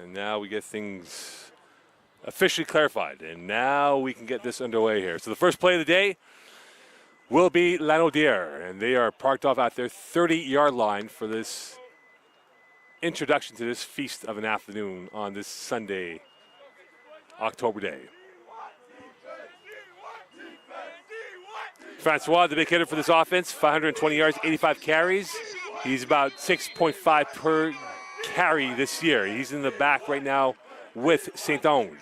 And now we get things officially clarified. And now we can get this underway here. So the first play of the day will be Lanaudière. And they are parked off at their 30-yard line for this introduction to this feast of an afternoon on this Sunday, October day. Francois, the big hitter for this offense, 520 yards, 85 carries. He's about 6.5 per carry this year. He's in the back right now with Saint-Onge.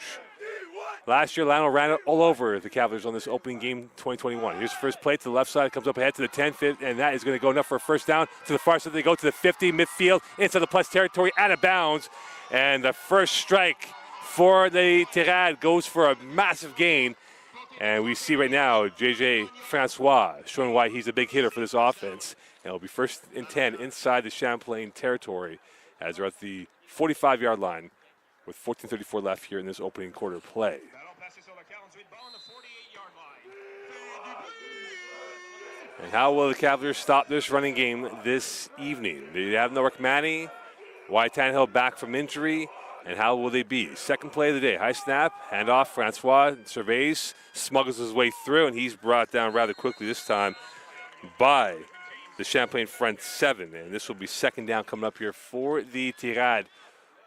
Last year, Lionel ran it all over the Cavaliers on this opening game 2021. Here's the first play to the left side, comes up ahead to the 10, and that is going to go enough for a first down. To the far side, they go to the 50, midfield, inside the plus territory, out of bounds. And the first strike for the Tigrad goes for a massive gain. And we see right now JJ Francois showing why he's a big hitter for this offense. And it'll be first and 10 inside the Champlain territory as they're at the 45-yard line with 14:34 left here in this opening quarter play. And how will the Cavaliers stop this running game this evening? They have no Manny, Wyatt Tannehill back from injury. And how will they be? Second play of the day. High snap, handoff. Francois surveys, smuggles his way through, and he's brought down rather quickly this time by the Champlain front seven. And this will be second down coming up here for the Tigrad,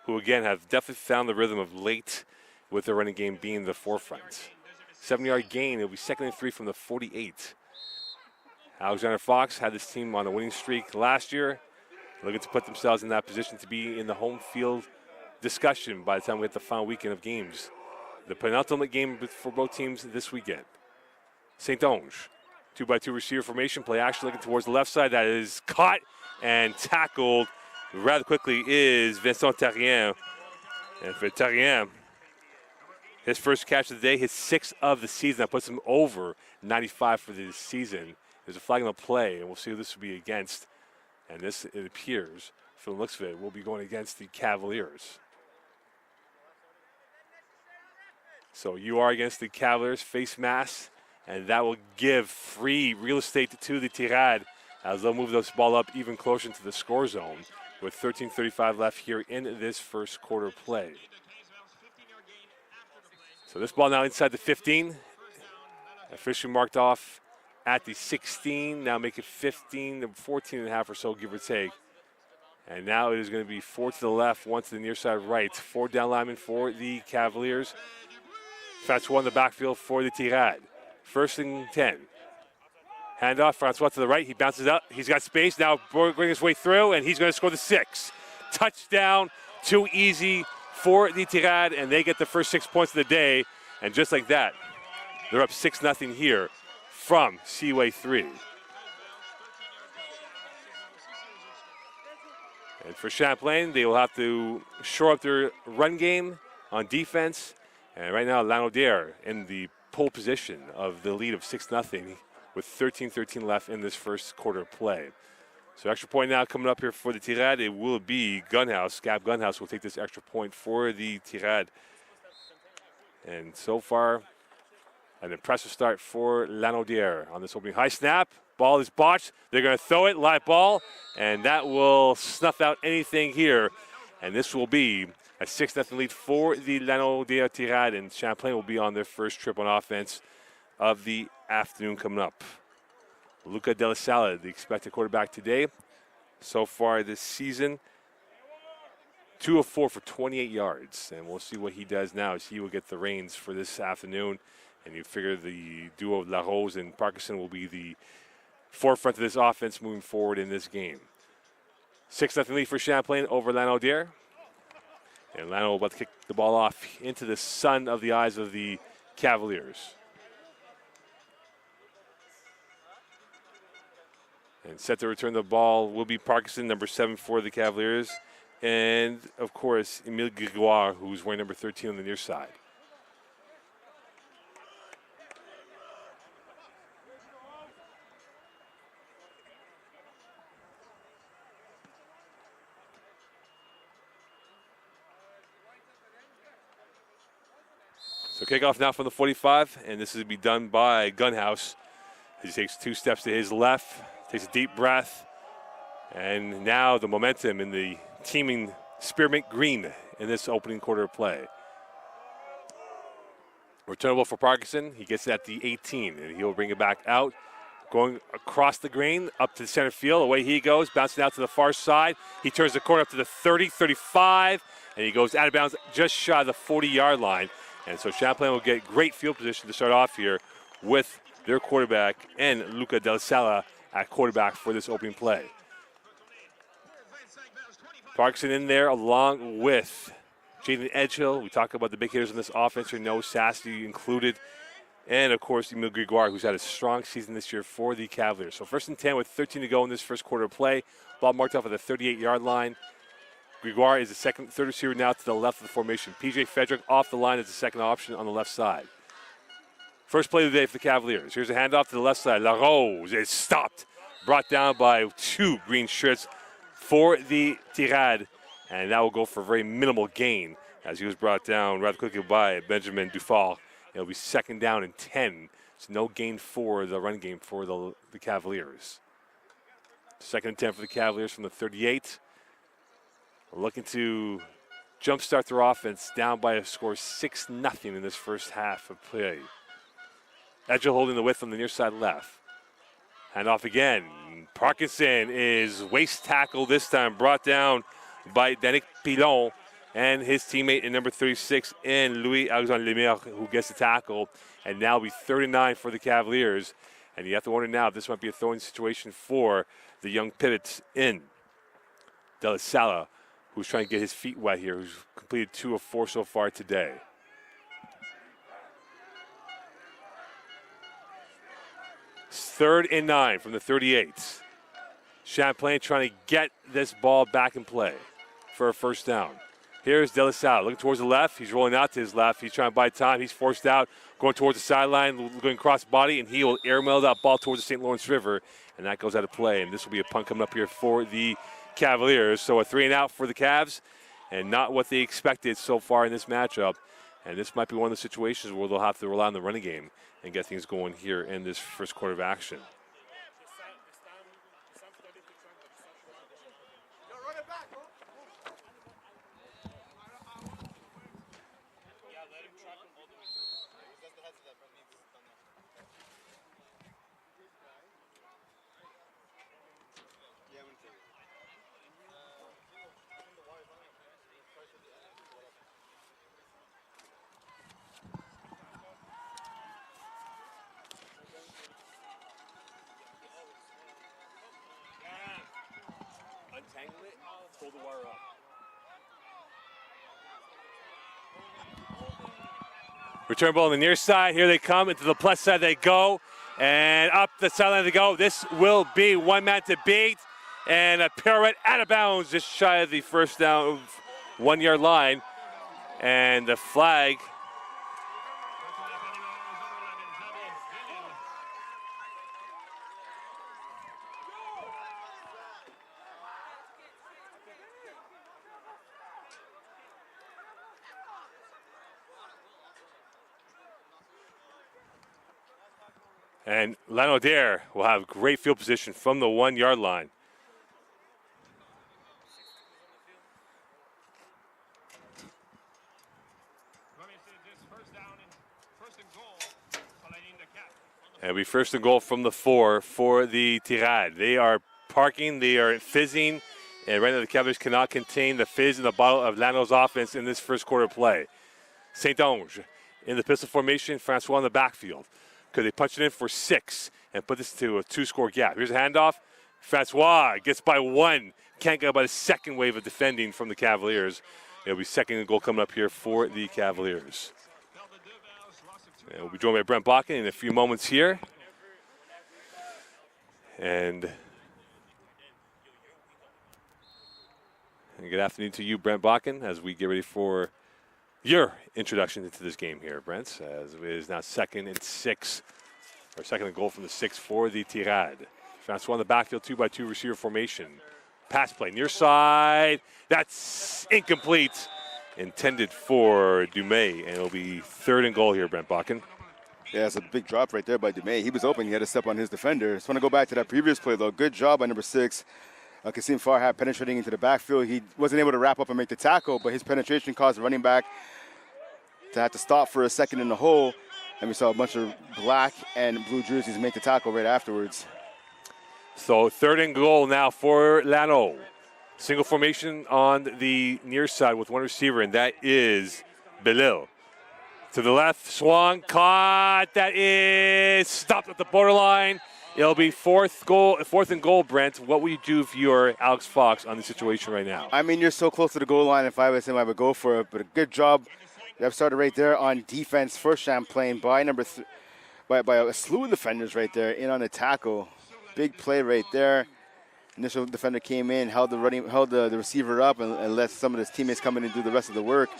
who again have definitely found the rhythm of late with their running game being the forefront. 7-yard gain. It'll be second and 3 from the 48. Alexander Fox had this team on a winning streak last year, looking to put themselves in that position to be in the home field discussion by the time we hit the final weekend of games. The penultimate game for both teams this weekend. Saint-Onge, 2-by-2 receiver formation, play action looking towards the left side. That is caught and tackled rather quickly is Vincent Terrien. And for Terrien, his first catch of the day, his 6th of the season. That puts him over 95 for the season. There's a flag on the play, and we'll see who this will be against. And this, it appears, from the looks of it, will be going against the Cavaliers. So you are against the Cavaliers face mask, and that will give free real estate to the Tigrad as they'll move this ball up even closer to the score zone with 13:35 left here in this first quarter play. So this ball now inside the 15, officially marked off at the 16, now make it 15 to 14 and a half or so, give or take. And now it is going to be 4 to the left, 1 to the near side right. 4 down linemen for the Cavaliers. Francois in the backfield for the Tigrad. First and 10. Handoff, Francois to the right. He bounces up. He's got space. Now bringing his way through, and he's going to score the 6. Touchdown, too easy for the Tigrad, and they get the first 6 points of the day. And just like that, they're up 6-0 here from Seaway 3. And for Champlain, they will have to shore up their run game on defense. And right now, Lanaudière in the pole position of the lead of 6-0 with 13:13 left in this first quarter play. So extra point now coming up here for the Tigrad. It will be Gunhouse. Gab Gunhouse will take this extra point for the Tigrad. And so far, an impressive start for Lanaudière on this opening. High snap. Ball is botched. They're going to throw it, live ball, and that will snuff out anything here. And this will be a 6-0 lead for the Lanaudière Tigrad, and Champlain will be on their first trip on offense of the afternoon coming up. Luca De La Salle, the expected quarterback today. So far this season, 2 of 4 for 28 yards. And we'll see what he does now as he will get the reins for this afternoon. And you figure the duo of La Rose and Parkinson will be the forefront of this offense moving forward in this game. 6-0 lead for Champlain over Lanaudière. And Lano about to kick the ball off into the sun of the eyes of the Cavaliers. And set to return the ball will be Parkinson, number 7 for the Cavaliers. And, of course, Emile Grégoire, who's wearing number 13 on the near side. So kickoff now from the 45, and this is to be done by Gunhouse. He takes 2 steps to his left, takes a deep breath, and now the momentum in the teaming spearmint green in this opening quarter of play. Returnable for Parkinson. He gets it at the 18, and he'll bring it back out. Going across the green, up to the center field. Away he goes, bouncing out to the far side. He turns the corner up to the 30, 35, and he goes out of bounds just shy of the 40-yard line. And so Champlain will get great field position to start off here with their quarterback and Luca Del Sala at quarterback for this opening play. Parkinson in there along with Jaden Edgehill. We talk about the big hitters in this offense. No Sassy included. And, of course, Emile Gregoire, who's had a strong season this year for the Cavaliers. So 1st and 10 with 13 to go in this first quarter of play. Ball marked off at the 38-yard line. Gregoire is the third receiver now to the left of the formation. P.J. Frederick off the line as the second option on the left side. First play of the day for the Cavaliers. Here's a handoff to the left side. LaRose is stopped. Brought down by 2 green shirts for the Tigrad. And that will go for a very minimal gain as he was brought down rather quickly by Benjamin Dufort. It'll be 2nd down and 10. It's no gain for the run game for the Cavaliers. 2nd and 10 for the Cavaliers from the 38. Looking to jumpstart their offense down by a score 6-0 in this first half of play. Edgel holding the width on the near side left. Hand off again. Parkinson is waist tackle this time, brought down by Danick Pilon and his teammate in number 36 in Louis-Alexandre Lemaire, who gets the tackle. And now it'll be 39 for the Cavaliers. And you have to wonder now if this might be a throwing situation for the young pivots in De La Sala, who's trying to get his feet wet here, who's completed 2 of 4 so far today. It's 3rd and 9 from the 38. Champlain trying to get this ball back in play for a first down. Here's De La Sala looking towards the left. He's rolling out to his left. He's trying to buy time. He's forced out, going towards the sideline, going cross body, and he will airmail that ball towards the St. Lawrence River, and that goes out of play. And this will be a punt coming up here for the Cavaliers. So a 3-and-out for the Cavs, and not what they expected so far in this matchup. And this might be one of the situations where they'll have to rely on the running game and get things going here in this first quarter of action. Untangle it, pull the wire up. Return ball on the near side. Here they come. Into the plus side they go. And up the sideline they go. This will be one man to beat. And a pirouette out of bounds just shy of the first down 1-yard line. And the flag. And Lanaudière will have great field position from the 1-yard line. And we 1st and goal from the 4 for the Tigrad. They are parking, they are fizzing, and right now the Cavaliers cannot contain the fizz in the bottle of Lano's offense in this first quarter play. Saint-Onge in the pistol formation, Francois in the backfield. Could they punch it in for 6 and put this to a 2-score gap? Here's a handoff. Francois gets by 1. Can't get by the second wave of defending from the Cavaliers. It'll be 2nd and goal coming up here for the Cavaliers. And we'll be joined by Brent Bakken in a few moments here. And good afternoon to you, Brent Bakken, as we get ready for your introduction into this game here, Brent, as it is now 2nd and 6, or 2nd and goal from the 6 for the Tigrad. Francois in the backfield, 2-by-2 receiver formation. Pass play near side. That's incomplete. Intended for Dumais, and it'll be 3rd and goal here, Brent Bakken. Yeah, it's a big drop right there by Dumais. He was open. He had to step on his defender. Just want to go back to that previous play, though. Good job by number 6. Kasim Farhat penetrating into the backfield. He wasn't able to wrap up and make the tackle, but his penetration caused the running back to have to stop for a second in the hole. And we saw a bunch of black and blue jerseys make the tackle right afterwards. So 3rd and goal now for Lano. Single formation on the near side with one receiver, and that is Belil. To the left, swung, caught. That is stopped at the borderline. It'll be 4th and goal, Brent. What would you do if you're Alex Fox on the situation right now? I mean, you're so close to the goal line. If I was him, I would go for it. But a good job. You have started right there on defense for Champlain by by a slew of defenders right there in on the tackle. Big play right there. Initial defender came in, held the receiver up, and let some of his teammates come in and do the rest of the work.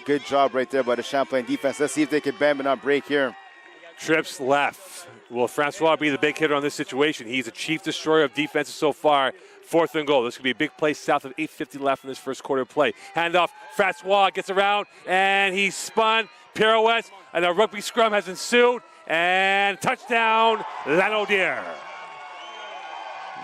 Good job right there by the Champlain defense. Let's see if they can bend but not break here. Trips left. Will Francois be the big hitter on this situation? He's a chief destroyer of defenses so far. 4th and goal. This could be a big play south of 8:50 left in this first quarter play. Handoff. Francois gets around, and he spun. Pirouettes, and a rugby scrum has ensued. And touchdown, Lanaudière.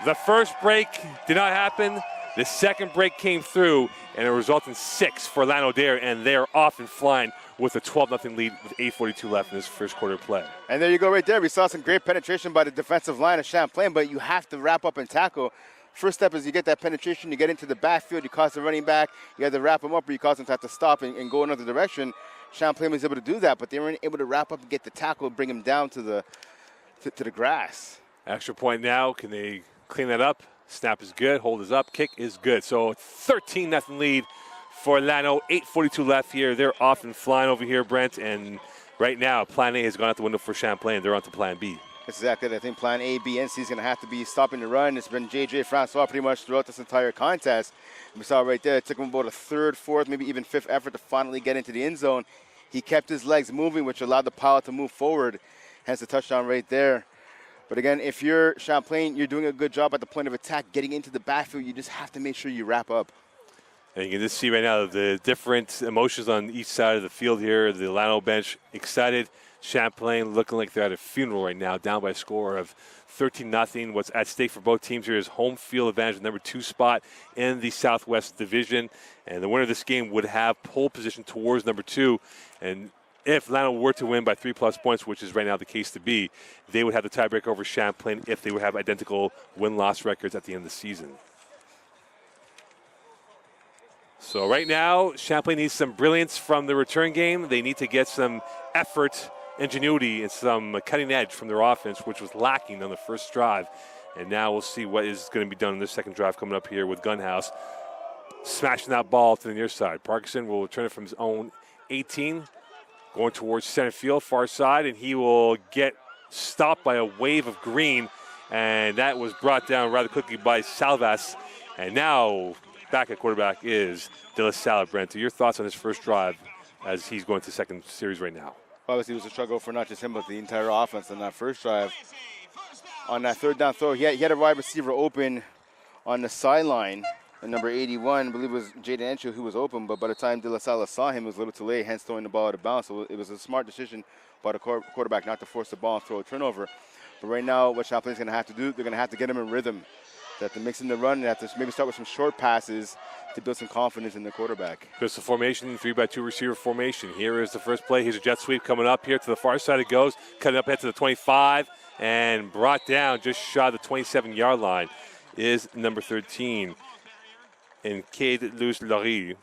The first break did not happen. The second break came through, and it resulted in 6 for Lanaudière, and they're off and flying with a 12-0 lead with 8:42 left in this first quarter play. And there you go right there. We saw some great penetration by the defensive line of Champlain, but you have to wrap up and tackle. First step is you get that penetration, you get into the backfield, you cause the running back, you have to wrap them up, or you cause them to have to stop and go another direction. Champlain was able to do that, but they weren't able to wrap up and get the tackle and bring him down to the grass. Extra point now. Can they clean that up? Snap is good. Hold is up. Kick is good. So 13-0 lead for Lano. 8:42 left here. They're off and flying over here, Brent. And right now, Plan A has gone out the window for Champlain. They're on to Plan B. That's exactly it. I think Plan A, B, and C is going to have to be stopping the run. It's been J.J. Francois pretty much throughout this entire contest. We saw right there, it took him about a 3rd, 4th, maybe even 5th effort to finally get into the end zone. He kept his legs moving, which allowed the pilot to move forward. Hence the touchdown right there. But again, if you're Champlain, you're doing a good job at the point of attack, getting into the backfield. You just have to make sure you wrap up. And you can just see right now the different emotions on each side of the field here. The Lano bench excited. Champlain looking like they're at a funeral right now, down by a score of 13-0. What's at stake for both teams here is home field advantage, number 2 spot in the Southwest Division. And the winner of this game would have pole position towards number 2. And if Lano were to win by 3+ points, which is right now the case to be, they would have the tiebreaker over Champlain if they would have identical win-loss records at the end of the season. So right now, Champlain needs some brilliance from the return game. They need to get some effort, ingenuity, and some cutting edge from their offense, which was lacking on the first drive. And now we'll see what is going to be done in the second drive coming up here with Gunhouse smashing that ball to the near side. Parkinson will return it from his own 18, going towards center field, far side, and he will get stopped by a wave of green, and that was brought down rather quickly by Salvas. And now back at quarterback is De La Salle. Brent, your thoughts on his first drive as he's going to second series right now? Obviously, it was a struggle for not just him, but the entire offense on that first drive. On that 3rd down throw, he had a wide receiver open on the sideline. And number 81, I believe it was Jaden Encho who was open, but by the time De La Salle saw him, it was a little too late, hence throwing the ball out of bounds. So it was a smart decision by the quarterback not to force the ball and throw a turnover. But right now, what Champlain's going to have to do, they're going to have to get him in rhythm. They have to mix in the run. They have to maybe start with some short passes to build some confidence in the quarterback. Pistol formation, 3-by-2 receiver formation. Here is the first play. Here's a jet sweep coming up here to the far side. It goes, cutting up ahead to the 25, and brought down just shy of the 27-yard line is number 13. And Cade Luz-Laurie.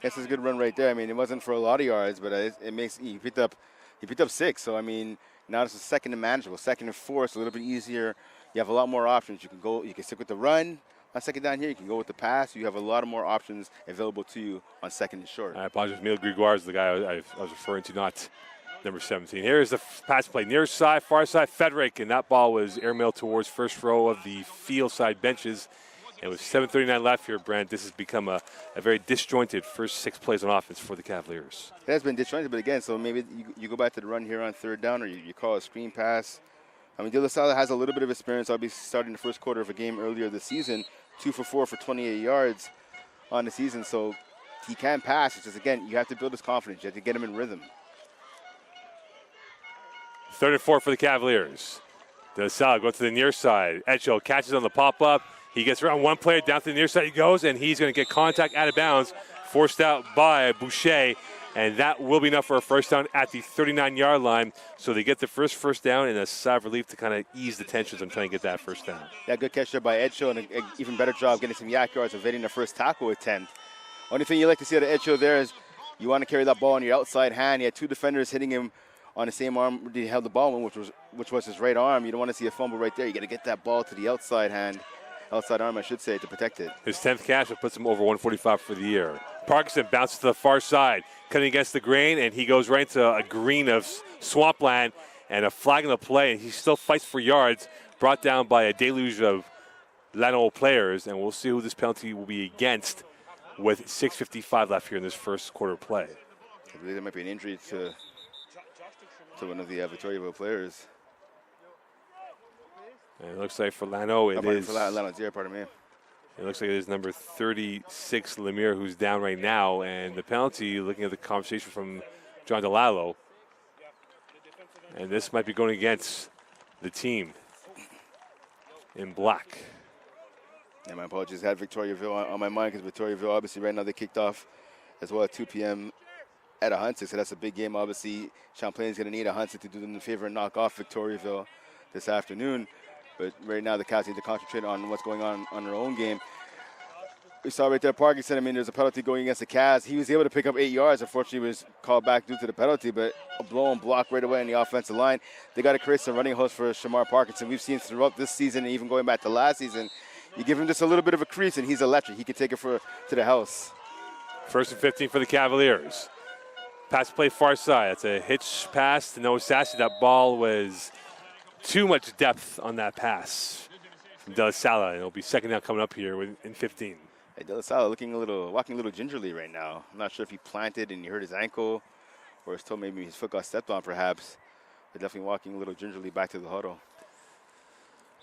This is a good run right there. I mean, it wasn't for a lot of yards, but he picked up 6. So I mean, now it's a 2nd and manageable, 2nd and 4. It's a little bit easier. You have a lot more options. You can stick with the run on 2nd down here. You can go with the pass. You have a lot of more options available to you on 2nd and short. I apologize. Emile Gregoire is the guy I was referring to, not number 17. Here's the pass play. Near side, far side, Frederick, and that ball was airmailed towards first row of the field side benches. And with 7:39 left here, Brent, this has become a very disjointed first 6 plays on offense for the Cavaliers. It has been disjointed, but again, so maybe you go back to the run here on 3rd down, or you call a screen pass. I mean, De La Salle has a little bit of experience. I'll be starting the first quarter of a game earlier this season, 2 for 4 for 28 yards on the season. So he can pass. It's just, again, you have to build his confidence. You have to get him in rhythm. 3rd and 4 for the Cavaliers. The Sal goes to the near side. Edgel catches on the pop-up. He gets around one player, down to the near side he goes, and he's going to get contact out of bounds, forced out by Boucher, and that will be enough for a first down at the 39-yard line. So they get the first down and a sigh of relief to kind of ease the tensions on trying to get that first down. Yeah, good catch there by Edgel, and an even better job getting some yak yards, evading the first tackle attempt. Only thing you like to see out of Edgel there is you want to carry that ball on your outside hand. He had two defenders hitting him on the same arm he held the ball in, which was his right arm. You don't want to see a fumble right there. You got to get that ball to the outside arm, I should say, to protect it. His 10th catch puts him over 145 for the year. Parkinson bounces to the far side, cutting against the grain, and he goes right into a green of swampland and a flag in the play, and he still fights for yards, brought down by a deluge of Lanaudière players, and we'll see who this penalty will be against with 6:55 left here in this first quarter play. I believe there might be an injury to one of the Victoriaville players. And it looks like for Lano, it is. For Lanaudière, pardon me. It looks like it is number 36, Lemire, who's down right now. And the penalty, looking at the conversation from John DeLallo, and this might be going against the team in black. Yeah, my apologies. I had Victoriaville on my mind because Victoriaville, obviously, right now they kicked off as well at 2 p.m. at a Huntsic, so that's a big game. Obviously, Champlain is going to need a Huntsic to do them the favor and knock off Victoriaville this afternoon. But right now, the Cats need to concentrate on what's going on their own game. We saw right there Parkinson. I mean, there's a penalty going against the Cats. He was able to pick up 8 yards. Unfortunately, he was called back due to the penalty, but a blown block right away on the offensive line. They got to create some running hosts for Shamar Parkinson. We've seen throughout this season, and even going back to last season, you give him just a little bit of a crease, and he's electric. He can take it to the house. 1st and 15 for the Cavaliers. Pass play far side. That's a hitch pass to Noah Sassy. That ball was too much depth on that pass from De La Sala, and it'll be second down coming up here in 15. Hey, De La Sala walking a little gingerly right now. I'm not sure if he planted and he hurt his ankle, or it's told maybe his foot got stepped on perhaps. But definitely walking a little gingerly back to the huddle.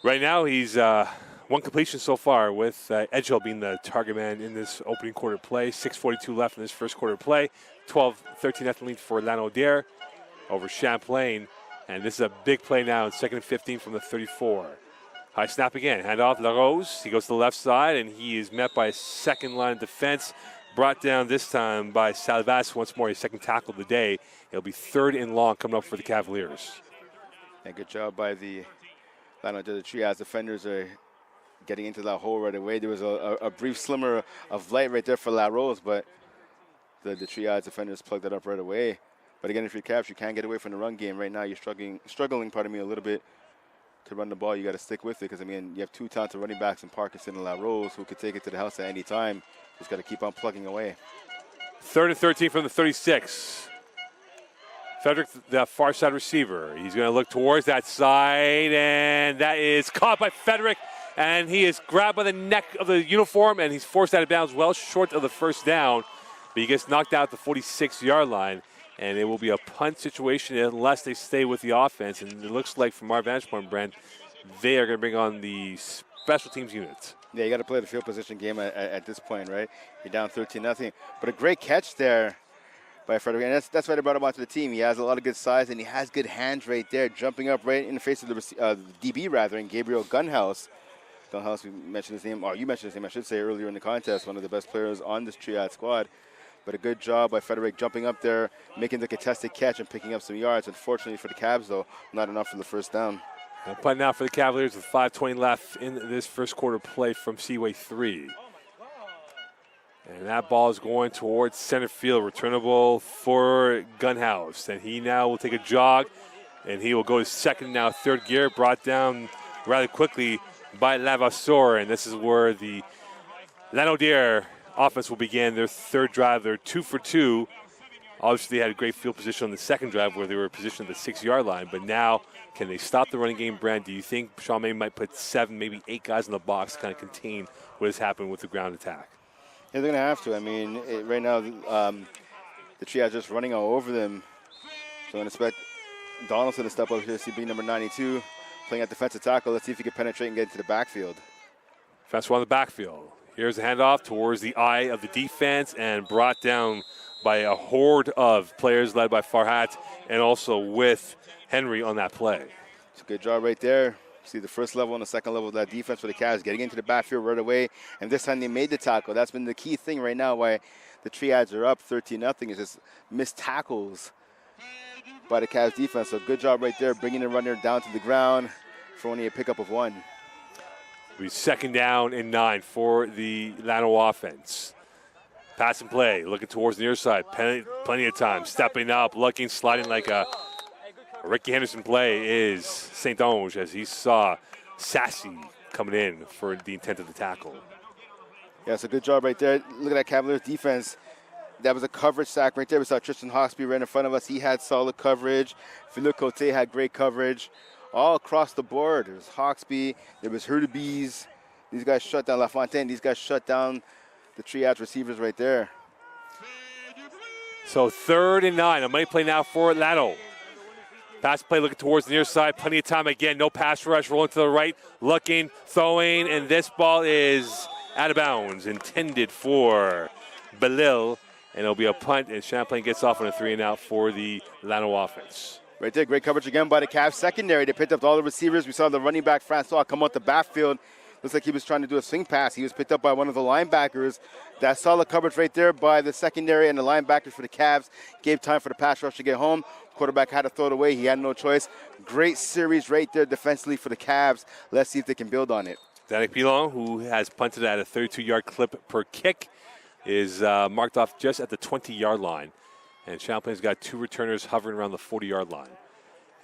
Right now, he's one completion so far, with Edgel being the target man in this opening quarter play. 6:42 left in this first quarter play. 12-13 lead for Lanaudière over Champlain. And this is a big play now, 2nd and 15 from the 34. High snap again, handoff LaRose. He goes to the left side, and he is met by a second line of defense. Brought down this time by Salvas once more, his second tackle of the day. It'll be 3rd and long coming up for the Cavaliers. Yeah, good job by the Lanaudière. The Triage defenders are getting into that hole right away. There was a brief slimmer of light right there for LaRose, but the Triage defenders plugged that up right away. But again, if you're Cavs, you can't get away from the run game. Right now, you're struggling, a little bit to run the ball. You got to stick with it because, I mean, you have 2 talented running backs in Parkinson and LaRose who could take it to the house at any time. Just got to keep on plugging away. 3rd and 13 from the 36. Frederick, the far side receiver. He's going to look towards that side, and that is caught by Frederick, and he is grabbed by the neck of the uniform, and he's forced out of bounds well short of the first down, but he gets knocked out at the 46-yard line. And it will be a punt situation unless they stay with the offense. And it looks like from our vantage point, Brent, they are going to bring on the special teams units. Yeah, you got to play the field position game at this point, right? You're down 13-0. But a great catch there by Frederick. And that's why they brought him onto the team. He has a lot of good size, and he has good hands right there, jumping up right in the face of the DB, in Gabriel Gunhouse. Gunhouse, we mentioned his name, or you mentioned his name, I should say, earlier in the contest, one of the best players on this Triad squad. But a good job by Frederick jumping up there, making the contested catch and picking up some yards. Unfortunately for the Cavs, though, not enough for the first down. Punt now for the Cavaliers with 5:20 left in this first quarter play from Seaway 3. And that ball is going towards center field, returnable for Gunhouse. And he now will take a jog, and he will go to second, now 3rd gear, brought down rather quickly by Lavasseur. And this is where the Lanaudière offense will begin their 3rd drive. They're 2 for 2. Obviously, they had a great field position on the 2nd drive where they were positioned at the 6-yard line. But now, can they stop the running game, Brent? Do you think Champlain might put 7, maybe 8 guys in the box to kind of contain what has happened with the ground attack? Yeah, they're going to have to. I mean, right now, the Triage just running all over them. So I'm going to expect Donaldson to step up here, CB number 92, playing at defensive tackle. Let's see if he can penetrate and get into the backfield. Fast one in the backfield. Here's the handoff towards the eye of the defense and brought down by a horde of players led by Farhat and also with Henry on that play. It's a good job right there See the first level and the second level of that defense for the Cavs, getting into the backfield right away. And this time they made the tackle. That's been the key thing right now why the Triads are up 13-0 is just missed tackles by the Cavs defense. So good job right there, bringing the runner down to the ground for only a pickup of 1. It'll be 2nd down and 9 for the Lano offense. Pass and play, looking towards the near side. Plenty of time, stepping up, looking, sliding like a Ricky Henderson play is Saint-Onge as he saw Sassy coming in for the intent of the tackle. Yeah, it's a good job right there. Look at that Cavaliers defense. That was a coverage sack right there. We saw Tristan Hawksby right in front of us. He had solid coverage. Philippe Cote had great coverage. All across the board. There was Hawksby. There was Hurtubise. These guys shut down LaFontaine. These guys shut down the Triage receivers right there. So 3rd and 9. A money play now for Lano. Pass play looking towards the near side. Plenty of time again. No pass rush. Rolling to the right. Looking, throwing, and this ball is out of bounds. Intended for Belil. And it'll be a punt, and Champlain gets off on a 3-and-out for the Lano offense. Right there, great coverage again by the Cavs secondary. They picked up all the receivers. We saw the running back, Francois, come out the backfield. Looks like he was trying to do a swing pass. He was picked up by one of the linebackers. That solid coverage right there by the secondary and the linebackers for the Cavs gave time for the pass rush to get home. Quarterback had to throw it away. He had no choice. Great series right there defensively for the Cavs. Let's see if they can build on it. Danik Pilon, who has punted at a 32-yard clip per kick, is marked off just at the 20-yard line. And Champlain's got 2 returners hovering around the 40-yard line.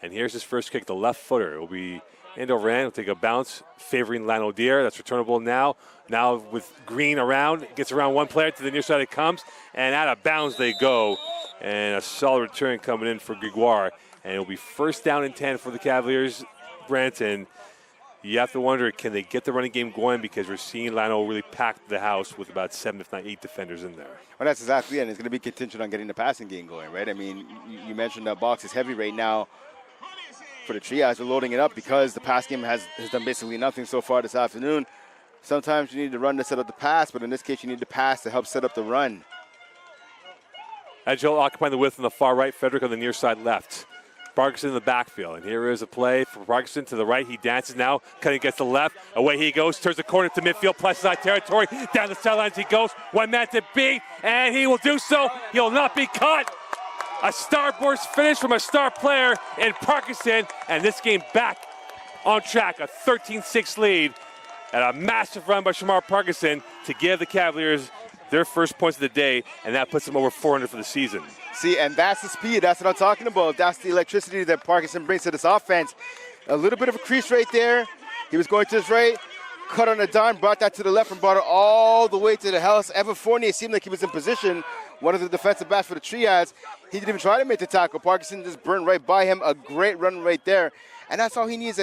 And here's his first kick, the left footer. It will be end over end. He'll take a bounce, favoring Lanaudière. That's returnable now. Now with Green around, gets around one player to the near side it comes, and out of bounds they go. And a solid return coming in for Gregoire. And it'll be 1st down and 10 for the Cavaliers, Branton. You have to wonder, can they get the running game going, because we're seeing Lano really pack the house with about 7, if not 8 defenders in there. Well, that's exactly it. And it's going to be contingent on getting the passing game going, right? I mean, you mentioned that box is heavy right now for the Triage. They're loading it up because the pass game has done basically nothing so far this afternoon. Sometimes you need to run to set up the pass, but in this case you need the pass to help set up the run. Agile occupying the width on the far right, Frederick on the near side left. Parkinson in the backfield, and here is a play for Parkinson to the right. He dances now, cutting against the left. Away he goes, turns the corner to midfield, plus side territory. Down the sidelines he goes. One man to beat, and he will do so. He'll not be caught. A starburst finish from a star player in Parkinson, and this game back on track. A 13-6 lead, and a massive run by Shamar Parkinson to give the Cavaliers their first points of the day, and that puts them over 400 for the season. See, and that's the speed. That's what I'm talking about. That's the electricity that Parkinson brings to this offense. A little bit of a crease right there. He was going to his right, cut on a dime, brought that to the left, and brought it all the way to the house. Evan Fournier seemed like he was in position. One of the defensive backs for the Triads. He didn't even try to make the tackle. Parkinson just burned right by him. A great run right there. And that's all he needs.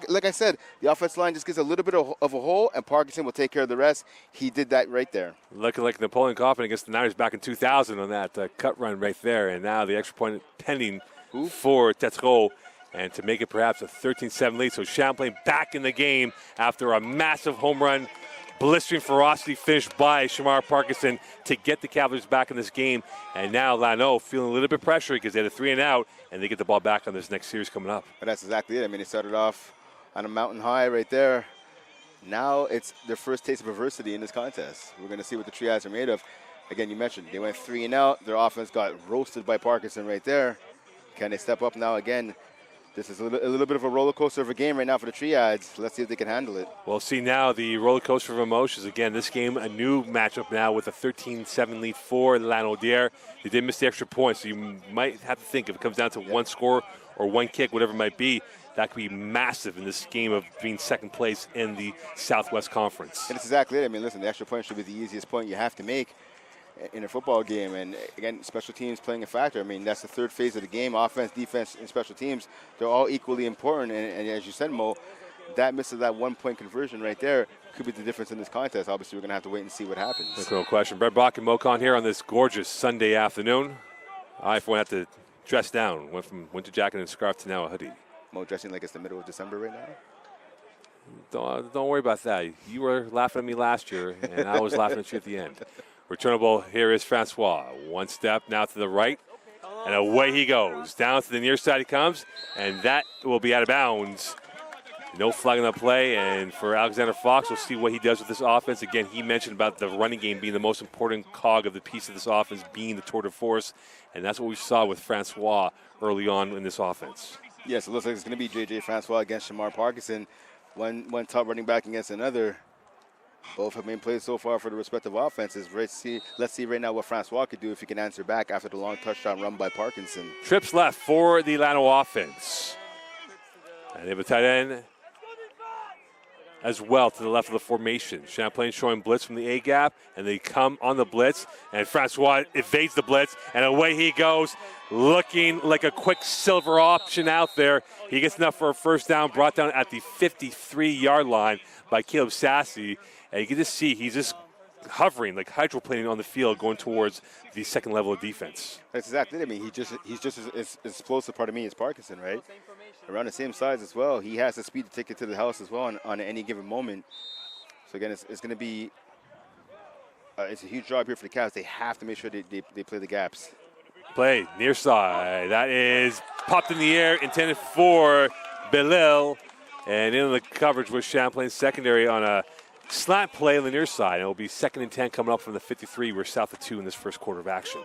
Like I said, the offensive line just gives a little bit of a hole, and Parkinson will take care of the rest. He did that right there. Looking like Napoleon Kaufman against the Niners back in 2000 on that cut run right there. And now the extra point pending for Tetreault, and to make it perhaps a 13-7 lead. So Champlain back in the game after a massive home run, blistering ferocity finish by Shamar Parkinson to get the Cavaliers back in this game. And now Lano feeling a little bit pressure because they had a 3-and-out, and they get the ball back on this next series coming up. But that's exactly it. I mean, they started off on a mountain high right there. Now it's their first taste of adversity in this contest. We're going to see what the Triads are made of. Again, you mentioned they went 3-and-out. Their offense got roasted by Parkinson right there. Can they step up now again? This is a little bit of a roller coaster of a game right now for the Triads. Let's see if they can handle it. Well, see now the roller coaster of emotions. Again, this game, a new matchup now with a 13-7 lead for Lanaudière. They did miss the extra point, so you might have to think if it comes down to one score or one kick, whatever it might be, that could be massive in this game of being second place in the Southwest Conference. And that's exactly it. I mean, listen, the extra point should be the easiest point you have to make in a football game. And again, special teams playing a factor. I mean, that's the third phase of the game. Offense, defense, and special teams, they're all equally important. And as you said, Mo, that miss of that 1-point conversion right there could be the difference in this contest. Obviously, we're going to have to wait and see what happens. No question. Brett Brock and Mo Khan here on this gorgeous Sunday afternoon. I, for one, have to dress down. Went from winter jacket and scarf to now a hoodie. Mo dressing like it's the middle of December right now? Don't worry about that. You were laughing at me last year, and I was laughing at you at the end. Returnable, here is Francois. One step now to the right, and away he goes. Down to the near side he comes, and that will be out of bounds. No flag on the play, and for Alexander Fox, we'll see what he does with this offense. Again, he mentioned about the running game being the most important cog of the piece of this offense, being the tour de force, and that's what we saw with Francois early on in this offense. Yes, it looks like it's going to be J.J. Francois against Shamar Parkinson. One top running back against another. Both have been played so far for the respective offenses. Let's see right now what Francois could do if he can answer back after the long touchdown run by Parkinson. Trips left for the Lano offense. And they have a tight end as well to the left of the formation. Champlain showing blitz from the A-gap, and they come on the blitz, and Francois evades the blitz, and away he goes, looking like a quick silver option out there. He gets enough for a first down, brought down at the 53-yard line by Caleb Sassy, and you can just see he's just hovering, like hydroplaning on the field, going towards the second level of defense. That's exactly it. I mean, he's just as explosive, pardon me, as Parkinson, right? Around the same size as well. He has the speed to take it to the house as well on any given moment. So again, it's going to be it's a huge job here for the Cavs. They have to make sure they play the gaps. Play near side. That is popped in the air, intended for Belil, and in the coverage with Champlain secondary on a slant play on the near side. It will be 2nd and 10 coming up from the 53. We're south of 2 in this first quarter of action.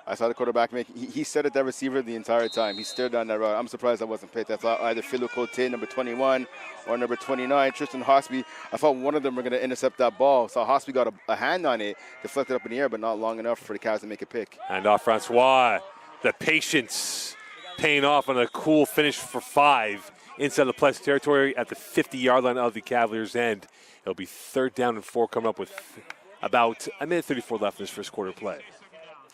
I saw the quarterback make. He stared at that receiver the entire time. He stared down that route. I'm surprised that wasn't picked. I thought either Philip Cote, number 21, or number 29, Tristan Hosby. I thought one of them were going to intercept that ball. So Hosby got a hand on it, deflected up in the air, but not long enough for the Cavs to make a pick. And off Francois. The patience paying off on a cool finish for 5 inside the plus territory at the 50-yard line of the Cavaliers' end. It'll be 3rd down and 4 coming up with about a minute 34 left in this first quarter play.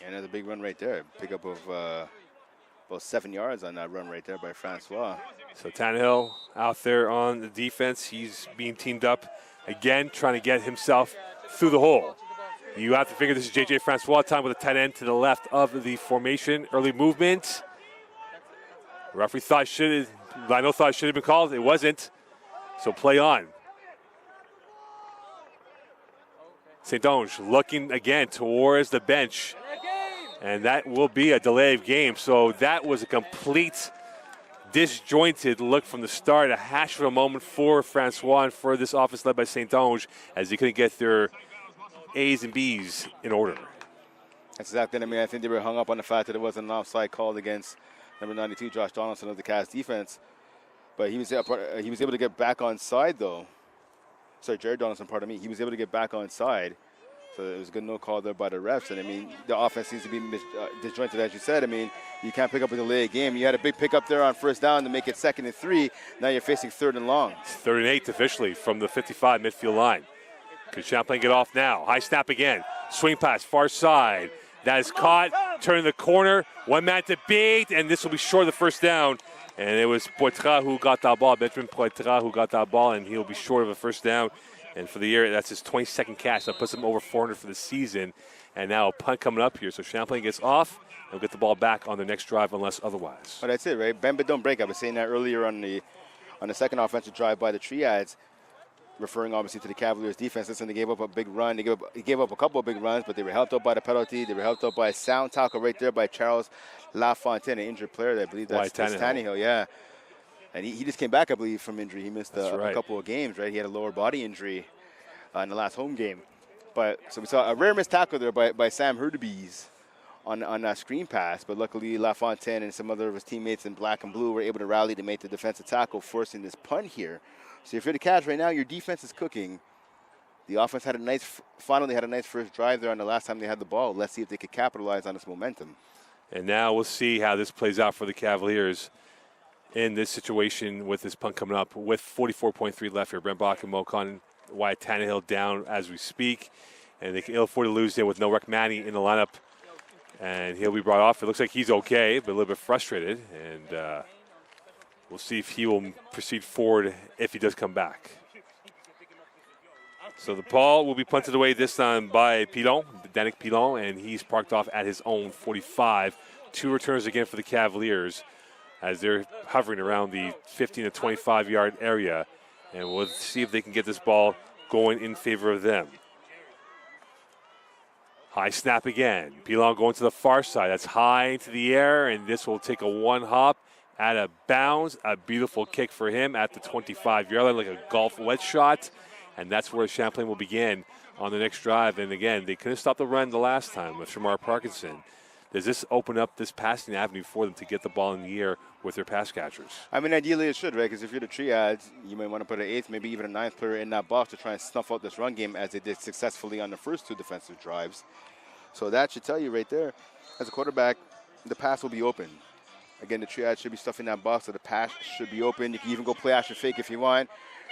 And there's a big run right there. Pick up of about 7 yards on that run right there by Francois. So Tannehill out there on the defense. He's being teamed up again, trying to get himself through the hole. You have to figure this is J.J. Francois time with a tight end to the left of the formation. Early movement. The referee thought it should have been called. It wasn't. So play on. St-Onge looking again towards the bench. And that will be a delay of game. So that was a complete disjointed look from the start. A hash of a moment for Francois and for this offense led by St-Onge as they couldn't get their A's and B's in order. That's exactly what I mean. I think they were hung up on the fact that it wasn't an offside called against number 92, Josh Donaldson of the Cavs defense. But he was able to get back on side, though. Sorry, Jared Donaldson, pardon me. He was able to get back on side. So it was a good no call there by the refs. And, I mean, the offense seems to be disjointed, as you said. I mean, you can't pick up a delay game. You had a big pickup there on first down to make it 2nd and 3. Now you're facing 3rd and long. It's 3rd and 8 officially from the 55 midfield line. Could Champlain get off now? High snap again. Swing pass, far side. That is caught. Turning the corner. One man to beat, and this will be short of the first down. And it was Poitras who got that ball, Benjamin Poitras who got that ball, and he'll be short of a first down. And for the year, that's his 22nd catch. That puts him over 400 for the season. And now a punt coming up here. So Champlain gets off. They'll get the ball back on the next drive unless otherwise. Well, that's it, right? Bend but don't break. I was saying that earlier on the second offensive drive by the Triads, referring obviously to the Cavaliers defense. Listen, they gave up a big run. They gave up a couple of big runs, but they were helped up by the penalty. They were helped up by a sound tackle right there by Charles Lafontaine, an injured player. I believe that's Tannehill, yeah. And he just came back, I believe, from injury. He missed a couple of games, right? He had a lower body injury in the last home game. But so we saw a rare missed tackle there by Sam Hurdebees on that screen pass. But luckily, LaFontaine and some other of his teammates in black and blue were able to rally to make the defensive tackle, forcing this punt here. So if you're the Cavs right now, your defense is cooking. The offense finally had a nice first drive there on the last time they had the ball. Let's see if they could capitalize on this momentum. And now we'll see how this plays out for the Cavaliers in this situation with this punt coming up with 44.3 left here. Brent Bach and Mocon, Wyatt Tannehill down as we speak. And they can ill afford to lose there with no Manny in the lineup. And he'll be brought off. It looks like he's okay, but a little bit frustrated. And we'll see if he will proceed forward if he does come back. So the ball will be punted away this time by Pilon, Danick Pilon, and he's parked off at his own 45. 2 returns again for the Cavaliers as they're hovering around the 15 to 25-yard area. And we'll see if they can get this ball going in favor of them. High snap again. Pilon going to the far side. That's high into the air, and this will take a one hop out of bounds. A beautiful kick for him at the 25-yard line, like a golf wedge shot. And that's where Champlain will begin on the next drive. And again, they couldn't stop the run the last time with Shamar Parkinson. Does this open up this passing avenue for them to get the ball in the air with their pass catchers? I mean, ideally it should, right? Because if you're the Triads, you might want to put an 8th, maybe even a 9th player in that box to try and snuff out this run game as they did successfully on the first 2 defensive drives. So that should tell you right there, as a quarterback, the pass will be open. Again, the Triad should be stuffing that box, so the pass should be open. You can even go play action fake if you want.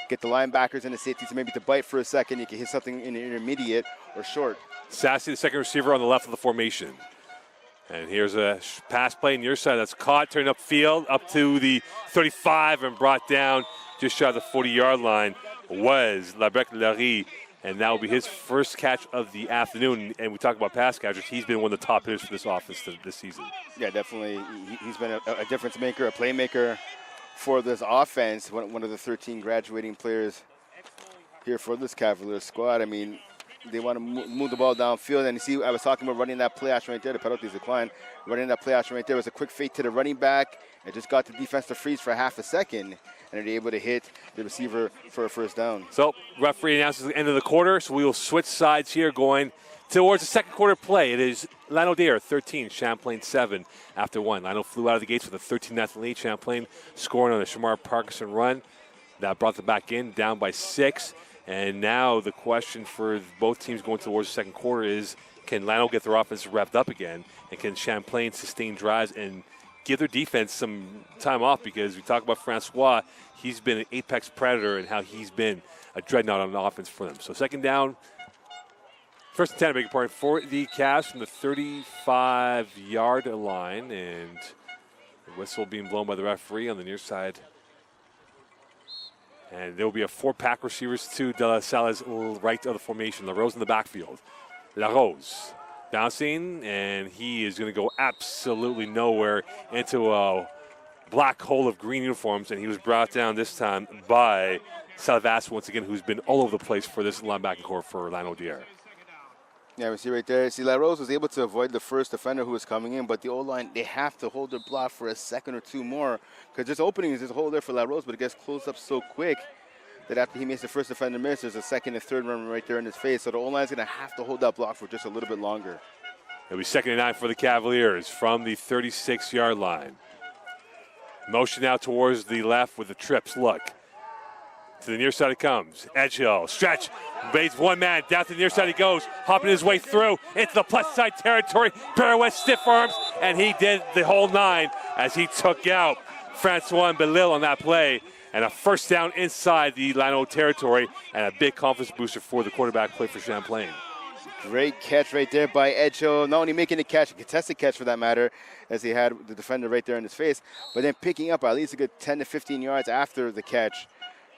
Get the linebackers and the safeties maybe to bite for a second. You can hit something in the intermediate or short. Sassy, the second receiver on the left of the formation. And here's a pass play near side that's caught, turned upfield, up to the 35 and brought down just shy of the 40-yard line was Labrec-Larry. And that will be his first catch of the afternoon. And we talk about pass catchers. He's been one of the top hitters for this offense this season. Yeah, definitely. He's been a difference maker, a playmaker for this offense. One of the 13 graduating players here for this Cavaliers squad. I mean, they want to move the ball downfield. And you see, I was talking about running that play action right there. The penalties decline. Running that play action right there was a quick fake to the running back. It just got the defense to freeze for half a second. And they're able to hit the receiver for a first down. So, referee announces the end of the quarter. So we will switch sides here going towards the second quarter play. It is Lanaudière 13, Champlain 7 after 1. Lano flew out of the gates with a 13-0 lead. Champlain scoring on a Shamar Parkinson run. That brought them back in, down by 6. And now the question for both teams going towards the second quarter is, can Lano get their offense revved up again? And can Champlain sustain drives and give their defense some time off? Because we talk about Francois, he's been an apex predator and how he's been a dreadnought on the offense for them. So second down, first and 10, I beg your pardon, for the Cavs from the 35-yard line. And the whistle being blown by the referee on the near side. And there will be a 4-pack receivers to De La Salle's right of the formation. LaRose in the backfield. LaRose bouncing, and he is going to go absolutely nowhere into a black hole of green uniforms, and he was brought down this time by Salvas once again, who's been all over the place for this linebacking core for Lanaudière. Yeah, we see right there. See, LaRose was able to avoid the first defender who was coming in, but the O-line, they have to hold their block for a second or two more because there's openings, there's a hole there for LaRose, but it gets closed up so quick that after he makes the first defender miss, there's a second and third run right there in his face. So the O-line's going to have to hold that block for just a little bit longer. It'll be 2nd and 9 for the Cavaliers from the 36-yard line. Motion now towards the left with the trips. Look. To the near side it comes. Edge hill. Stretch. Bates one man. Down to the near side he goes. Hopping his way through into the plus side territory. Pirouette stiff arms. And he did the whole 9 as he took out Francois Belil on that play. And a first down inside the Lano territory. And a big confidence booster for the quarterback play for Champlain. Great catch right there by Edgehill. Not only making the catch, a contested catch for that matter, as he had the defender right there in his face, but then picking up at least a good 10 to 15 yards after the catch.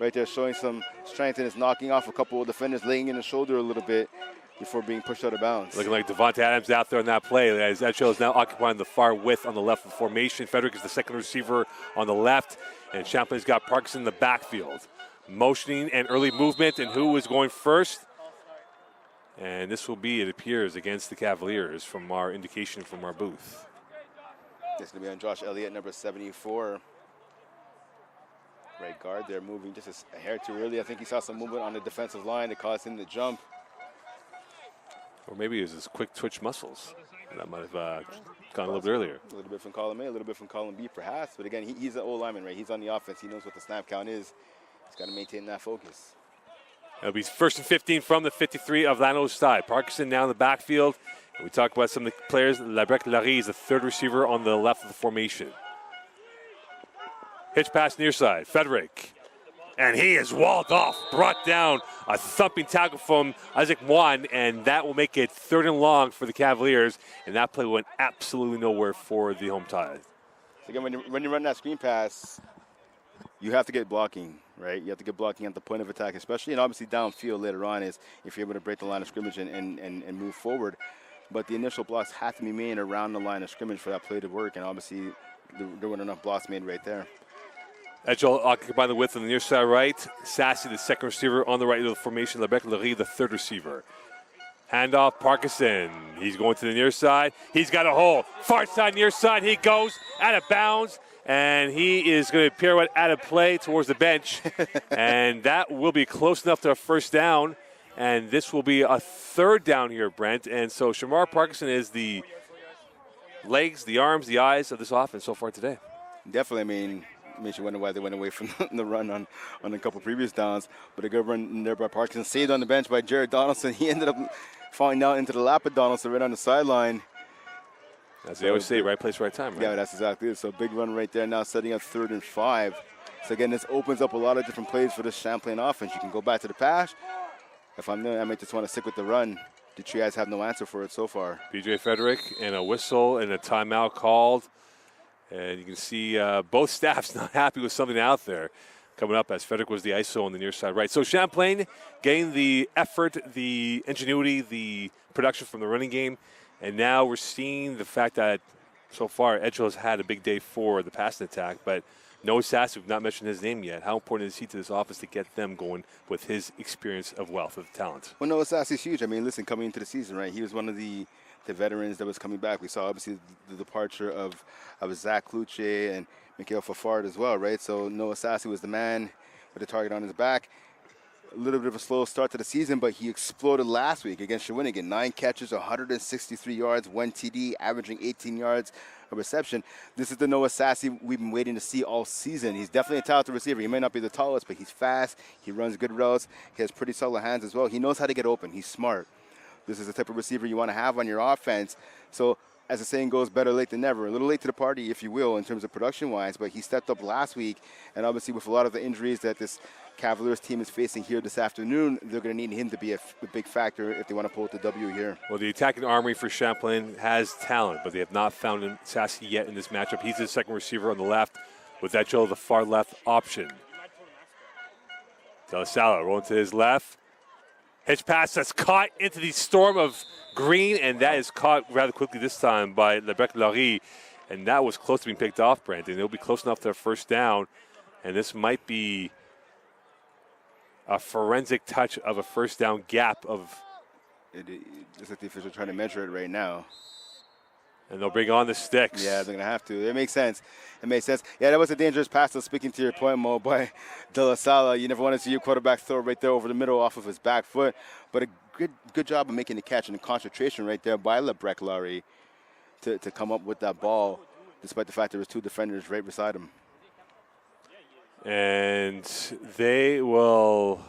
Right there, showing some strength and is knocking off a couple of defenders, laying in the shoulder a little bit before being pushed out of bounds. Looking like Devontae Adams out there on that play, as Edgehill is now occupying the far width on the left of the formation. Frederick is the second receiver on the left, and Champlain's got Parkinson in the backfield. Motioning and early movement, and who is going first? And this will be, it appears, against the Cavaliers from our indication from our booth. It's going to be on Josh Elliott, number 74. Right guard there, moving just a hair too early. I think he saw some movement on the defensive line that caused him to jump. Or maybe it was his quick twitch muscles. That might have gone a little bit earlier. A little bit from column A, a little bit from column B, perhaps. But again, he's an old lineman, right? He's on the offense. He knows what the snap count is. He's got to maintain that focus. It'll be 1st and 15 from the 53 of Lano's side. Parkinson now in the backfield. And we talk about some of the players. Labrec-Larry is the third receiver on the left of the formation. Hitch pass near side. Frederick. And he is walled off. Brought down. A thumping tackle from Isaac Mwan. And that will make it 3rd and long for the Cavaliers. And that play went absolutely nowhere for the home Tide. So again, when you run that screen pass, you have to get blocking, right? You have to get blocking at the point of attack, especially, and obviously downfield later on is if you're able to break the line of scrimmage and move forward. But the initial blocks have to be made around the line of scrimmage for that play to work. And obviously, there weren't enough blocks made right there. Edgehill occupying the width on the near side right. Sassy, the second receiver on the right of the formation. Labrec-Larry, the third receiver. Handoff, Parkinson. He's going to the near side. He's got a hole. Far side, near side. He goes out of bounds and he is going to pirouette out of play towards the bench, and that will be close enough to a first down, and this will be a third down here, Brent. And so Shamar Parkinson is the legs, the arms, the eyes of this offense so far today. Definitely. I mean, makes you wonder why they went away from the run on a couple previous downs. But a good run there by Parkinson. Saved on the bench by Jared Donaldson. He ended up falling down into the lap of Donaldson right on the sideline. As they always say, right place, right time, right? Yeah, that's exactly it. So big run right there now, setting up 3rd and 5. So again, this opens up a lot of different plays for this Champlain offense. You can go back to the pass. If I'm there, I might just want to stick with the run. The Triads have no answer for it so far. BJ Frederick and a whistle and a timeout called. And you can see both staffs not happy with something out there coming up, as Frederick was the ISO on the near side right. So Champlain getting the effort, the ingenuity, the production from the running game. And now we're seeing the fact that so far Edgell has had a big day for the passing attack, but Noah Sassy, we've not mentioned his name yet. How important is he to this offense to get them going with his experience of wealth of talent? Well, Noah Sassy's huge. I mean, listen, coming into the season, right, he was one of the veterans that was coming back. We saw, obviously, the departure of Zach Kluche and Mikhail Fafard as well, right? So Noah Sassy was the man with the target on his back. A little bit of a slow start to the season, but he exploded last week against Shawinigan. 9 catches, 163 yards, 1 TD, averaging 18 yards a reception. This is the Noah Sassy we've been waiting to see all season. He's definitely a talented receiver. He may not be the tallest, but he's fast. He runs good routes. He has pretty solid hands as well. He knows how to get open. He's smart. This is the type of receiver you want to have on your offense. So, as the saying goes, better late than never. A little late to the party, if you will, in terms of production-wise, but he stepped up last week, and obviously with a lot of the injuries that this Cavaliers team is facing here this afternoon, they're going to need him to be a big factor if they want to pull out the W here. Well, the attacking armory for Champlain has talent, but they have not found him Sassy yet in this matchup. He's the second receiver on the left, with Edgell the far left option. De La Salle rolling to his left. Hitch pass that's caught into the storm of green, and that is caught rather quickly this time by Lebec-Laurie, and that was close to being picked off, Brandon. It'll be close enough to a first down, and this might be a forensic touch of a first down gap of. Just like the official trying to measure it right now. And they'll bring on the sticks. Yeah, they're going to have to. It makes sense. It makes sense. Yeah, that was a dangerous pass, though, speaking to your point, Mo, by De La Salle. You never want to see your quarterback throw right there over the middle off of his back foot. But a good job of making the catch and the concentration right there by Lebec-Laurie to come up with that ball, despite the fact there was 2 defenders right beside him. And they will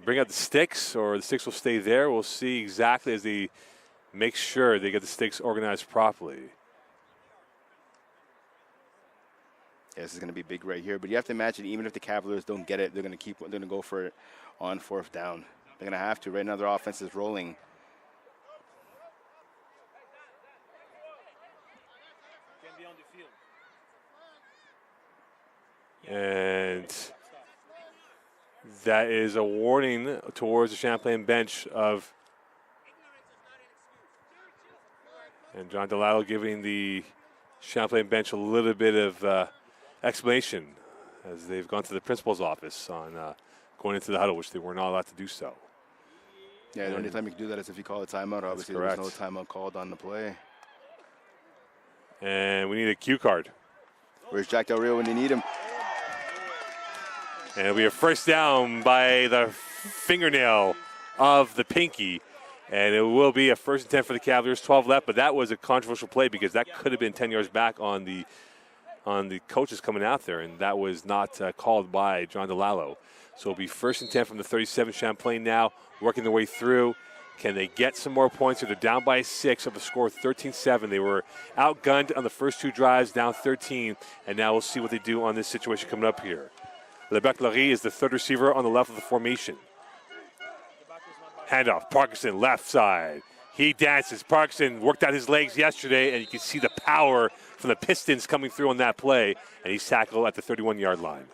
bring out the sticks, or the sticks will stay there. We'll see exactly as they make sure they get the sticks organized properly. Yeah, this is going to be big right here. But you have to imagine, even if the Cavaliers don't get it, they're going to go for it on 4th down. They're going to have to. Right now, their offense is rolling. And that is a warning towards the Champlain bench of. And John Delisle giving the Champlain bench a little bit of explanation as they've gone to the principal's office on going into the huddle, which they were not allowed to do so. Yeah, the only time you can do that is if you call a timeout. Obviously, there's no timeout called on the play. And we need a cue card. Where's Jack Del Rio when you need him? And it'll be a first down by the fingernail of the pinky. And it will be a 1st and 10 for the Cavaliers, 12 left. But that was a controversial play because that could have been 10 yards back on the coaches coming out there. And that was not called by John DeLallo. So it'll be 1st and 10 from the 37. Champlain now working their way through. Can they get some more points here? They're down by 6 of a score of 13-7. They were outgunned on the first 2 drives, down 13. And now we'll see what they do on this situation coming up here. Lebec-Laurie is the 3rd receiver on the left of the formation. Handoff, Parkinson, left side. He dances. Parkinson worked out his legs yesterday, and you can see the power from the Pistons coming through on that play. And he's tackled at the 31-yard line.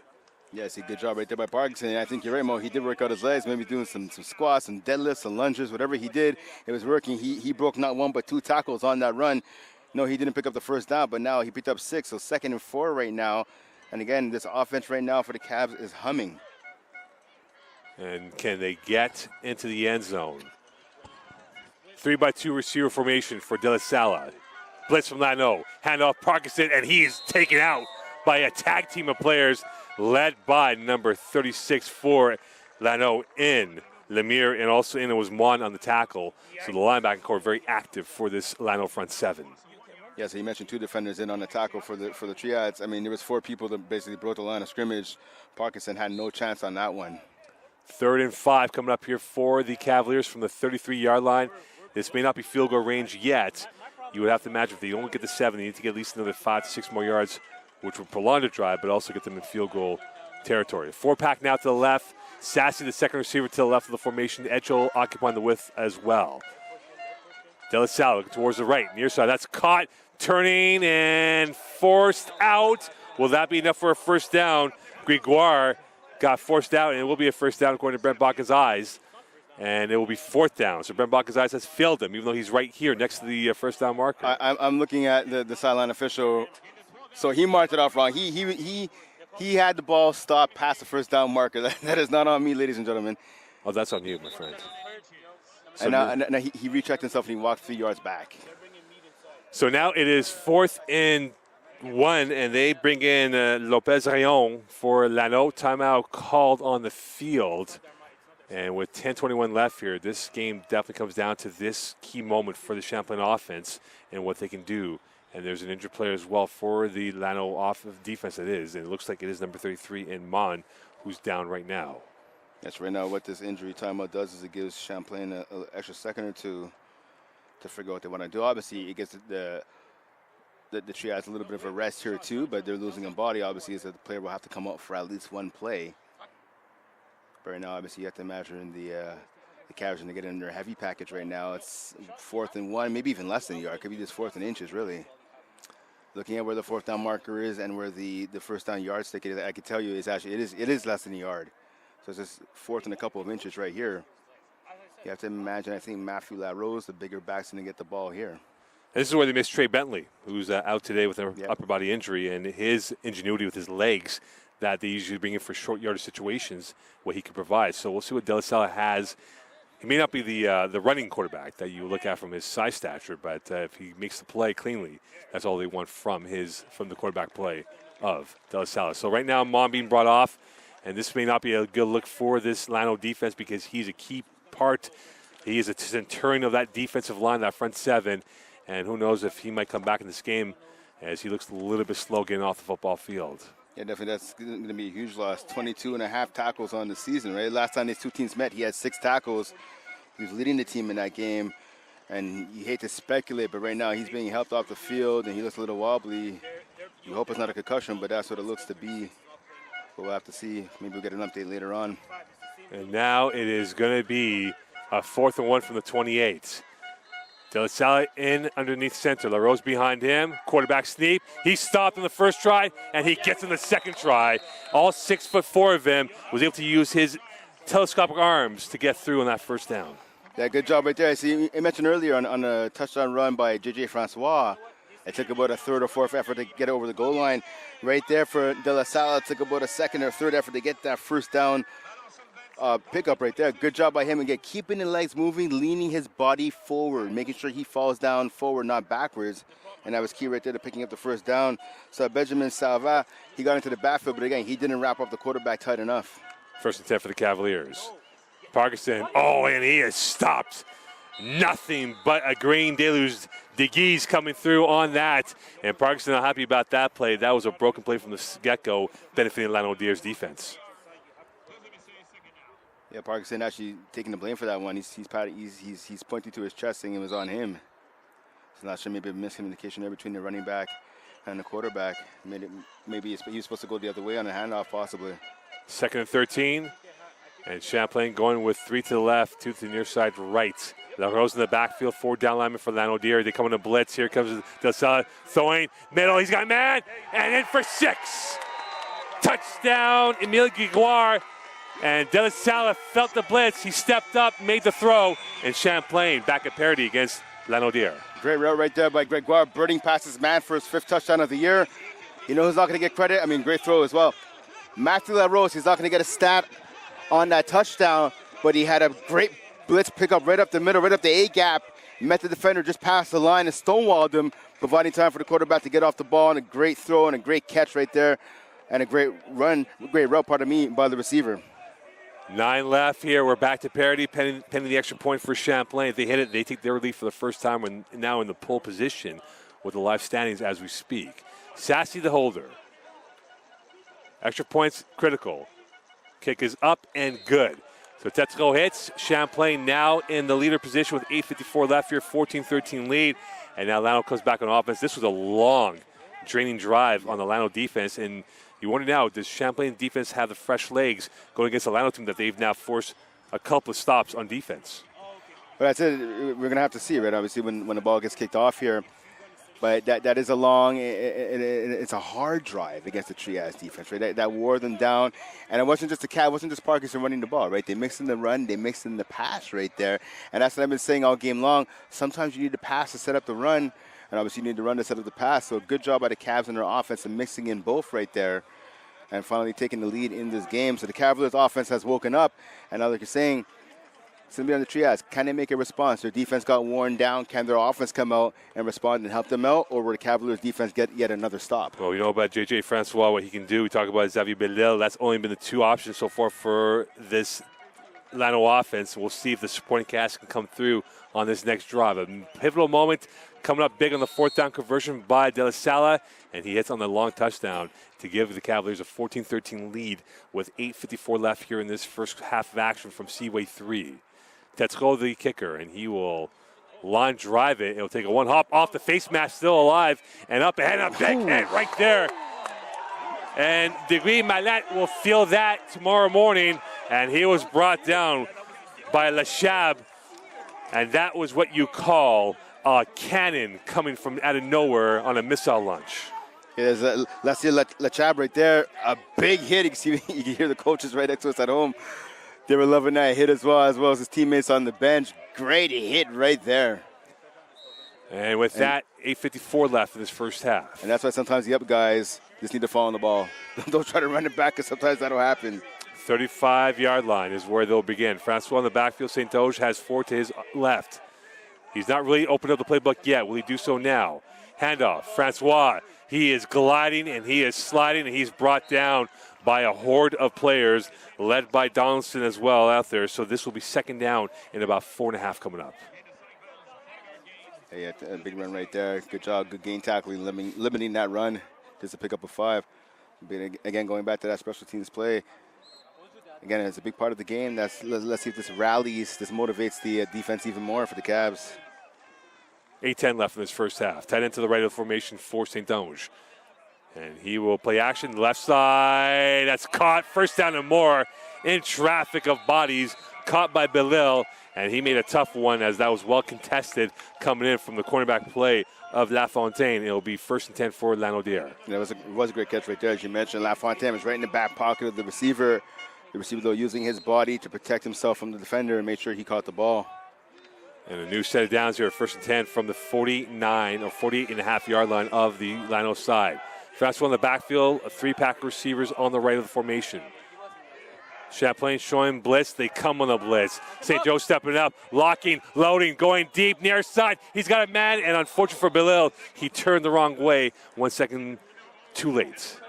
Yeah, see, good job right there by Parkinson. And I think you're right, Mo. He did work out his legs, maybe doing some squats, some deadlifts, some lunges, whatever he did. It was working. He broke not 1 but 2 tackles on that run. No, he didn't pick up the first down, but now he picked up 6. So 2nd and 4 right now. And again, this offense right now for the Cavs is humming. And can they get into the end zone? 3-by-2 receiver formation for De La Salle. blitz from Lano. Handoff Parkinson, and he is taken out by a tag team of players led by number 36 for Lano in Lemire, and also in it was Mon on the tackle. So the linebacking core very active for this Lano front seven. Yeah, so you mentioned 2 defenders in on the tackle for the Triads. I mean, there was 4 people that basically broke the line of scrimmage. Parkinson had no chance on that one. 3rd and 5 coming up here for the Cavaliers from the 33-yard line. This may not be field goal range yet. You would have to imagine if they only get to 7, they need to get at least another 5 to 6 more yards, which would prolong the drive, but also get them in field goal territory. 4-pack now to the left. Sassy, the second receiver, to the left of the formation. Etchell occupying the width as well. De La Salle looking towards the right, near side. That's caught, turning, and forced out. Will that be enough for a first down? Gregoire got forced out, and it will be a first down according to Brent Baca's eyes. And it will be 4th down. So Brent Baca's eyes has failed him, even though he's right here next to the first down marker. I'm looking at the sideline official. So he marked it off wrong. He had the ball stop past the first down marker. That is not on me, ladies and gentlemen. Oh, that's on you, my friend. So and now he rechecked himself and he walked 3 yards back. So now it is 4th and 1, and they bring in Lopez Rayon for Lano. Timeout called on the field. And with 10:21 left here, this game definitely comes down to this key moment for the Champlain offense and what they can do. And there's an injured player as well for the Lano defense. It is, and it looks like it is number 33 in Mon, who's down right now. Yes, right now what this injury timeout does is it gives Champlain an extra second or two to figure out what they want to do. Obviously, it gets the Triads a little bit of a rest here too, but they're losing a body. Obviously, is that the player will have to come out for at least one play. But right now, obviously, you have to imagine the Cavaliers to get in their heavy package right now. It's 4th and 1, maybe even less than a yard. It could be just 4th and inches, really. Looking at where the 4th down marker is and where the first down yardstick is, I can tell you it is less than a yard. So it's just 4th and a couple of inches right here. You have to imagine, I think Matthew Larose, the bigger back's going to get the ball here. And this is where they missed Trey Bentley, who's out today with an upper body injury, and his ingenuity with his legs that they usually bring in for short yardage situations, what he can provide. So we'll see what De La Salle has. He may not be the running quarterback that you look at from his size stature, but if he makes the play cleanly, that's all they want from the quarterback play of De La Salle. So right now, Mon being brought off, and this may not be a good look for this Lano defense because he's a key part. He is a centurion of that defensive line, that front seven, and who knows if he might come back in this game as he looks a little bit slow getting off the football field. Yeah, definitely that's going to be a huge loss. 22.5 tackles on the season, right? Last time these 2 teams met, he had 6 tackles. He was leading the team in that game, and you hate to speculate, but right now he's being helped off the field, and he looks a little wobbly. You hope it's not a concussion, but that's what it looks to be. But we'll have to see. Maybe we'll get an update later on. And now it is going to be a 4th and 1 from the 28. De La Salle in underneath center. LaRose behind him. Quarterback sneak. He stopped in the first try, and he gets in the second try. All 6'4" of him was able to use his telescopic arms to get through on that first down. Yeah, good job right there. See, you mentioned earlier on a touchdown run by J.J. Francois, it took about a 3rd or 4th effort to get over the goal line. Right there for De La Salle, it took about a 2nd or 3rd effort to get that first down pickup right there. Good job by him again, keeping the legs moving, leaning his body forward, making sure he falls down forward, not backwards. And that was key right there to picking up the first down. So Benjamin Salva, he got into the backfield, but again, he didn't wrap up the quarterback tight enough. 1st and 10 for the Cavaliers. Parkinson, and he has stopped. Nothing but a green deluge. DeGee's coming through on that. And Parkinson not happy about that play. That was a broken play from the get-go, benefiting Lanaudiere's defense. Yeah, Parkinson actually taking the blame for that one. He's pointing to his chest saying it was on him. So not sure, maybe a miscommunication there between the running back and the quarterback. Maybe he was supposed to go the other way on a handoff, possibly. 2nd and 13. And Champlain going with 3 to the left, 2 to the near side right. LaRose in the backfield, 4 down linemen for Lanaudière. They come in a blitz. Here comes De La Salle throwing middle. He's got a man, and in for 6. Touchdown, Emile Gregoire. And De La Salle felt the blitz. He stepped up, made the throw, and Champlain back at parity against Lanaudière. Great route right there by Gregoire, birding past his man for his 5th touchdown of the year. You know who's not going to get credit? I mean, great throw as well. Matthew LaRose, he's not going to get a stat on that touchdown, but he had a great blitz pickup right up the middle, right up the A-gap. met the defender just past the line and stonewalled him, providing time for the quarterback to get off the ball, and a great throw and a great catch right there, and a great route, by the receiver. 9 left here. We're back to parity, pending the extra point for Champlain. If they hit it, they take their lead for the first time. We're now in the pole position with the live standings as we speak. Sassy the holder. Extra points critical. Kick is up and good. So Tetsuo hits. Champlain now in the leader position with 8:54 left here, 14-13 lead. And now Lano comes back on offense. This was a long, draining drive on the Lano defense. And you wonder now, does Champlain defense have the fresh legs going against the Lano team that they've now forced a couple of stops on defense? Well, that's it. We're going to have to see, right, obviously, when the ball gets kicked off here. But that is a long, it's a hard drive against the Trias defense, right? That wore them down. And it wasn't just it wasn't just Parkinson running the ball, right? They mixed in the run, they mixed in the pass right there. And that's what I've been saying all game long. Sometimes you need to pass to set up the run, and obviously you need to run to set up the pass. So good job by the Cavs and their offense and mixing in both right there and finally taking the lead in this game. So the Cavaliers offense has woken up, and now like you're saying, it's going to be on the Trias. Can they make a response? Their defense got worn down. Can their offense come out and respond and help them out? Or will the Cavaliers defense get yet another stop? Well, we know about J.J. Francois, what he can do. We talk about Xavier Belil. That's only been the 2 options so far for this Lano offense. We'll see if the supporting cast can come through on this next drive. A pivotal moment coming up big on the 4th down conversion by De La Sala, and he hits on the long touchdown to give the Cavaliers a 14-13 lead with 8:54 left here in this first half of action from Seaway 3. Tetsuo the kicker, and he will line drive it. It'll take a 1 hop off the face mask, still alive, and up ahead, a big hit right there. And Degree Malette will feel that tomorrow morning, and he was brought down by Lachab, and that was what you call a cannon coming from out of nowhere on a missile launch. There's Lachab right there, a big hit. You can hear the coaches right next to us at home. They were loving that hit as well as his teammates on the bench. Great hit right there. And with that, 8:54 left in this first half. And that's why sometimes the up guys just need to fall on the ball. Don't try to run it back, because sometimes that'll happen. 35-yard line is where they'll begin. Francois in the backfield. St. Doge has 4 to his left. He's not really opened up the playbook yet. Will he do so now? Handoff. Francois. He is gliding and he is sliding, and he's brought down by a horde of players led by Donaldson as well out there. So this will be 2nd down in about 4.5 coming up. Yeah, a big run right there. Good job, good gain tackling, limiting that run just to pick up a 5. Again, going back to that special teams play. Again, it's a big part of the game. Let's see if this rallies, this motivates the defense even more for the Cavs. 8:10 left in this first half. Tight end to the right of the formation for St. Doge. And he will play action, left side. That's caught. First down and more in traffic of bodies. Caught by Belil. And he made a tough one, as that was well contested coming in from the cornerback play of LaFontaine. It'll be 1st and 10 for Lanaudière. Yeah, it was a great catch right there, as you mentioned. LaFontaine was right in the back pocket of the receiver. The receiver, though, using his body to protect himself from the defender and make sure he caught the ball. And a new set of downs here, 1st and 10 from the 49 or 48.5-yard line of the Lano side. Francois in the backfield, 3-pack receivers on the right of the formation. Champlain showing blitz. They come on the blitz. St. Joe stepping up, locking, loading, going deep, near side. He's got a man, and unfortunate for Belil, he turned the wrong way 1 second too late.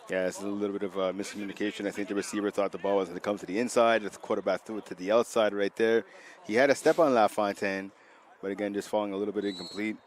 Yeah, it's a little bit of miscommunication. I think the receiver thought the ball was going to come to the inside. The quarterback threw it to the outside right there. He had a step on LaFontaine, but again, just falling a little bit incomplete.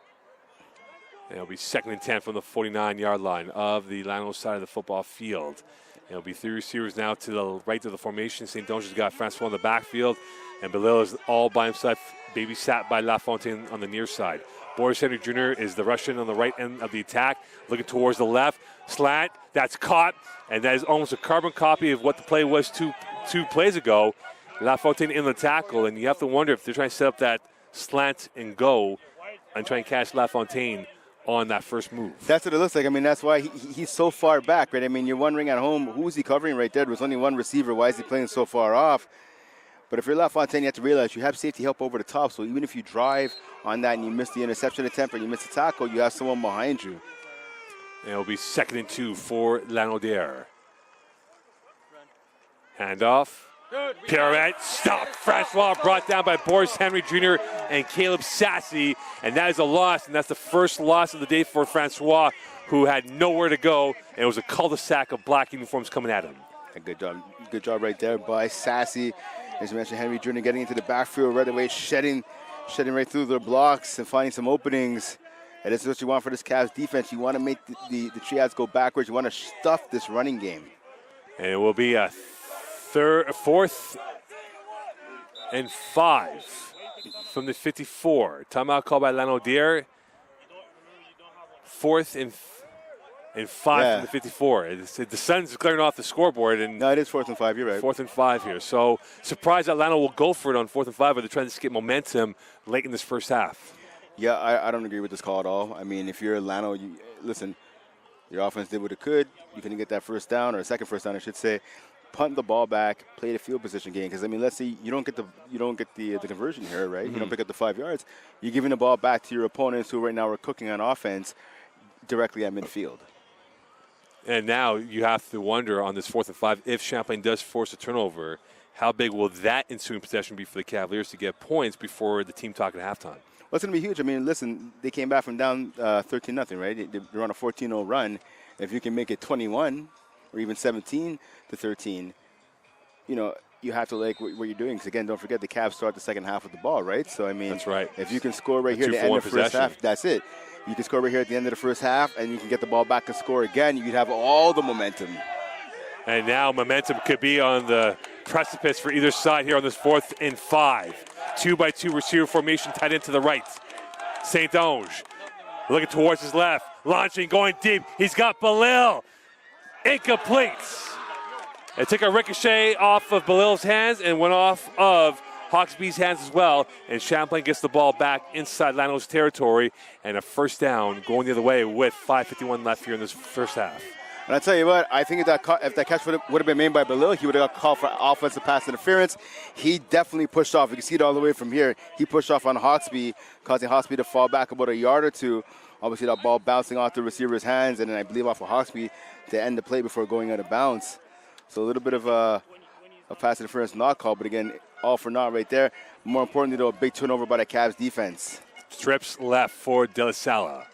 It'll be 2nd and 10 from the 49-yard line of the Lano side of the football field. It'll be 3 receivers now to the right of the formation. St. Doge has got Francois in the backfield, and Belil is all by himself, babysat by LaFontaine on the near side. Boris Henry Jr. is the Russian on the right end of the attack, looking towards the left. Slant, that's caught, and that is almost a carbon copy of what the play was two plays ago. LaFontaine in the tackle, and you have to wonder if they're trying to set up that slant and go and try and catch LaFontaine on that first move. That's what it looks like. I mean, that's why he's so far back, right? I mean, you're wondering at home, who is he covering right there? There was only one receiver. Why is he playing so far off? But if you're LaFontaine, you have to realize you have safety help over the top. So even if you drive on that and you miss the interception attempt or you miss the tackle, you have someone behind you. And it'll be 2nd and 2 for Lanaudière. Handoff. Pirouette, stop. Francois brought down by Boris Henry Jr. and Caleb Sassy, and that is a loss, and that's the first loss of the day for Francois, who had nowhere to go, and it was a cul-de-sac of black uniforms coming at him. Good job right there by Sassy. As you mentioned, Henry Jr. getting into the backfield right away, shedding right through their blocks and finding some openings. And this is what you want for this Cavs defense. You want to make the Triads go backwards. You want to stuff this running game. And it will be a 4th and 5 from the 54. Timeout called by Lanaudière. 4th and 5 from the 54. The sun's glaring off the scoreboard. And no, it is 4th and 5. You're right. 4th and 5 here. So surprised that Lano will go for it on 4th and 5, but they're trying to get momentum late in this first half. Yeah, I don't agree with this call at all. I mean, if you're Lano, listen, your offense did what it could. You couldn't get that first down, or a second first down, I should say. Punt the ball back, play the field position game. Because I mean, let's say you don't get the conversion here, right? You don't pick up the 5 yards. You're giving the ball back to your opponents, who right now are cooking on offense, directly at midfield. And now you have to wonder on this 4th and 5, if Champlain does force a turnover, how big will that ensuing possession be for the Cavaliers to get points before the team talk at halftime? Well, it's going to be huge. I mean, listen, they came back from down 13-0, right? They're on a 14-0 run. If you can make it 21 or even 17-13, you have to like what you're doing. Because, again, don't forget the Cavs start the second half with the ball, right? So, I mean, that's right. If you can score right here at the end of the first half, that's it. You can score right here at the end of the first half, and you can get the ball back and score again. You could have all the momentum. And now momentum could be on the precipice for either side here on this 4th and 5. 2-by-2 receiver formation tight into the right. Saint-Onge looking towards his left. Launching, going deep. He's got Belil. Incomplete. It took a ricochet off of Belil's hands and went off of Hawksby's hands as well. And Champlain gets the ball back inside Lano's territory. And a first down going the other way with 5:51 left here in this first half. And I tell you what, I think if that catch would have been made by Belil, he would have got called for offensive pass interference. He definitely pushed off. You can see it all the way from here. He pushed off on Hawksby, causing Hawksby to fall back about a yard or two. Obviously, that ball bouncing off the receiver's hands, and then I believe off of Hawksby to end the play before going out of bounds. So a little bit of a pass interference not called, but again, all for naught right there. More importantly, though, a big turnover by the Cavs defense. Trips left for De La Sala.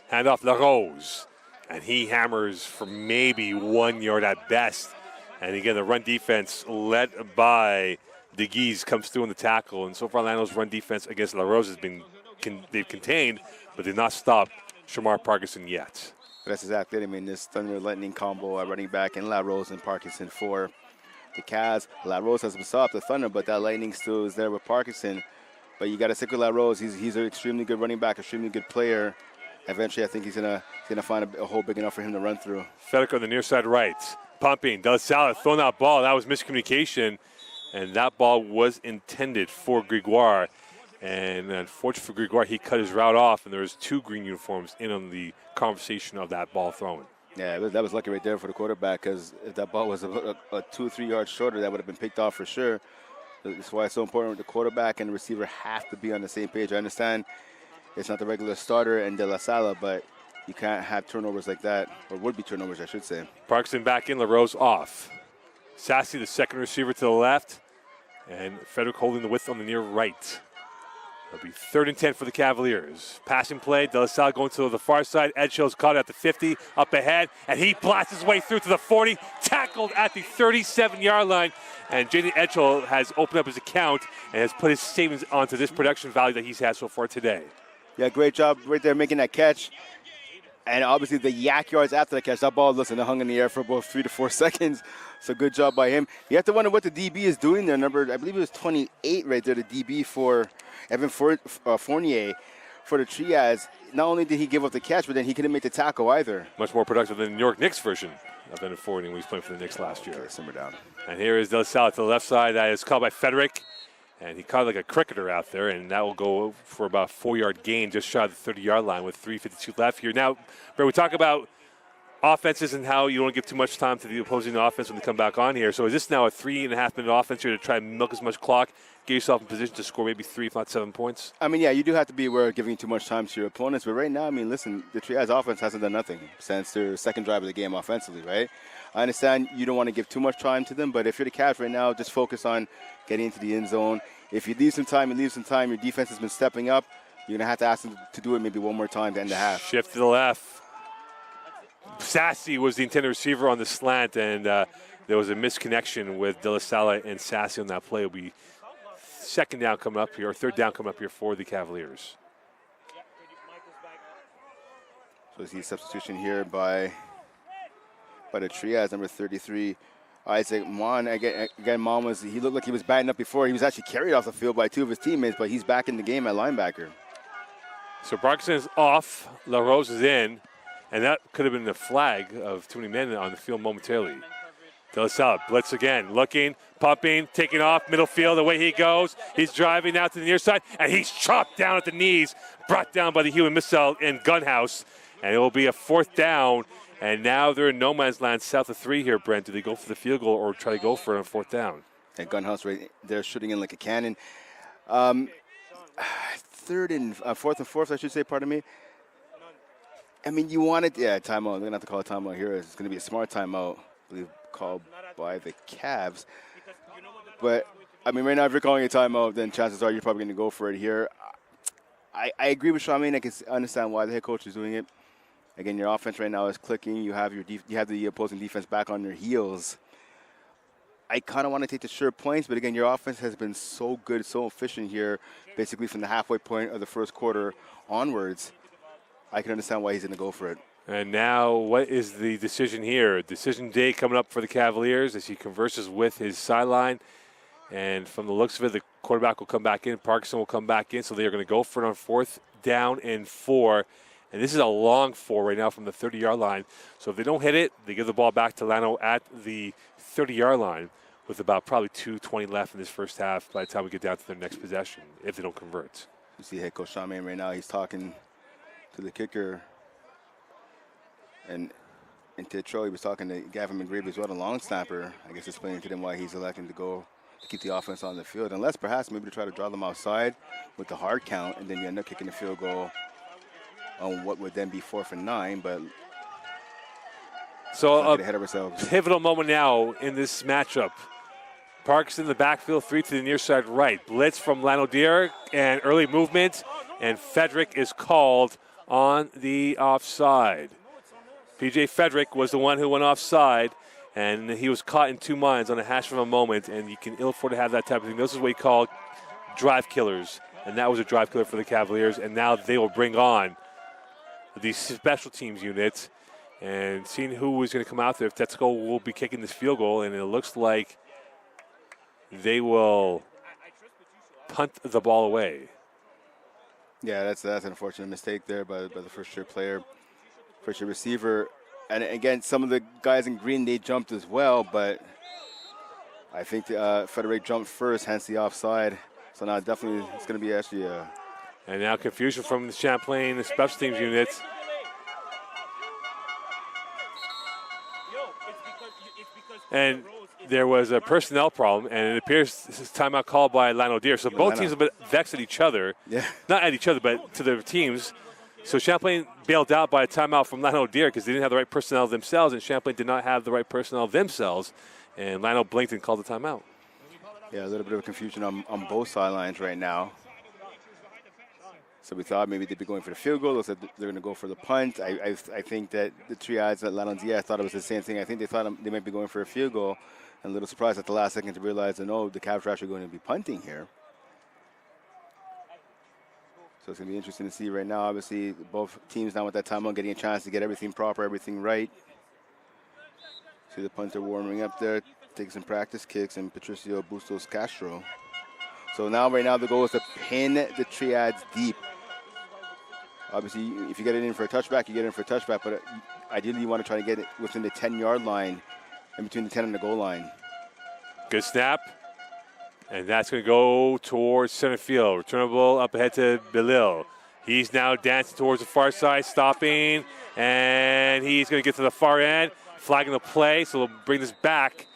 Hand off LaRose. And he hammers for maybe 1 yard at best. And again, the run defense led by De Guise comes through on the tackle. And so far, Lano's run defense against LaRose has been they've contained, but did not stop Shamar Parkinson yet. That's exactly it. I mean, this thunder lightning combo at running back in LaRose and Parkinson for the Cavs. LaRose has been stopped the thunder, but that lightning still is there with Parkinson. But you got to stick with LaRose. He's an extremely good running back, extremely good player. Eventually, I think he's gonna find a hole big enough for him to run through. Federico on the near side right, pumping. De La Sala throwing that ball. That was miscommunication, and that ball was intended for Gregoire. And unfortunately for Gregoire, he cut his route off, and there was 2 green uniforms in on the conversation of that ball thrown. Yeah, that was lucky right there for the quarterback, because if that ball was a 2 or 3 yards shorter, that would have been picked off for sure. That's why it's so important the quarterback and the receiver have to be on the same page. I understand it's not the regular starter and De La Sala, but you can't have turnovers like that, or would be turnovers, I should say. Parkinson back in, LaRose off. Sassy, the second receiver to the left, and Frederick holding the width on the near right. It'll be 3rd and 10 for the Cavaliers. Passing play, De La Sala going to the far side. Edshill's caught at the 50, up ahead, and he blasts his way through to the 40, tackled at the 37-yard line. And Jaden Edchill has opened up his account and has put his savings onto this production value that he's had so far today. Yeah, great job right there making that catch. And obviously the yak yards after the catch, that ball, listen, it hung in the air for about 3 to 4 seconds. So good job by him. You have to wonder what the DB is doing there. I believe it was 28 right there, the DB for Evan Fournier for the Triads. Not only did he give up the catch, but then he couldn't make the tackle either. Much more productive than the New York Knicks version of Evan Fournier when he was playing for the Knicks last year. Okay, simmer down. And here is De La Sala to the left side. That is called by Frederick. And he caught like a cricketer out there, and that will go for about a 4-yard gain just shy of the 30-yard line with 3:52 left here. Now, Brett, we talk about offense isn't how you don't give too much time to the opposing offense when they come back on here. So is this now a 3.5-minute offense here to try and milk as much clock, get yourself in position to score maybe 3, if not 7 points? I mean, yeah, you do have to be aware of giving too much time to your opponents. But right now, I mean, listen, the Triad's offense hasn't done nothing since their second drive of the game offensively, right? I understand you don't want to give too much time to them, but if you're the Cavs right now, just focus on getting into the end zone. If you leave some time, your defense has been stepping up. You're going to have to ask them to do it maybe one more time to end the half. Shift to the left. Sassy was the intended receiver on the slant, and there was a misconnection with De La Salle and Sassy on that play. It'll be second down coming up here, or third down coming up here for the Cavaliers. So see a substitution here by the Triads, number 33, Isaac Mon. Again, Mon he looked like he was batting up before. He was actually carried off the field by 2 of his teammates, but he's back in the game at linebacker. So Parkinson is off, LaRose is in, and that could have been the flag of too many men on the field momentarily. De La Salle blitz again, looking, pumping, taking off, middle field, the way he goes. He's driving out to the near side, and he's chopped down at the knees, brought down by the human missile in Gunhouse, and it will be a fourth down. And now they're in no man's land south of 3 here, Brent. Do they go for the field goal or try to go for it on fourth down? And Gunhouse right there shooting in like a cannon. Fourth and fourth, I should say, pardon me. I mean, you want it, yeah, timeout. They're going to have to call a timeout here. It's going to be a smart timeout, I believe, called by the Cavs. But, I mean, right now, if you're calling a timeout, then chances are you're probably going to go for it here. I agree with Charmaine. I can understand why the head coach is doing it. Again, your offense right now is clicking. You have the opposing defense back on their heels. I kind of want to take the sure points, but again, your offense has been so good, so efficient here, basically from the halfway point of the first quarter onwards. I can understand why he's going to go for it. And now, what is the decision here? Decision day coming up for the Cavaliers as he converses with his sideline. And from the looks of it, the quarterback will come back in. Parkinson will come back in, so they are going to go for it on fourth down and 4. And this is a long 4 right now from the 30-yard line. So if they don't hit it, they give the ball back to Lano at the 30-yard line with about probably 2:20 left in this first half by the time we get down to their next possession, if they don't convert. You see head coach Charmaine right now. He's talking to the kicker. And in Tetro, he was talking to Gavin McGreevy as well, the long snapper. I guess explaining to them why he's electing to go to keep the offense on the field. Unless perhaps maybe to try to draw them outside with the hard count, and then you end up kicking the field goal on what would then be 4th and 9, but so ahead of ourselves. Pivotal moment now in this matchup. Parks in the backfield, 3 to the near side right. Blitz from Lanaudière and early movement, and Frederick is called on the offside. P.J. Frederick was the one who went offside, and he was caught in 2 minds on a hash of a moment, and you can ill afford to have that type of thing. This is what we call drive killers, and that was a drive killer for the Cavaliers, and now they will bring on these special teams units and seeing who is going to come out there. If Tetsuko will be kicking this field goal, and it looks like they will punt the ball away. Yeah, that's an unfortunate mistake there by the first-year player, first-year receiver. And again, some of the guys in green, they jumped as well, but I think Frederick jumped first, hence the offside. So now definitely it's going to be actually a... And now confusion from the Champlain special teams units. And there was a personnel problem, and it appears this is timeout called by Lanaudière. So both teams have been vexed at each other. Yeah. Not at each other, but to their teams. So Champlain bailed out by a timeout from Lanaudière because they didn't have the right personnel themselves, and Champlain did not have the right personnel themselves. And Lano blinked and called the timeout. Yeah, a little bit of confusion on both sidelines right now. So we thought maybe they'd be going for the field goal. They said they're going to go for the punt. I think that the Triads at Landodier, I thought it was the same thing. I think they thought they might be going for a field goal. And a little surprised at the last second to realize that, no, the Cavs are actually going to be punting here. So it's going to be interesting to see right now. Obviously, both teams now with that timeout getting a chance to get everything proper, everything right. See the punter warming up there, taking some practice kicks, and Patricio Bustos Castro. So now, right now, the goal is to pin the Triads deep. Obviously, if you get it in for a touchback, you get it in for a touchback, but ideally you want to try to get it within the 10-yard line and between the 10 and the goal line. Good snap. And that's going to go towards center field. Returnable up ahead to Belil. He's now dancing towards the far side, stopping, and he's going to get to the far end, flagging the play, so they'll bring this back.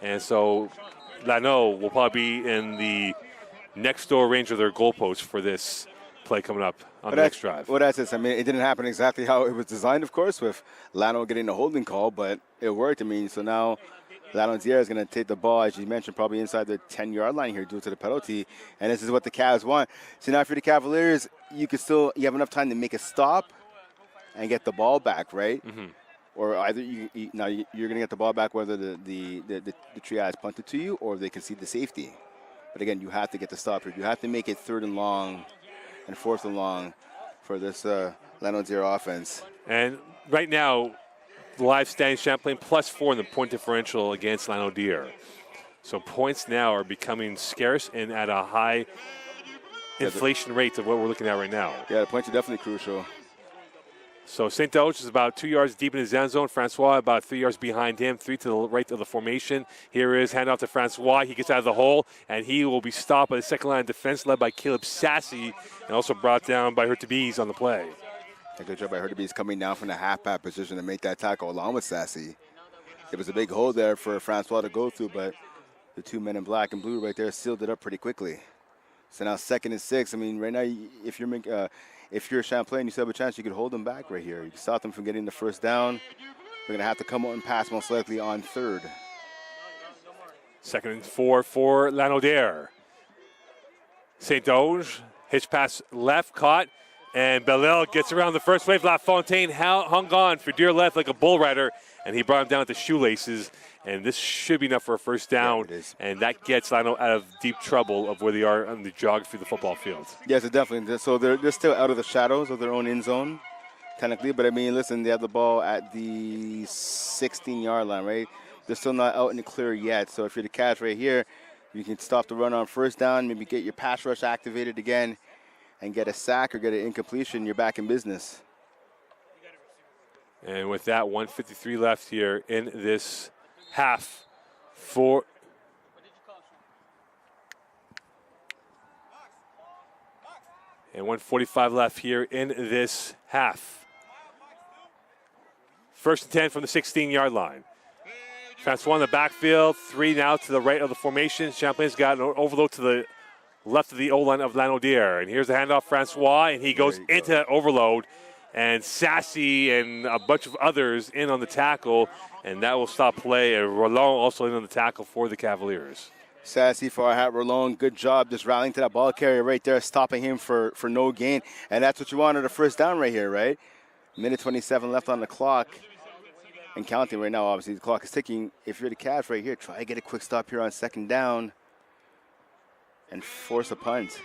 And so Lanaudière will probably be in the next door range of their goalpost for this play coming up on the next drive. Well, that's it. I mean, it didn't happen exactly how it was designed, of course, with Lanaudière getting the holding call, but it worked. I mean, so now Landodier is going to take the ball, as you mentioned, probably inside the 10-yard line here due to the penalty, and this is what the Cavs want. So now for the Cavaliers, you have enough time to make a stop and get the ball back, right? Mm-hmm. Or either you're going to get the ball back whether the triage punted to you or they concede the safety. But again, you have to get the stop here. You have to make it 3rd and long and 4th and long for this Lanaudière offense. And right now, live standing Champlain +4 in the point differential against Lanaudière. So points now are becoming scarce and at a high inflation rate of what we're looking at right now. Yeah, the points are definitely crucial. So St. Doge is about 2 yards deep in his end zone. Francois about 3 yards behind him, 3 to the right of the formation. Here is handoff to Francois. He gets out of the hole, and he will be stopped by the second line of defense led by Caleb Sassy, and also brought down by Hurtubise on the play. A good job by Hurtubise coming down from the half-back position to make that tackle along with Sassy. It was a big hole there for Francois to go through, but the 2 men in black and blue right there sealed it up pretty quickly. So now 2nd and 6. I mean, right now, if you're Champlain, you still have a chance you could hold them back right here. You can stop them from getting the first down. They're going to have to come out and pass most likely on 3rd. 2nd and 4 for Lanaudière. St. Doge, hitch pass left, caught, and Bellel gets around the first wave. LaFontaine hung on for dear life like a bull rider, and he brought him down with the shoelaces. And this should be enough for a first down, and that gets Lanaudière out of deep trouble of where they are on the geography of the football field. Yes, definitely. So they're still out of the shadows of their own end zone, technically. But, I mean, listen, they have the ball at the 16-yard line, right? They're still not out in the clear yet. So if you're the Cavs right here, you can stop the run on first down, maybe get your pass rush activated again, and get a sack or get an incompletion. You're back in business. And with that, 1:53 left here in this half for and 1:45 left here in this half. 1st and 10 from the 16-yard line. Francois in the backfield, 3 now to the right of the formation. Champlain's got an overload to the left of the O-line of Lanaudière. And here's the handoff, Francois, and he goes into that overload. And Sassy and a bunch of others in on the tackle, and that will stop play. And Roland also in on the tackle for the Cavaliers. Sassy, Farhat, Roland, good job just rallying to that ball carrier right there, stopping him for no gain. And that's what you wanted, a first down right here, right? 1:27 left on the clock. And counting right now, obviously, the clock is ticking. If you're the Cavs right here, try to get a quick stop here on 2nd down and force a punt.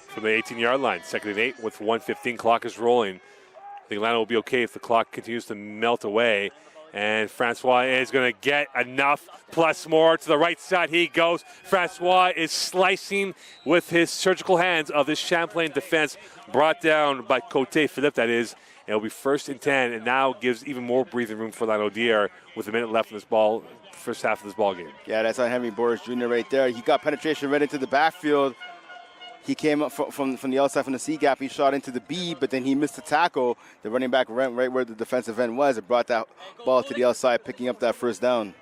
From the 18-yard line, 2nd and 8 with 1:15. Clock is rolling. I think Atlanta will be okay if the clock continues to melt away. And Francois is going to get enough plus more to the right side. He goes. Francois is slicing with his surgical hands of this Champlain defense, brought down by Côté Philippe, that is. It'll be 1st and 10, and now gives even more breathing room for Lanaudière with a minute left in this first half of this ball game. Yeah, that's on Henry Boris Jr. right there. He got penetration right into the backfield. He came up from the outside from the C gap. He shot into the B, but then he missed the tackle. The running back ran right where the defensive end was. It brought that ball to the outside, picking up that first down.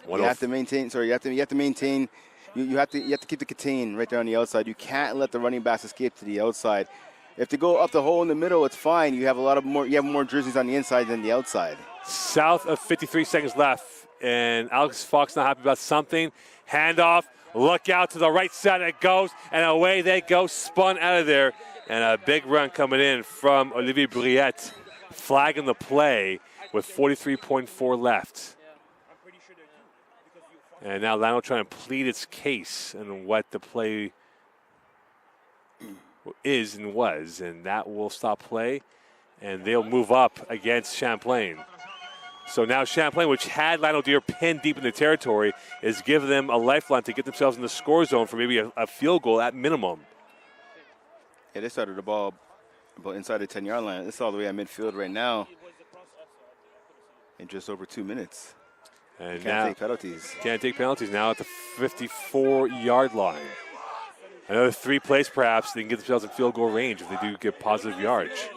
You have to maintain. You have to maintain. You have to keep the contain right there on the outside. You can't let the running backs escape to the outside. If they go up the hole in the middle, it's fine. You have more jerseys on the inside than the outside. South of 53 seconds left, and Alex Fox not happy about something. Handoff. Look out to the right side it goes, and away they go, spun out of there. And a big run coming in from Olivier Briette, flagging the play with 43.4 left. And now Lanaudière trying to plead its case and what the play is and was, and that will stop play, and they'll move up against Champlain. So now Champlain, which had Lanaudière pinned deep in the territory, is giving them a lifeline to get themselves in the score zone for maybe a field goal at minimum. Yeah, they started the ball about inside the 10-yard line. It's all the way at midfield right now in just over 2 minutes. And can't take penalties. Can't take penalties now at the 54-yard line. Another 3 plays, perhaps. They can get themselves in field goal range if they do get positive yardage.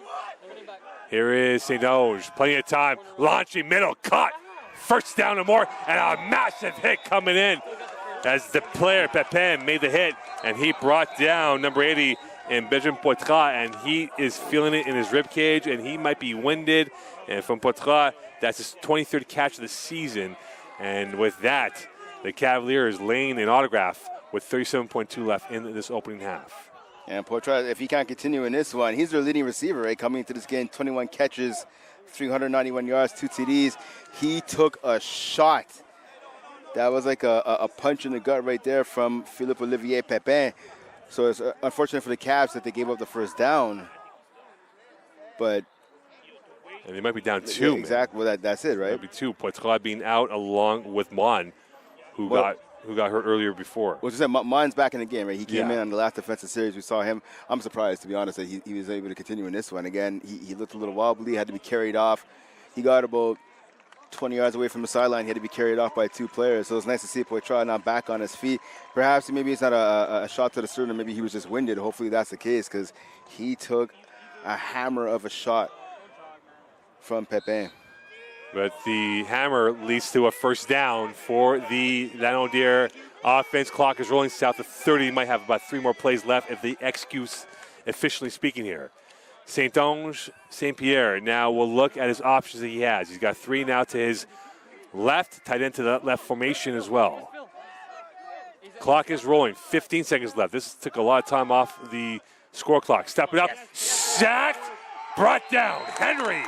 Here is St-Onge. Plenty of time. Launching middle. Cut. First down and more. And a massive hit coming in as the player, Pepin, made the hit. And he brought down number 80 in Benjamin Poitras. And he is feeling it in his rib cage. And he might be winded. And from Poitras, that's his 23rd catch of the season. And with that, the Cavaliers laying an autograph with 37.2 left in this opening half. And Poitras, if he can't continue in this one, he's their leading receiver, right? Coming into this game, 21 catches, 391 yards, 2 TDs. He took a shot. That was like a punch in the gut right there from Philippe Olivier Pepin. So it's unfortunate for the Cavs that they gave up the first down. But and they might be down 2. Yeah, exactly. Well, that's it, right? Might be 2. Poitras being out along with Mon, who got hurt earlier before. Well, Mon's back in the game, right? He came in on the last defensive series. We saw him. I'm surprised, to be honest, that he was able to continue in this one. Again, he looked a little wobbly, had to be carried off. He got about 20 yards away from the sideline. He had to be carried off by 2 players. So it's nice to see Poitras now back on his feet. Perhaps maybe it's not a shot to the sternum. Maybe he was just winded. Hopefully that's the case because he took a hammer of a shot from Pepin. But the hammer leads to a first down for the Lanaudière offense. Clock is rolling south of 30. Might have about 3 more plays left if they execute, officially speaking here. St-Onge, St-Pierre now will look at his options that he has. He's got 3 now to his left, tight end to the left formation as well. Clock is rolling, 15 seconds left. This took a lot of time off the score clock. Step it up, sacked, brought down, Henry.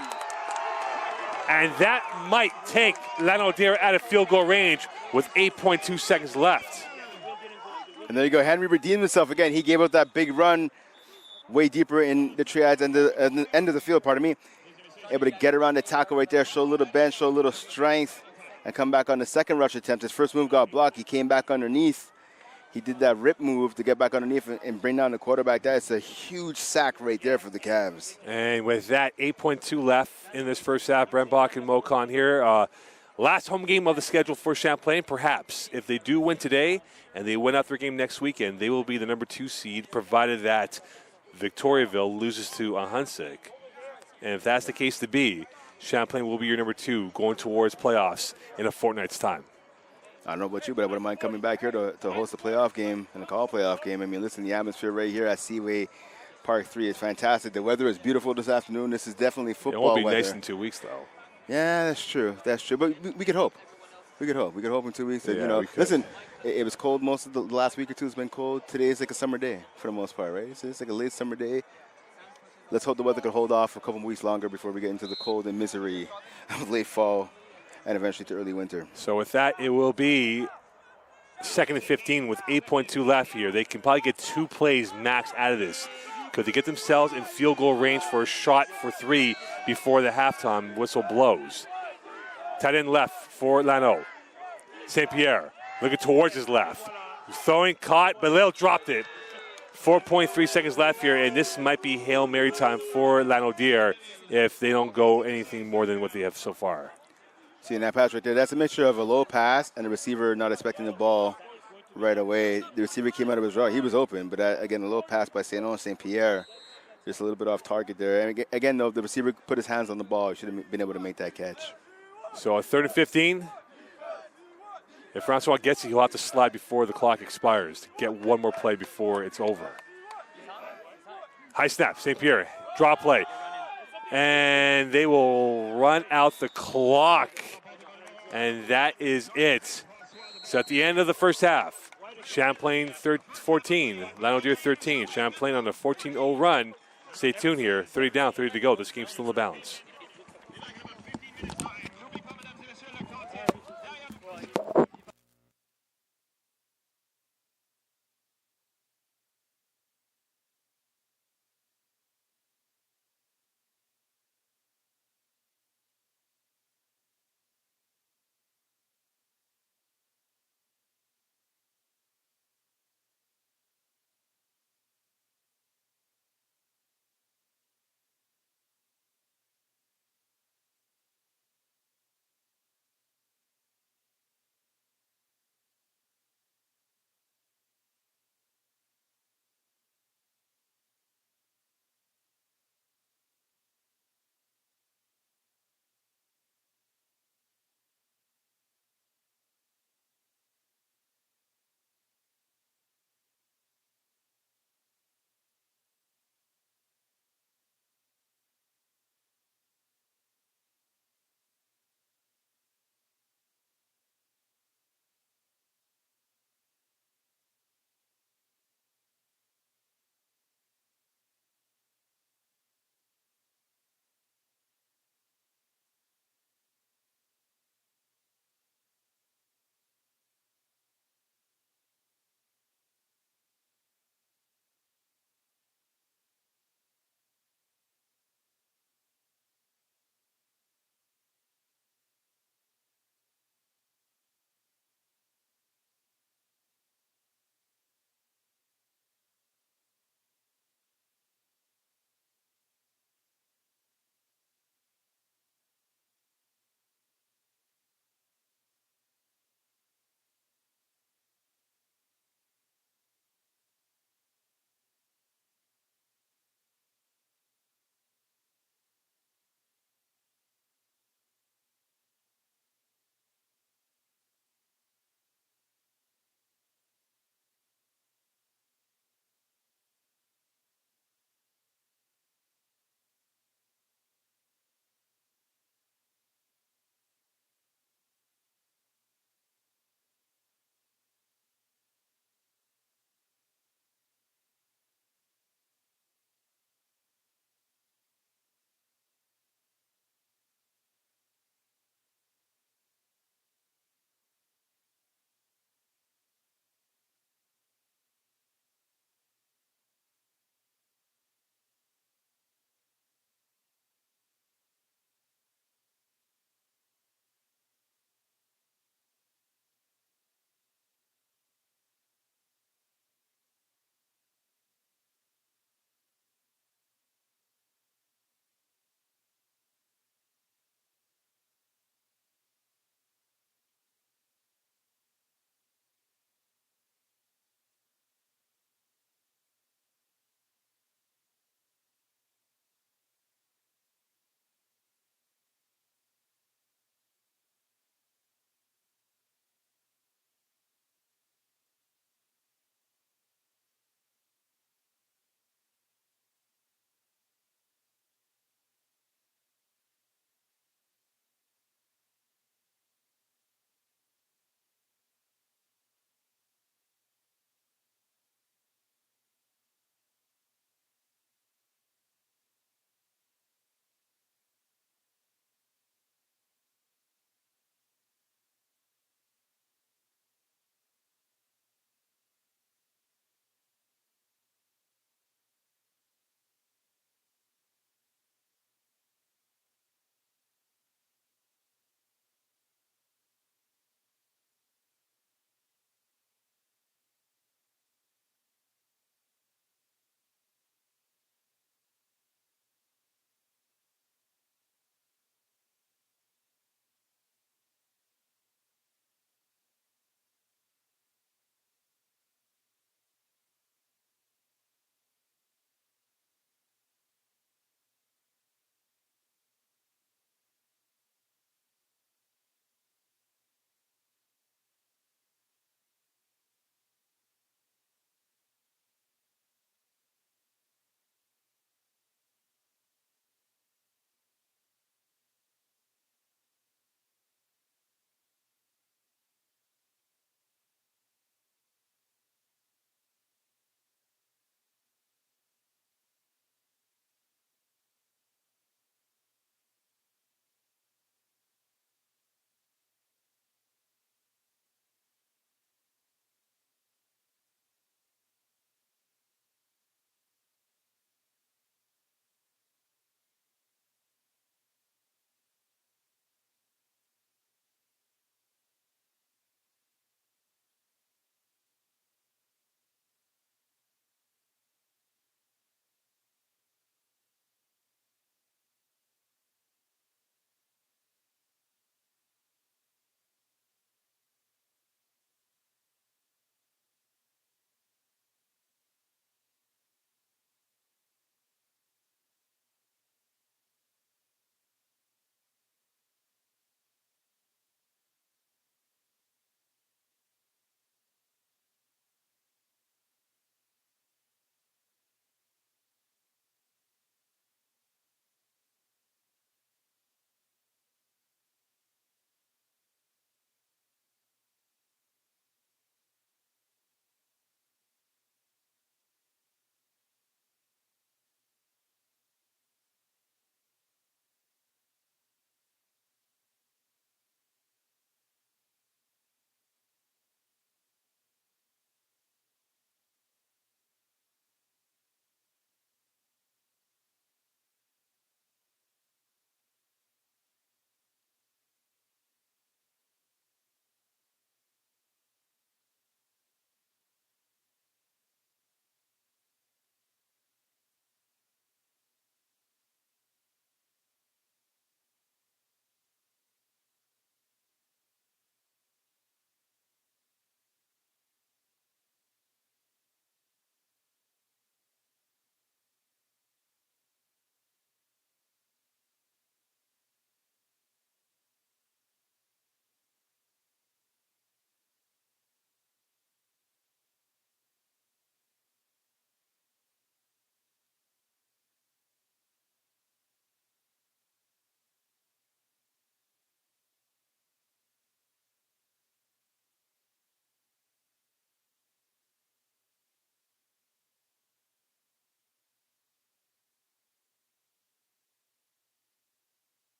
And that might take Lanaudière out of field goal range with 8.2 seconds left. And there you go. Henry redeemed himself again. He gave up that big run way deeper in the triads and the end of the field, pardon me. Able to get around the tackle right there, show a little bend, show a little strength, and come back on the second rush attempt. His first move got blocked. He came back underneath. He did that rip move to get back underneath and bring down the quarterback. That's a huge sack right there for the Cavs. And with that, 8.2 left in this first half. Brembach and Mocon here. Last home game of the schedule for Champlain. Perhaps if they do win today and they win out their game next weekend, they will be the number 2 seed, provided that Victoriaville loses to Ahunsik. And if that's the case to be, Champlain will be your number 2 going towards playoffs in a fortnight's time. I don't know about you, but I wouldn't mind coming back here to host a playoff game and a call playoff game. I mean, listen, the atmosphere right here at Seaway Park 3 is fantastic. The weather is beautiful this afternoon. This is definitely football weather. It won't be nice in 2 weeks, though. Yeah, that's true. That's true. But we could hope. We could hope. We could hope in 2 weeks. That, Yeah, listen, it was cold most of the last week or two. It's been cold. Today is like a summer day for the most part, right? It's like a late summer day. Let's hope the weather could hold off for a couple weeks longer before we get into the cold and misery of late fall and eventually to early winter. So with that, it will be 2nd and 15 with 8.2 left here. They can probably get 2 plays max out of this. Could they get themselves in field goal range for a shot for 3 before the halftime whistle blows? Tight end left for Lano. St-Pierre looking towards his left. Throwing, caught, but Lil dropped it. 4.3 seconds left here, and this might be Hail Mary time for Lanaudière if they don't go anything more than what they have so far. Seeing that pass right there, that's a mixture of a low pass and the receiver not expecting the ball right away. The receiver came out of his route. He was open, but again, a low pass by St-Pierre. Just a little bit off target there. And again, though, the receiver put his hands on the ball. He should have been able to make that catch. So a 3rd and 15. If Francois gets it, he'll have to slide before the clock expires to get 1 more play before it's over. High snap, St-Pierre, draw play. And they will run out the clock. And that is it. So at the end of the first half, Champlain 14, Lanaudière 13. Champlain on a 14-0 run. Stay tuned here. 30 down, 30 to go. This game's still in the balance.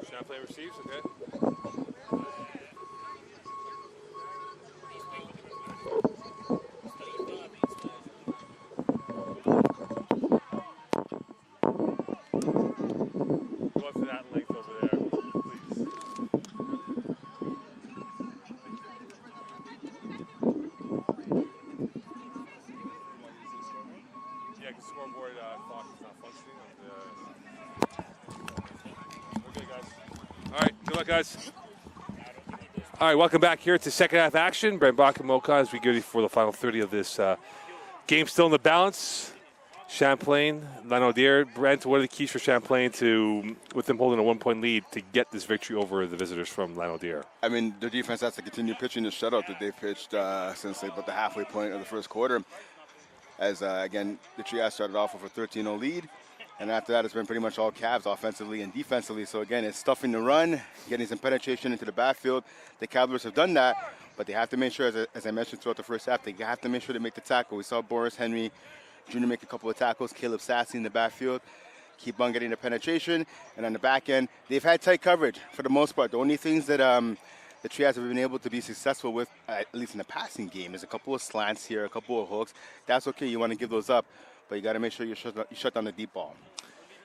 Champlain receives, okay. Go up to that length over there, please. Yeah, because scoreboard clock is not functioning. We're good, guys. All right, good luck, guys. All right, welcome back here to second half action. Brent Bach and Mocha as we get ready for the final 30 of this game. Still in the balance. Champlain, Lanaudière. Brent, what are the keys for Champlain to, with them holding a 1-point lead, to get this victory over the visitors from Lanaudière? I mean, their defense has to continue pitching the shutout that they've pitched since about the halfway point of the first quarter. As, again, the Trias started off with a 13-0 lead. And after that, it's been pretty much all Cavs offensively and defensively. So, again, it's stuffing the run, getting some penetration into the backfield. The Cavaliers have done that, but they have to make sure, as I mentioned throughout the first half, they have to make sure they make the tackle. We saw Boris Henry Jr. make a couple of tackles, Caleb Sassy in the backfield, keep on getting the penetration. And on the back end, they've had tight coverage for the most part. The only things that the Trias have been able to be successful with, at least in the passing game, is a couple of slants here, a couple of hooks. That's okay. You want to give those up, but you got to make sure you shut down the deep ball.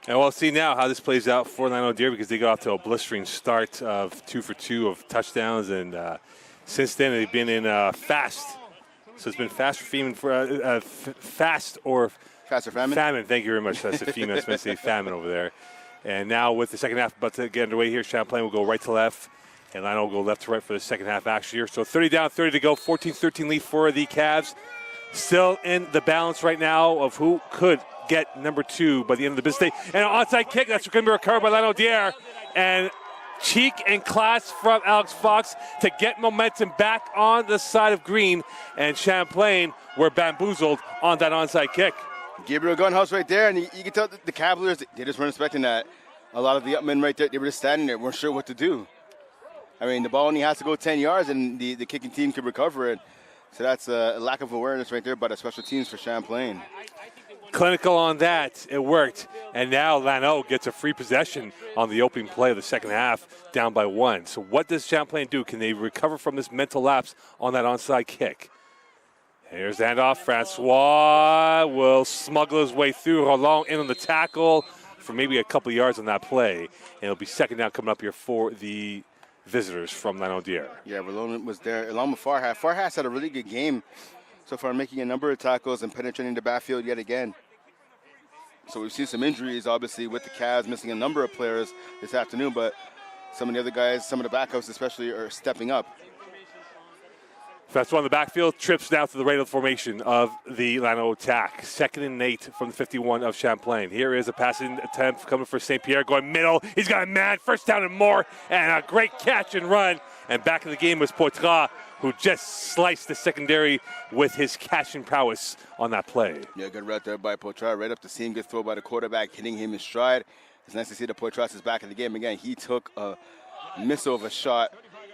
And we'll see now how this plays out for Lanaudière, because they got off to a blistering start of 2 for 2 of touchdowns, and since then they've been in fast. So it's been fast or famine for fast or famine. Thank you very much. That's the female. I was meant to say famine over there. And now with the second half about to get underway here, Champlain will go right to left, and Lano will go left to right for the second half action here. So 30 down, 30 to go, 14-13 lead for the Cavs. Still in the balance right now of who could get number 2 by the end of the business day. And an onside kick, that's going to be recovered by Lanaudière. And cheek and class from Alex Fox to get momentum back on the side of green. And Champlain were bamboozled on that onside kick. Gabriel Gunhouse right there, and you can tell the Cavaliers, they just weren't expecting that. A lot of the upmen right there, they were just standing there, weren't sure what to do. I mean, the ball only has to go 10 yards, and the kicking team could recover it. So that's a lack of awareness right there by the special teams for Champlain. Clinical on that, it worked. And now Lano gets a free possession on the opening play of the second half, down by 1. So what does Champlain do? Can they recover from this mental lapse on that onside kick? Here's the handoff. Francois will smuggle his way through. Roland in on the tackle for maybe a couple of yards on that play. And it'll be second down coming up here for the visitors from Lanaudière. Yeah, Roland was there along with Farhas. Farhas had a really good game so far, making a number of tackles and penetrating the backfield yet again. So we've seen some injuries, obviously, with the Cavs missing a number of players this afternoon, but some of the other guys, some of the backups especially, are stepping up. Francois on the backfield, trips now to the right of the formation of the Lano attack. 2nd and 8 from the 51 of Champlain. Here is a passing attempt coming for St. Pierre, going middle. He's got a man, first down and more, and a great catch and run. And back in the game was Poitras, who just sliced the secondary with his catching prowess on that play. Yeah, good route there by Poitras, right up the seam, good throw by the quarterback, hitting him in stride. It's nice to see that Poitras is back in the game again. He took a missile of a shot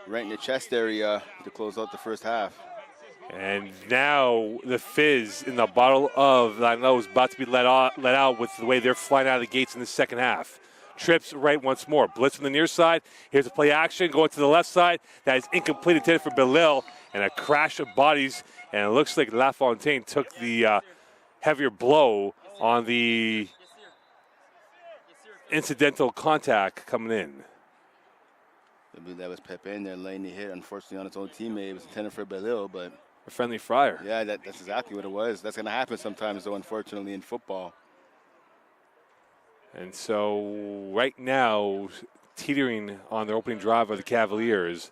right in the chest area to close out the first half. And now the fizz in the bottle of Lano is about to be let out with the way they're flying out of the gates in the second half. Trips right once more. Blitz from the near side. Here's a play action going to the left side. That is incomplete, intended for Belil. And a crash of bodies. And it looks like LaFontaine took the heavier blow on the incidental contact coming in. I believe that was Pepe in there laying the hit, unfortunately, on its own teammate. It was intended for Belil, but... a friendly fryer. Yeah, that's exactly what it was. That's going to happen sometimes, though, unfortunately, in football. And so right now, teetering on their opening drive of the Cavaliers,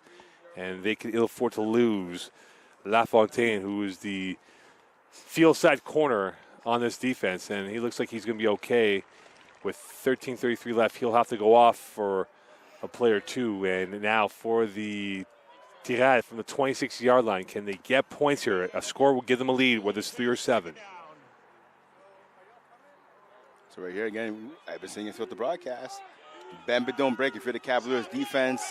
and they can ill afford to lose LaFontaine, who is the field side corner on this defense, and he looks like he's going to be okay. With 13:33 left, he'll have to go off for a play or two. And now for the Tigrad from the 26-yard line, can they get points here? A score will give them a lead, whether it's 3 or 7. So right here again, I've been saying it throughout the broadcast. Bend but don't break if you're the Cavaliers defense.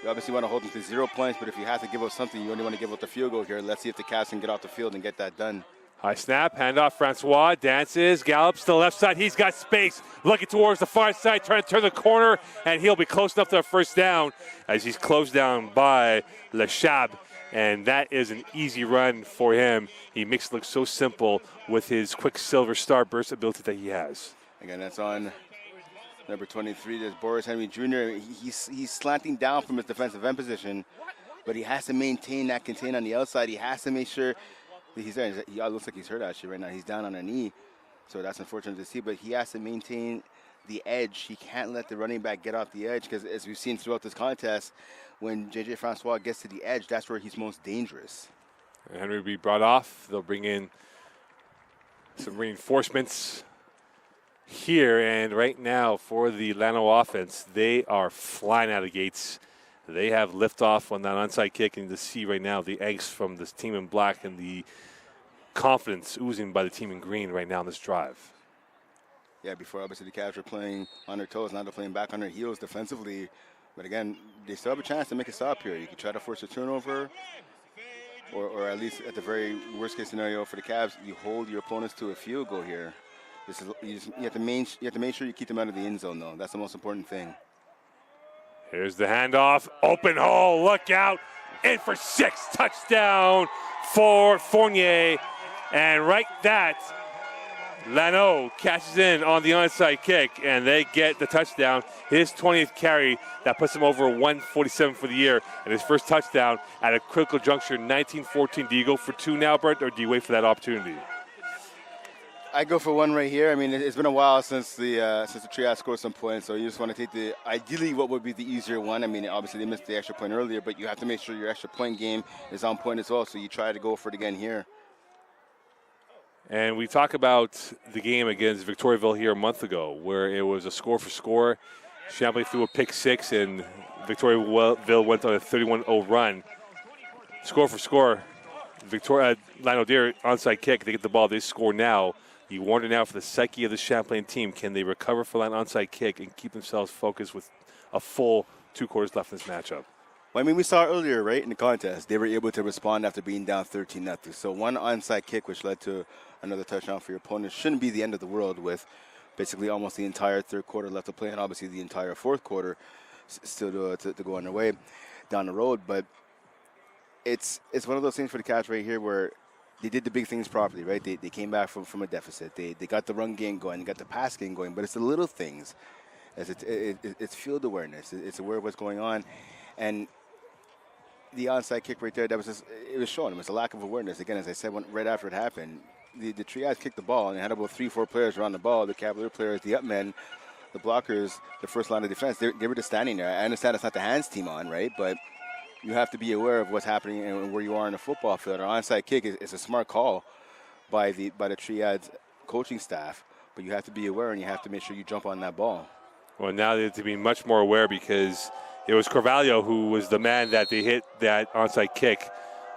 You obviously want to hold them to 0 points, but if you have to give up something, you only want to give up the field goal here. Let's see if the Cavs can get off the field and get that done. High snap, handoff, Francois dances, gallops to the left side. He's got space, looking towards the far side, trying to turn the corner, and he'll be close enough to a first down as he's closed down by Le Chab. And that is an easy run for him. He makes it look so simple with his quick silver star burst ability that he has. Again, that's on number 23. There's Boris Henry Jr. He's slanting down from his defensive end position, but he has to maintain that contain on the outside. He has to make sure that he's there. He looks like he's hurt actually right now. He's down on a knee, so that's unfortunate to see. But he has to maintain the edge. He can't let the running back get off the edge because, as we've seen throughout this contest, when J.J. Francois gets to the edge, that's where he's most dangerous. Henry will be brought off. They'll bring in some reinforcements here, and right now for the Lano offense, they are flying out of the gates. They have liftoff on that onside kick, and you see right now the angst from this team in black and the confidence oozing by the team in green right now in this drive. Yeah, before obviously the Cavs were playing on their toes, now they're playing back on their heels defensively. But again, they still have a chance to make a stop here. You can try to force a turnover, or at least at the very worst case scenario for the Cavs, you hold your opponents to a field goal here. You have to make sure you keep them out of the end zone, though. That's the most important thing. Here's the handoff, open hole, look out, in for 6, touchdown for Fournier. And right that, Lano catches in on the onside kick, and they get the touchdown. His 20th carry, that puts him over 147 for the year, and his first touchdown at a critical juncture, 19-14. Do you go for 2 now, Brent, or do you wait for that opportunity? I go for 1 right here. I mean, it's been a while since the Triad scored some points, so you just want to take ideally what would be the easier one. I mean, obviously they missed the extra point earlier, but you have to make sure your extra point game is on point as well, so you try to go for it again here. And we talk about the game against Victoriaville here a month ago, where it was a score for score. Champlain threw a pick 6, and Victoriaville went on a 31-0 run. Score for score, Lanaudière onside kick. They get the ball. They score now. You wonder now for the psyche of the Champlain team, can they recover from that onside kick and keep themselves focused with a full 2 quarters left in this matchup? Well, I mean, we saw earlier, right, in the contest, they were able to respond after being down 13-0. So 1 onside kick, which led to another touchdown for your opponent, shouldn't be the end of the world with basically almost the entire 3rd quarter left to play, and obviously the entire 4th quarter still to go on their way down the road. But it's one of those things for the Cavs right here where they did the big things properly, right? They came back from a deficit. They got the run game going, they got the pass game going, but it's the little things. It's field awareness. It's aware of what's going on. And the onside kick right there, it was showing them. It's a lack of awareness. Again, as I said right after it happened, the Triads kicked the ball, and they had about 3-4 players around the ball. The Cavalier players, the up men, the blockers, the first line of defense, they were just standing there. I understand it's not the hands team on, right? But you have to be aware of what's happening and where you are in the football field. Our onside kick is a smart call by the Triads coaching staff, but you have to be aware and you have to make sure you jump on that ball. Well, now they have to be much more aware because it was Carvalho who was the man that they hit that onside kick.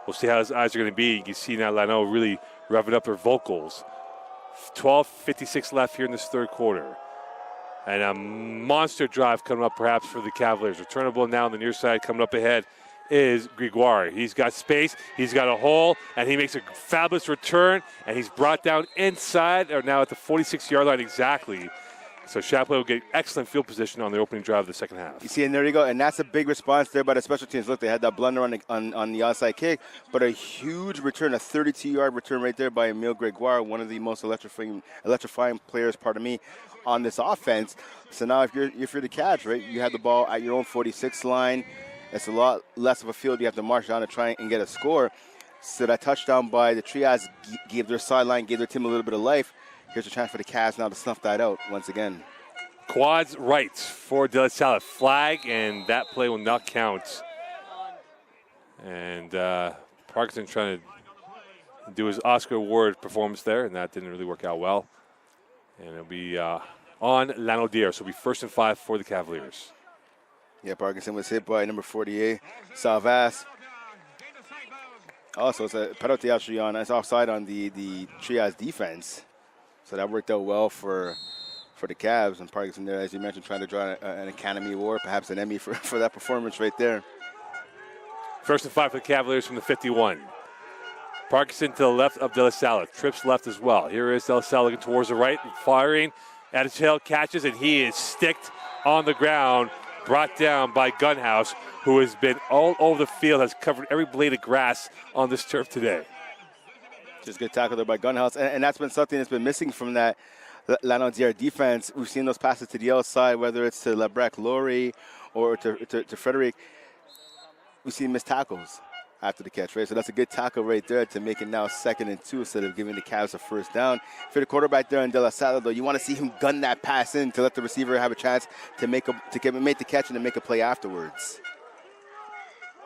We'll see how his eyes are going to be. You can see now Lano really revving up their vocals. 12:56 left here in this 3rd quarter. And a monster drive coming up perhaps for the Cavaliers. Returnable now on the near side coming up ahead is Gregoire. He's got space, he's got a hole, and he makes a fabulous return, and he's brought down inside, or now at the 46-yard line exactly. So Champlain will get excellent field position on the opening drive of the second half. You see, and there you go, and that's a big response there by the special teams. Look, they had that blunder on the onside kick, but a huge return, a 32-yard return right there by Emile Gregoire, one of the most electrifying players, on this offense. So now if you're the Cavs, right, you have the ball at your own 46 line. It's a lot less of a field you have to march down to try and get a score. So that touchdown by the Triads gave their sideline, gave their team a little bit of life. Here's a chance for the Cavs now to snuff that out once again. Quads right for De La Salle. Flag, and that play will not count. And Parkinson trying to do his Oscar Award performance there, and that didn't really work out well. And it'll be on Lanaudière, so it'll be 1st and 5 for the Cavaliers. Yeah, Parkinson was hit by number 48, Salvas. Also, it's a penalty actually it's offside on the Triads defense. So that worked out well for the Cavs. And Parkinson there, as you mentioned, trying to draw an Academy Award, perhaps an Emmy for that performance right there. First and 5 for the Cavaliers from the 51. Parkinson to the left of De La Salle. Trips left as well. Here is De La Salle looking towards the right, firing at his tail, catches, and he is sticked on the ground, brought down by Gunhouse, who has been all over the field, has covered every blade of grass on this turf today. Just good tackle there by Gunhouse, and that's been something that's been missing from that Lanaudière defense. We've seen those passes to the outside, whether it's to Lebrec Laurie or to Frederick. We've seen missed tackles after the catch, right? So that's a good tackle right there to make it now 2nd and 2 instead of giving the Cavs a first down. For the quarterback there in De La Salle, though, you want to see him gun that pass in to let the receiver have a chance to make the catch and to make a play afterwards.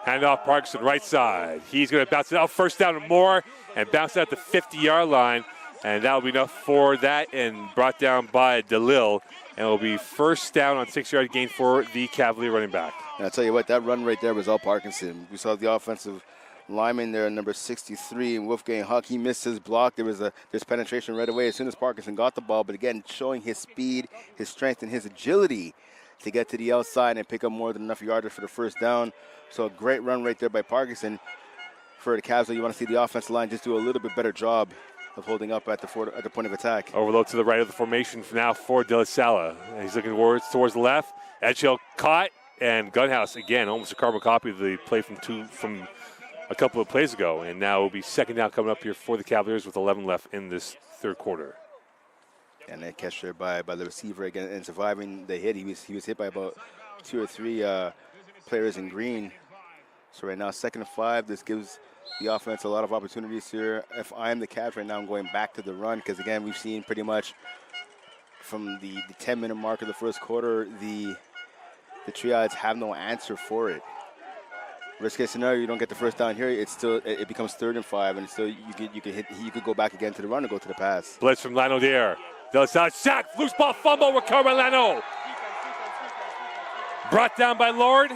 Hand off Parkinson, right side. He's going to bounce it out, first down and more, and bounce it at the 50-yard line. And that will be enough for that, and brought down by DeLille. And it will be first down on 6-yard gain for the Cavalier running back. And I'll tell you what, that run right there was all Parkinson. We saw the offensive lineman there, number 63, Wolfgang Huck. He missed his block. There's penetration right away as soon as Parkinson got the ball. But again, showing his speed, his strength, and his agility to get to the outside and pick up more than enough yardage for the first down. So a great run right there by Parkinson. For the Cavs, you want to see the offensive line just do a little bit better job of holding up at the point of attack. Overload to the right of the formation now for De La Salle. He's looking towards the left. Edgehill caught, and Gunhouse again, almost a carbon copy of the play from a couple of plays ago. And now it will be second down coming up here for the Cavaliers with 11 left in this third quarter. And that catch there by the receiver again, and surviving the hit. He was hit by about 2 or 3 players in green. So right now, 2nd and 5. This gives the offense a lot of opportunities here. If I'm the Cavs right now, I'm going back to the run because, again, we've seen pretty much from the 10-minute mark of the first quarter, the Triads have no answer for it. Worst case scenario, you don't get the first down here. It becomes 3rd and 5, and still you could go back again to the run or go to the pass. Blitz from Lanaudière. De La Salle sack, loose ball fumble, recovered by Lano. Brought down by Lord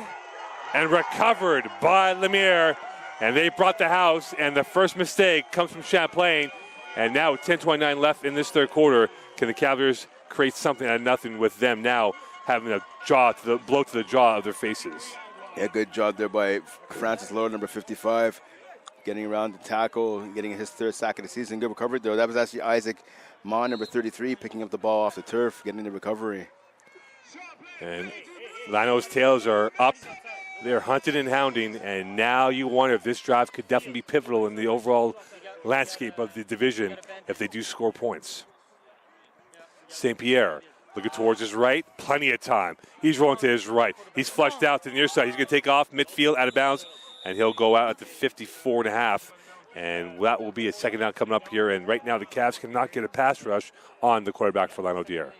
and recovered by Lemire. And they brought the house, and the first mistake comes from Champlain. And now with 10:29 left in this third quarter, can the Cavaliers create something out of nothing with them now having a blow to the jaw of their faces? Yeah, good job there by Francis Lord, number 55, getting around the tackle, getting his 3rd sack of the season. Good recovery there. That was actually Isaac Mon, number 33, picking up the ball off the turf, getting the recovery. And Lano's tails are up. They're hunting and hounding, and now you wonder if this drive could definitely be pivotal in the overall landscape of the division if they do score points. St. Pierre looking towards his right, plenty of time. He's rolling to his right. He's flushed out to the near side. He's going to take off midfield, out of bounds, and he'll go out at the 54.5. And that will be a second down coming up here. And right now the Cavs cannot get a pass rush on the quarterback for Lanaudière.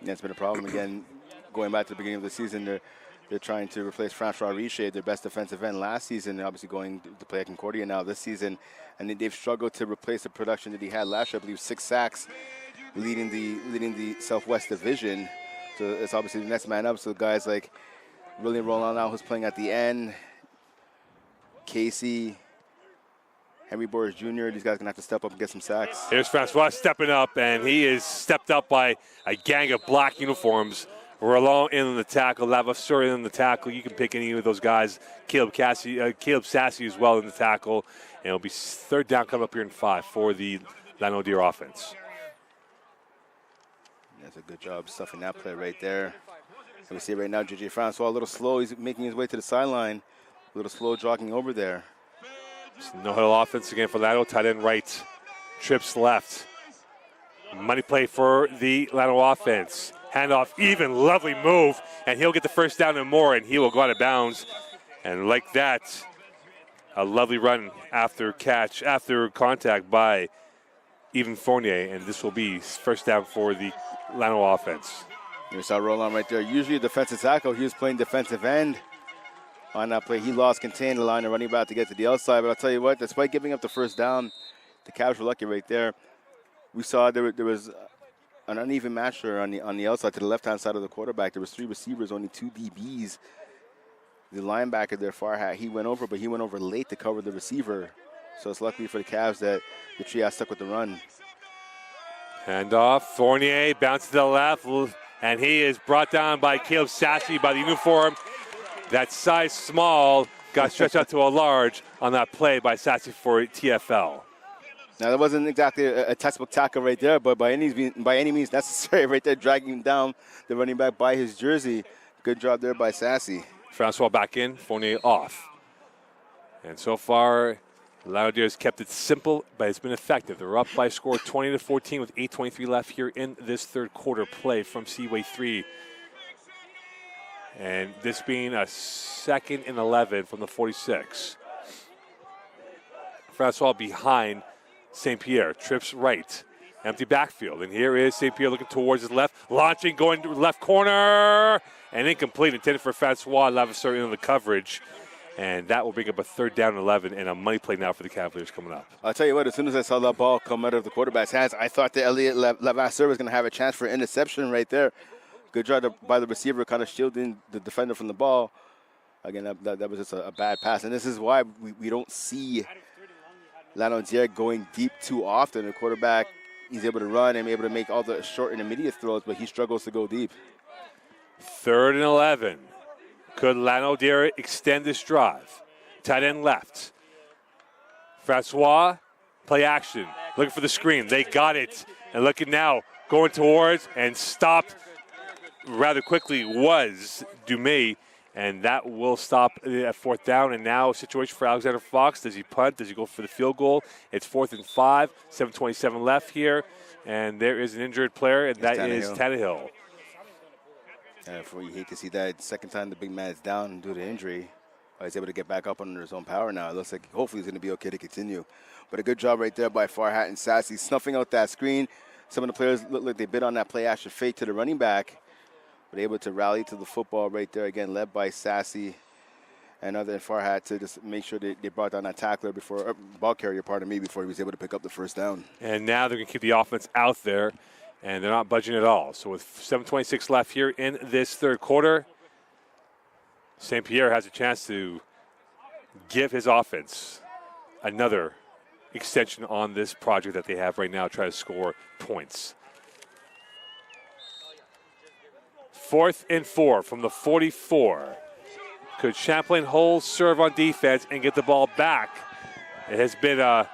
Yeah, it's been a problem again. Going back to the beginning of the season, they're trying to replace Francois Richer, their best defensive end last season, and obviously going to play at Concordia now this season. And they've struggled to replace the production that he had last year. I believe 6 sacks, leading the Southwest Division. So it's obviously the next man up. So guys like William Roland now, who's playing at the end, Casey, Henry Boris Jr., these guys are going to have to step up and get some sacks. Here's Francois stepping up, and he is stepped up by a gang of black uniforms. Roland in the tackle, Lavasseur in the tackle. You can pick any of those guys. Caleb Sassy as well in the tackle. And it'll be 3rd down coming up here in 5 for the Lanaudière offense. That's a good job stuffing that play right there. And we see right now J.J. Francois a little slow. He's making his way to the sideline. A little slow jogging over there. No-huddle offense again for Lano. Tight end right. Trips left. Money play for the Lano offense. Handoff, even, lovely move, and he'll get the first down and more, and he will go out of bounds. And like that, a lovely run after contact by Even Fournier, and this will be first down for the Lano offense. You saw Roland right there. Usually a defensive tackle. He was playing defensive end on that play. He lost contain the line of running back to get to the outside, but I'll tell you what, despite giving up the first down, the Cavs were lucky right there. We saw there was an uneven match there on the outside to the left-hand side of the quarterback. There was 3 receivers, only 2 DBs. The linebacker there, Farhat, he went over, but he went over late to cover the receiver. So it's lucky for the Cavs that the Trias stuck with the run. Handoff, Fournier bounces to the left, and he is brought down by Caleb Sassy by the uniform. That size small got stretched out to a large on that play by Sassy for TFL. Now, that wasn't exactly a textbook tackle right there, but by any means necessary right there, dragging him down, the running back by his jersey. Good job there by Sassy. Francois back in, Fournier off. And so far, Lanaudière has kept it simple, but it's been effective. They're up by a score 20-14 with 8:23 left here in this third quarter play from Seaway 3. And this being a 2nd and 11 from the 46. Francois behind St. Pierre, trips right, empty backfield. And here is St. Pierre looking towards his left, launching, going to left corner, and incomplete, intended for Francois Levasseur into the coverage. And that will bring up a 3rd down and 11 and a money play now for the Cavaliers coming up. I'll tell you what, as soon as I saw that ball come out of the quarterback's hands, I thought that Elliot Levasseur was going to have a chance for interception right there. Good job by the receiver, kind of shielding the defender from the ball. Again, that was just a bad pass. And this is why we don't see Lanaudière going deep too often. The quarterback, he's able to run and able to make all the short and immediate throws, but he struggles to go deep. 3rd and 11. Could Lanaudière extend this drive? Tight end left. Francois, play action. Looking for the screen. They got it. And looking now, going towards and stopped rather quickly was Dumais. And that will stop at 4th down. And now a situation for Alexander Fox. Does he punt? Does he go for the field goal? It's 4th and 5, 7:27 left here. And there is an injured player, and that is Tannehill. You hate to see that. Second time the big man is down due to injury. He's able to get back up under his own power now. It looks like hopefully he's going to be okay to continue. But a good job right there by Farhat and Sassy, snuffing out that screen. Some of the players look like they bit on that play action fake to the running back, but able to rally to the football right there, again, led by Sassy and other than Farhat to just make sure they brought down that tackler before, ball carrier, pardon me, before he was able to pick up the 1st down. And now they're going to keep the offense out there, and they're not budging at all. So with 7:26 left here in this third quarter, St. Pierre has a chance to give his offense another extension on this project that they have right now, try to score points. 4th and 4 from the 44. Could Champlain hold serve on defense and get the ball back? It has been a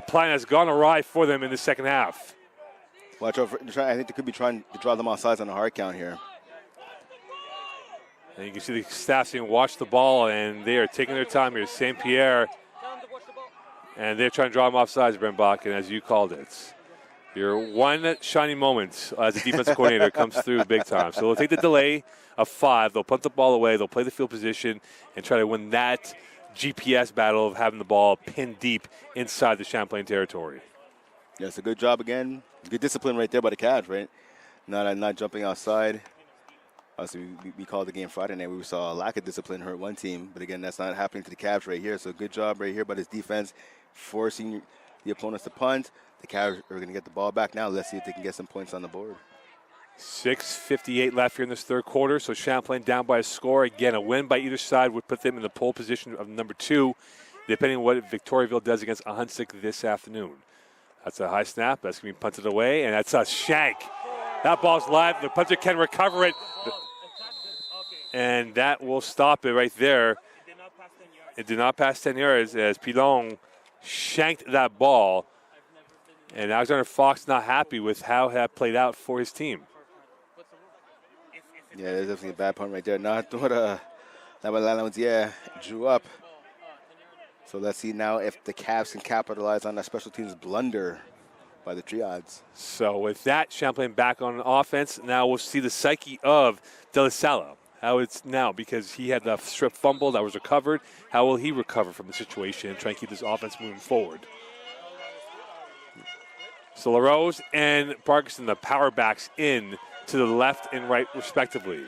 plan that's gone awry for them in the second half. Watch out. I think they could be trying to draw them offsides on the hard count here. And you can see the staff saying, watch the ball, and they are taking their time here. St. Pierre, and they're trying to draw them offsides, Brent Bach, and as you called it. Your one shining moment as a defensive coordinator comes through big time. So they'll take the delay of 5. They'll punt the ball away. They'll play the field position and try to win that GPS battle of having the ball pinned deep inside the Champlain territory. Yes, a good job again. Good discipline right there by the Cavs, right? Not jumping outside. Obviously, we called the game Friday night. We saw a lack of discipline hurt one team. But, again, that's not happening to the Cavs right here. So good job right here by this defense, forcing the opponents to punt. The Cavs are going to get the ball back now. Let's see if they can get some points on the board. 6:58 left here in this third quarter. So Champlain down by a score. Again, a win by either side would put them in the pole position of number 2, depending on what Victoriaville does against Ahunsik this afternoon. That's a high snap. That's going to be punted away, and that's a shank. That ball's live. The punter can recover it. And that will stop it right there. It did not pass 10 yards as Pilon shanked that ball. And Alexander Fox not happy with how that played out for his team. Yeah, there's definitely a bad punt right there. Not what Lanaudière drew up. So let's see now if the Cavs can capitalize on that special teams blunder by the triads. So with that, Champlain back on offense. Now we'll see the psyche of De La Salle. How it's now, because he had the strip fumble that was recovered. How will he recover from the situation and try and keep this offense moving forward? So LaRose and Parkinson, the power backs in to the left and right respectively.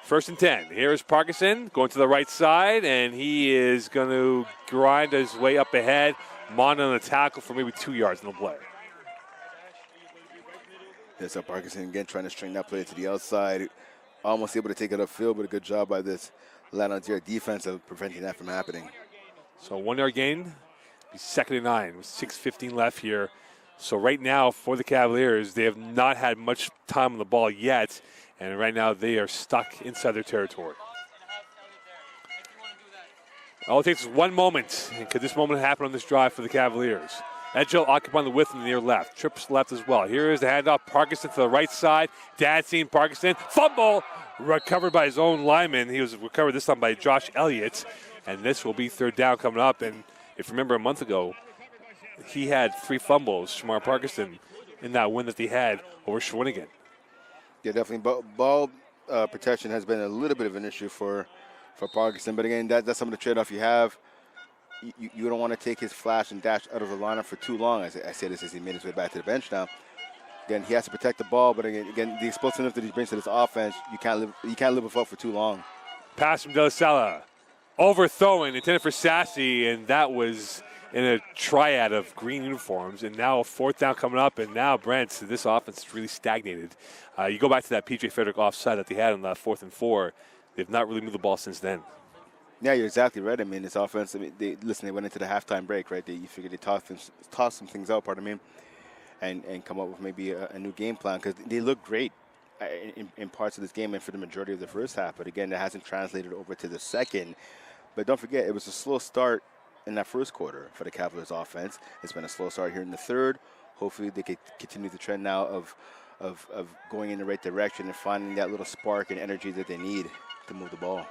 1st and 10. Here's Parkinson going to the right side, and he is going to grind his way up ahead. Mon on the tackle for maybe 2 yards in the play. Yes, so Parkinson again trying to string that play to the outside. Almost able to take it upfield, but a good job by this Lanaudière defense of preventing that from happening. So 1 yard gain, 2nd and 9 with 6:15 left here. So right now for the Cavaliers, they have not had much time on the ball yet, and right now they are stuck inside their territory. All it takes is one moment. And could this moment happen on this drive for the Cavaliers? Edgel occupying the width in the near left. Trips left as well. Here is the handoff. Parkinson to the right side. Dancing Parkinson. Fumble! Recovered by his own lineman. He was recovered this time by Josh Elliott. And this will be third down coming up. And if you remember a month ago, he had 3 fumbles, Shamar Parkinson, in that win that he had over Shawinigan. Yeah, definitely. Ball protection has been a little bit of an issue for Parkinson. But again, that's some of the trade-off you have. You don't want to take his flash and dash out of the lineup for too long. I say this as he made his way back to the bench now. Again, he has to protect the ball, but again, the explosiveness that he brings to this offense, you can't live without for too long. Pass from De La Sala. Overthrowing, intended for Sassy, and that was in a triad of green uniforms. And now a fourth down coming up, and now Brent, this offense is really stagnated. You go back to that P.J. Frederick offside that they had on that 4th and 4. They've not really moved the ball since then. Yeah, you're exactly right. I mean, this offense, they went into the halftime break, right? You figured they toss some things out, and come up with maybe a new game plan because they look great in parts of this game and for the majority of the first half. But again, that hasn't translated over to the second. But don't forget, it was a slow start in that first quarter for the Cavaliers offense. It's been a slow start here in the third. Hopefully they can continue the trend now of going in the right direction and finding that little spark and energy that they need to move the ball.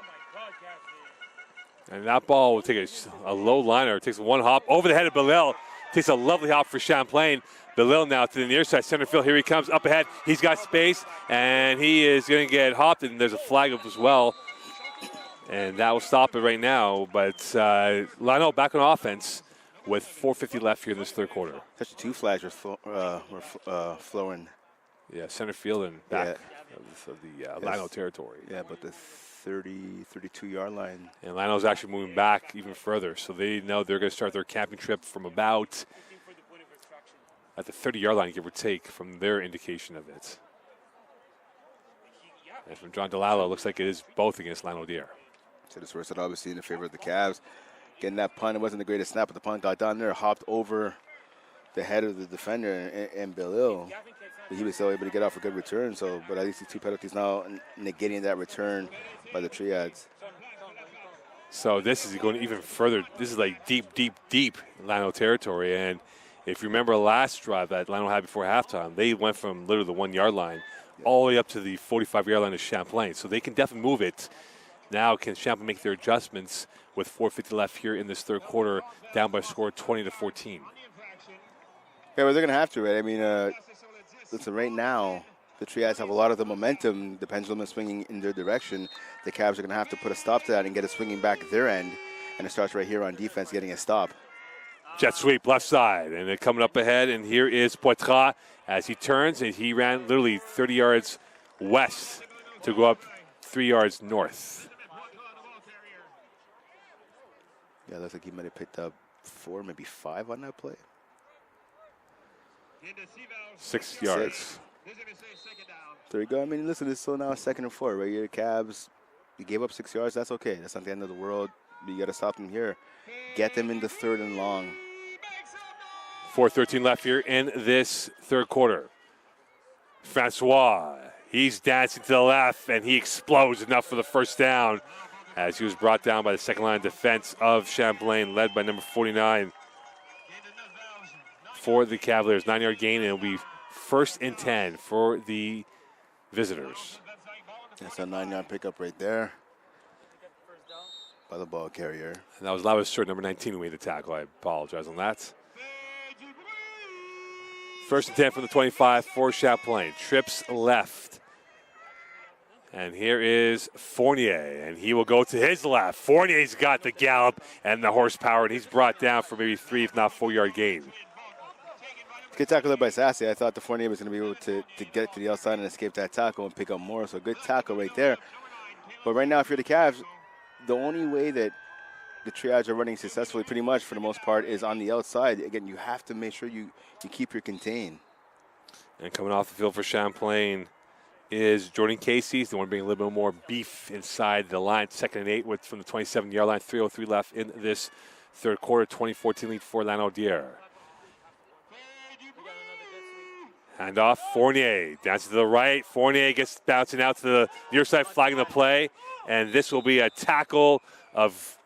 And that ball will take a low liner. It takes one hop over the head of Belil. Takes a lovely hop for Champlain. Belil now to the near side, center field. Here he comes up ahead. He's got space, and he is going to get hopped, and there's a flag up as well. And that will stop it right now. But Lionel back on offense with 4:50 left here in this third quarter. Actually, 2 flags were flowing. Yeah, center field and back of the Lionel territory. Yeah, but the 32-yard line. And Lionel's actually moving back even further, so they know they're going to start their camping trip from about at the 30-yard line, give or take, from their indication of it. And from John Delalo, looks like it is both against Lanaudière. So this was obviously in the favor of the Cavs. Getting that punt, it wasn't the greatest snap, but the punt got down there, hopped over the head of the defender and Belil. But he was still able to get off a good return. So, but at least the 2 penalties now negating that return by the triads. So this is going even further. This is like deep Lionel territory. And if you remember last drive that Lionel had before halftime, they went from literally the 1-yard line all the way up to the 45-yard line of Champlain. So they can definitely move it. Now can Champlain make their adjustments with 4:50 left here in this third quarter, down by a score 20-14. Yeah, well, they're going to have to, right? I mean, listen, right now, the Triads have a lot of the momentum. The pendulum is swinging in their direction. The Cavs are going to have to put a stop to that and get it swinging back their end. And it starts right here on defense, getting a stop. Jet sweep left side, and they're coming up ahead. And here is Poitras as he turns, and he ran literally 30 yards west to go up 3 yards north. Yeah, looks like he might have picked up 4, maybe 5 on that play. 6 yards. There you go. I mean, listen, it's still now 2nd and 4, right? Your Cavs, you gave up 6 yards. That's okay. That's not the end of the world. You got to stop them here. Get them into 3rd and long. 4:13 left here in this third quarter. Francois, he's dancing to the left, and he explodes enough for the first down as he was brought down by the second line of defense of Champlain, led by number 49 for the Cavaliers. 9-yard gain, and it'll be 1st and 10 for the visitors. That's a 9-yard pickup right there by the ball carrier. And that was Lavis Short, number 19, who made the tackle. I apologize on that. 1st and 10 from the 25 for Champlain. Trips left. And here is Fournier, and he will go to his left. Fournier's got the gallop and the horsepower, and he's brought down for maybe 3, if not 4-yard gain. Good tackle there by Sassy. I thought the Fournier was going to be able to get to the outside and escape that tackle and pick up more. So good tackle right there. But right now, if you're the Cavs, the only way that the Triads are running successfully, pretty much for the most part, is on the outside. Again, you have to make sure you keep your contain. And coming off the field for Champlain is Jordan Casey. They want to bring a little bit more beef inside the line. 2nd and 8 from the 27-yard line. 3:03 left in this third quarter. 20-14 lead for Lanaudière. Handoff, Fournier, down to the right. Fournier gets bouncing out to the near side, flagging the play. And this will be a tackle of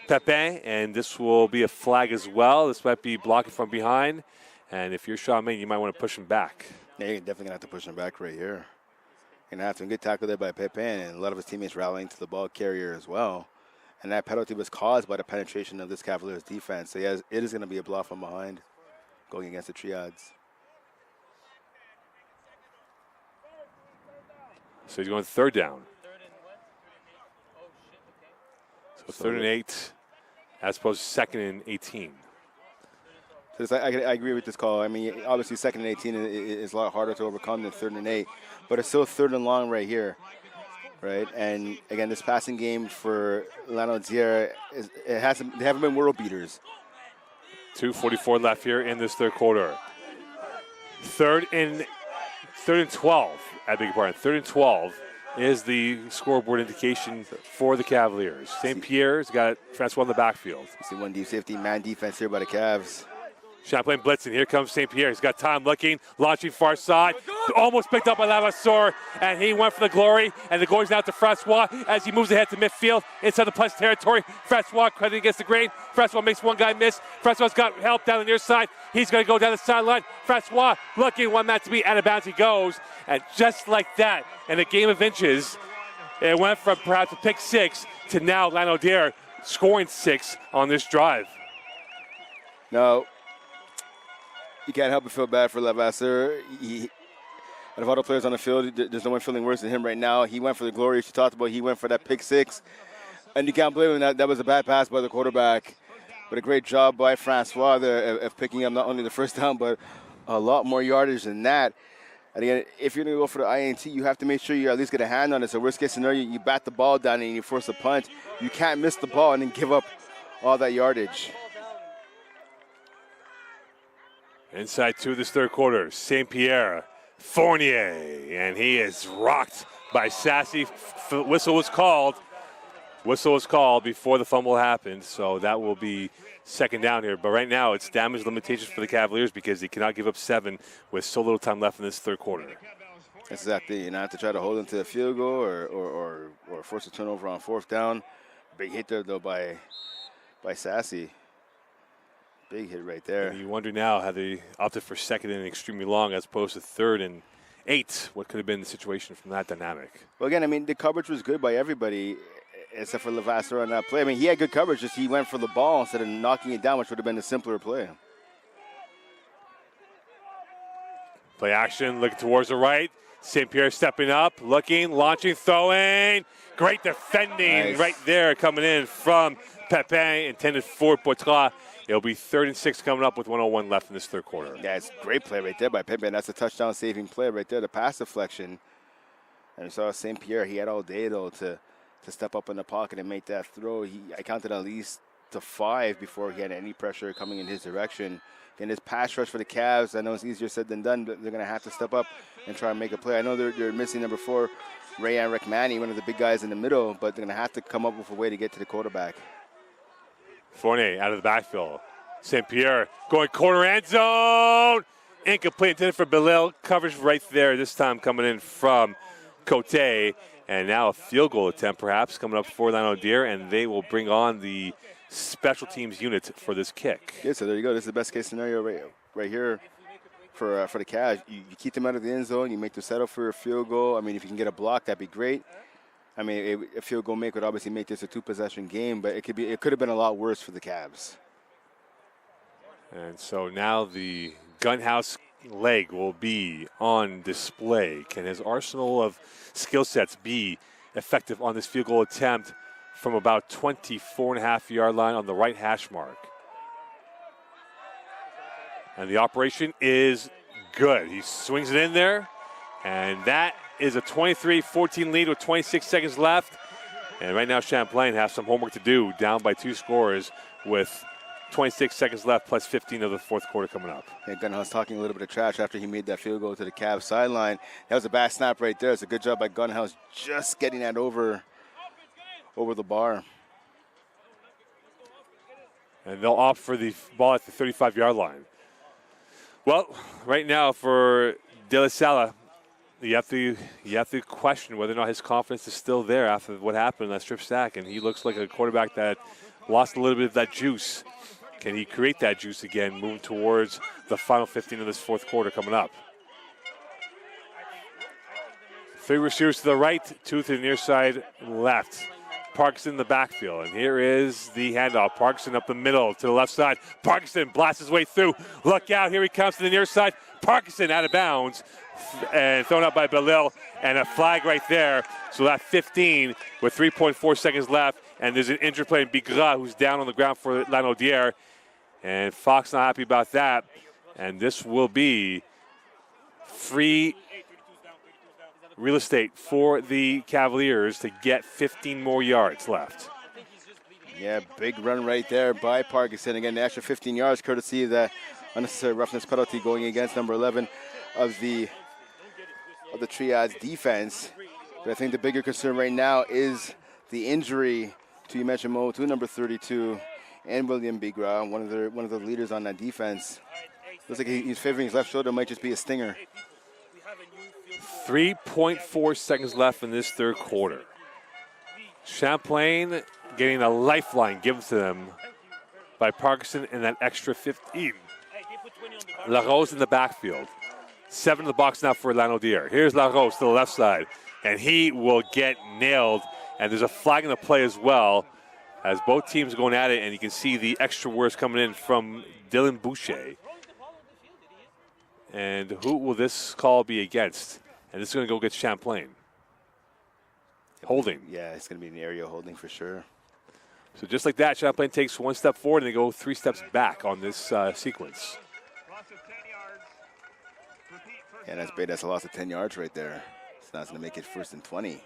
Pepin, and this will be a flag as well. This might be blocking from behind, and if you're Champlain, you might want to push him back. Yeah, you're definitely going to have to push him back right here. Going to have to get tackled there by Pepin, and a lot of his teammates rallying to the ball carrier as well. And that penalty was caused by the penetration of this Cavaliers defense. So it is going to be a block from behind going against the Triads. So he's going third down. So third and 8, as opposed to second and 18. So I agree with this call. I mean, obviously second and 18 is a lot harder to overcome than third and 8, but it's still third and long right here, right? And again, this passing game for Lanaudière, they haven't been world beaters. 2:44 left here in this third quarter. Third and 12. I beg your pardon. Third and 12 is the scoreboard indication for the Cavaliers. St. Pierre's got Francois in the backfield. You see one deep safety, man defense here by the Cavs. Champlain blitzing. Here comes St. Pierre. He's got time looking, launching far side. Almost picked up by Lavasseur, and he went for the glory. And the glory's now to Francois as he moves ahead to midfield inside the plus territory. Francois cutting against the grain. Francois makes one guy miss. Francois's got help down the near side. He's going to go down the sideline. Francois looking, one man to beat, out of bounds he goes. And just like that, in a game of inches, it went from perhaps a pick 6 to now Lanaudière scoring 6 on this drive. No. You can't help but feel bad for Lavasseur. Out of all the players on the field, there's no one feeling worse than him right now. He went for the glory she talked about. He went for that pick 6. And you can't blame him. That was a bad pass by the quarterback. But a great job by Francois there of picking up not only the first down, but a lot more yardage than that. And again, if you're going to go for the INT, you have to make sure you at least get a hand on it. So worst case scenario, you bat the ball down and you force a punt. You can't miss the ball and then give up all that yardage. Inside 2 this third quarter, St. Pierre, Fournier, and he is rocked by Sassy. Whistle was called. Whistle was called before the fumble happened, so that will be second down here. But right now, it's damage limitations for the Cavaliers because they cannot give up 7 with so little time left in this third quarter. That's exactly. You know, have to try to hold them to a field goal or force a turnover on fourth down. Big hit there, though, by Sassy. Big hit right there. And you wonder now how they opted for second and extremely long as opposed to third and 8. What could have been the situation from that dynamic? Well, again, I mean, the coverage was good by everybody except for Lavasseur on that play. I mean, he had good coverage, just he went for the ball instead of knocking it down, which would have been a simpler play. Play action, looking towards the right. St. Pierre stepping up, looking, launching, throwing. Great defending right there coming in from Pepin, intended for Poitras. It'll be 3rd and 6 coming up with 1:01 left in this third quarter. Yeah, it's a great play right there by Pepin. That's a touchdown-saving play right there, the pass deflection. And you saw St. Pierre, he had all day, though, to step up in the pocket and make that throw. I counted at least to 5 before he had any pressure coming in his direction. And his pass rush for the Cavs, I know it's easier said than done, but they're going to have to step up and try and make a play. I know they're missing number 4, Rayan Rekmani, one of the big guys in the middle, but they're going to have to come up with a way to get to the quarterback. Fournier out of the backfield. St. Pierre going corner end zone. Incomplete, intended for Belil. Coverage right there, this time coming in from Cote. And now a field goal attempt perhaps coming up for Lanaudière, and they will bring on the special teams unit for this kick. Yeah, so there you go. This is the best case scenario right here for the Cavs. You keep them out of the end zone. You make them settle for a field goal. I mean, if you can get a block, that'd be great. I mean, a field goal make would obviously make this a 2-possession game, but it could have been a lot worse for the Cavs. And so now the Gunhouse leg will be on display. Can his arsenal of skill sets be effective on this field goal attempt from about 24.5-yard line on the right hash mark? And the operation is good. He swings it in there, and that is a 23-14 lead with 26 seconds left. And right now Champlain has some homework to do, down by 2 scores with 26 seconds left plus 15 of the fourth quarter coming up. Yeah, Gunhouse talking a little bit of trash after he made that field goal to the Cavs sideline. That was a bad snap right there. It's a good job by Gunhouse just getting that over the bar. And they'll opt for the ball at the 35-yard line. Well, right now for De La Salle, you have to question whether or not his confidence is still there after what happened in that strip sack. And he looks like a quarterback that lost a little bit of that juice. Can he create that juice again, moving towards the final 15 of this fourth quarter coming up? 3 receivers to the right, 2 to the near side left. Parkinson in the backfield, and here is the handoff. Parkinson up the middle to the left side. Parkinson blasts his way through. Look out, here he comes to the near side. Parkinson out of bounds and thrown out by Belil, and a flag right there. So that 15 with 3.4 seconds left, and there's an injured player in Tigrad who's down on the ground for Lanaudière, and Fox not happy about that, and this will be free real estate for the Cavaliers to get 15 more yards left. Yeah, big run right there by Parkinson. Again, the extra 15 yards courtesy of the unnecessary roughness penalty going against number 11 of the Triad's defense. But I think the bigger concern right now is the injury to, you mentioned Mo, to number 32 and William Bigra, one of the leaders on that defense. Looks like he's favoring his left shoulder. Might just be a stinger. 3.4 seconds left in this third quarter. Champlain getting a lifeline given to them by Parkinson and that extra 15. LaRose in the backfield. 7 in the box now for Lanaudière. Here's LaRose to the left side, and he will get nailed. And there's a flag in the play as well, as both teams going at it, and you can see the extra words coming in from Dylan Boucher. And who will this call be against? And this is going to go against Champlain. Holding. Yeah, it's going to be an area holding for sure. So just like that, Champlain takes 1 step forward, and they go 3 steps back on this sequence. Yeah, that's big. That's a loss of 10 yards right there. It's not going to make it 1st and 20.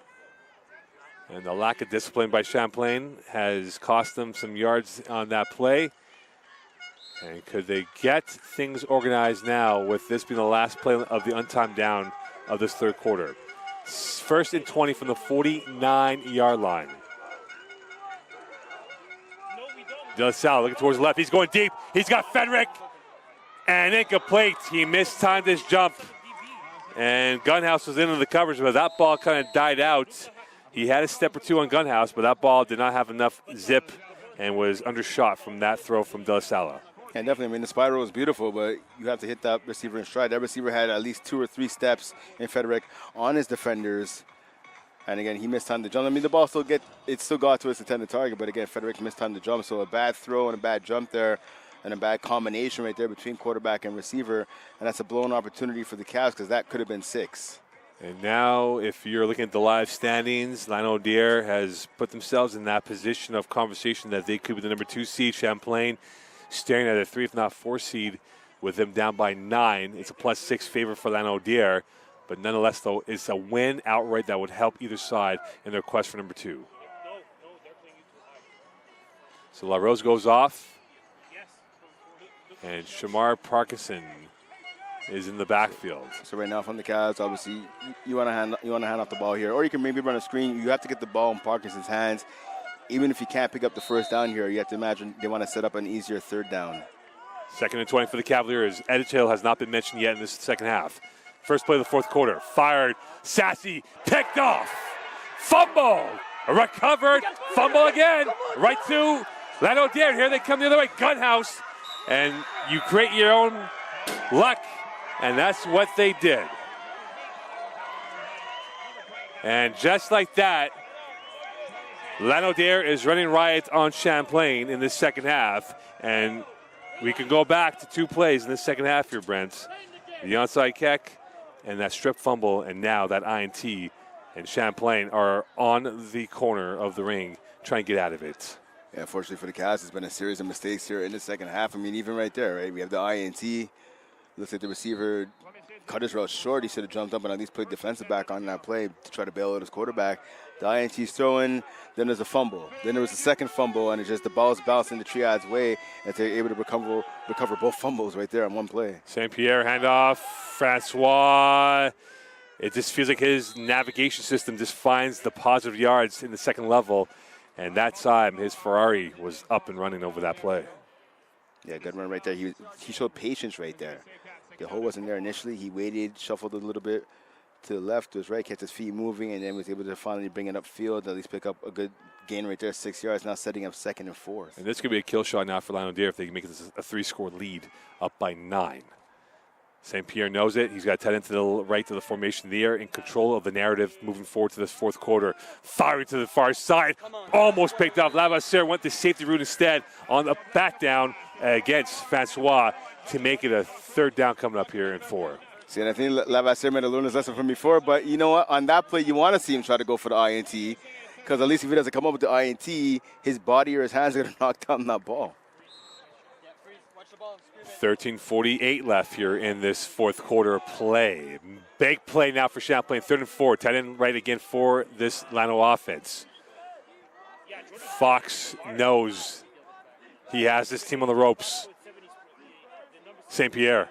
And the lack of discipline by Champlain has cost them some yards on that play. And could they get things organized now with this being the last play of the untimed down of this third quarter? 1st and 20 from the 49-yard line. De La Salle looking towards the left. He's going deep. He's got Fenrick. And incomplete. He mistimed his jump. And Gunhouse was into the coverage, but that ball kind of died out. He had a step or two on Gunhouse, but that ball did not have enough zip and was undershot from that throw from De La Salle. Yeah, definitely. I mean, the spiral was beautiful, but you have to hit that receiver in stride. That receiver had at least 2 or 3 steps in Frederick on his defenders. And again, he mistimed the jump. I mean, the ball still got to its intended target, but again, Frederick mistimed the jump. So a bad throw and a bad jump there, and a bad combination right there between quarterback and receiver. And that's a blown opportunity for the Cavs because that could have been 6. And now, if you're looking at the live standings, Lanaudière has put themselves in that position of conversation that they could be the number 2 seed. Champlain staring at a 3, if not 4 seed, with them down by 9. It's a +6 favor for Lanaudière, but nonetheless, though, it's a win outright that would help either side in their quest for number 2. So LaRose goes off, and Shamar Parkinson is in the backfield. So right now from the Cavs, obviously you want to hand off the ball here, or you can maybe run a screen. You have to get the ball in Parkinson's hands. Even if you can't pick up the 1st down here, you have to imagine they want to set up an easier 3rd down. 2nd and 20 for the Cavaliers. Edgerhill has not been mentioned yet in this second half. First play of the fourth quarter. Fired. Sassy. Picked off. Fumble. Recovered. Fumble again. Right to Lanaudière. Here they come the other way. Gunhouse. And you create your own luck. And that's what they did. And just like that, Lanaudière is running riot on Champlain in this second half. And we can go back to 2 plays in this second half here, Brent. The onside kick and that strip fumble, and now that INT, and Champlain are on the corner of the ring trying to get out of it. Yeah, unfortunately for the Cavs, it's been a series of mistakes here in the second half. I mean, even right there, right? We have the INT. Looks like the receiver cut his route short. He should have jumped up and at least put defensive back on that play to try to bail out his quarterback. The INT's throwing, then there's a fumble. Then there was a second fumble, and it's just the ball's bouncing the Triad's way, and they're able to recover both fumbles right there on one play. St. Pierre handoff, Francois. It just feels like his navigation system just finds the positive yards in the second level, and that time his Ferrari was up and running over that play. Yeah, good run right there. He showed patience right there. The hole wasn't there initially. He waited, shuffled a little bit to the left, to his right, kept his feet moving, and then was able to finally bring it upfield, at least pick up a good gain right there, 6 yards, now setting up 2nd and 4th. And this could be a kill shot now for Lanaudière if they can make this a 3-score lead, up by 9. St. Pierre knows it. He's got tight end to the right to the formation. They are in control of the narrative moving forward to this 4th quarter. Firing to the far side. Almost picked off. Lavasseur went the safety route instead on the back down against Francois to make it a 3rd down coming up here in 4. See, and I think Lavasseur might have learned his lesson from before, but you know what? On that play, you want to see him try to go for the INT, because at least if he doesn't come up with the INT, his body or his hands are going to knock down that ball. 13:48 left here in this 4th quarter of play. Big play now for Champlain, 3rd and 4. Tight end right again for this Lano offense. Fox knows he has this team on the ropes. St. Pierre.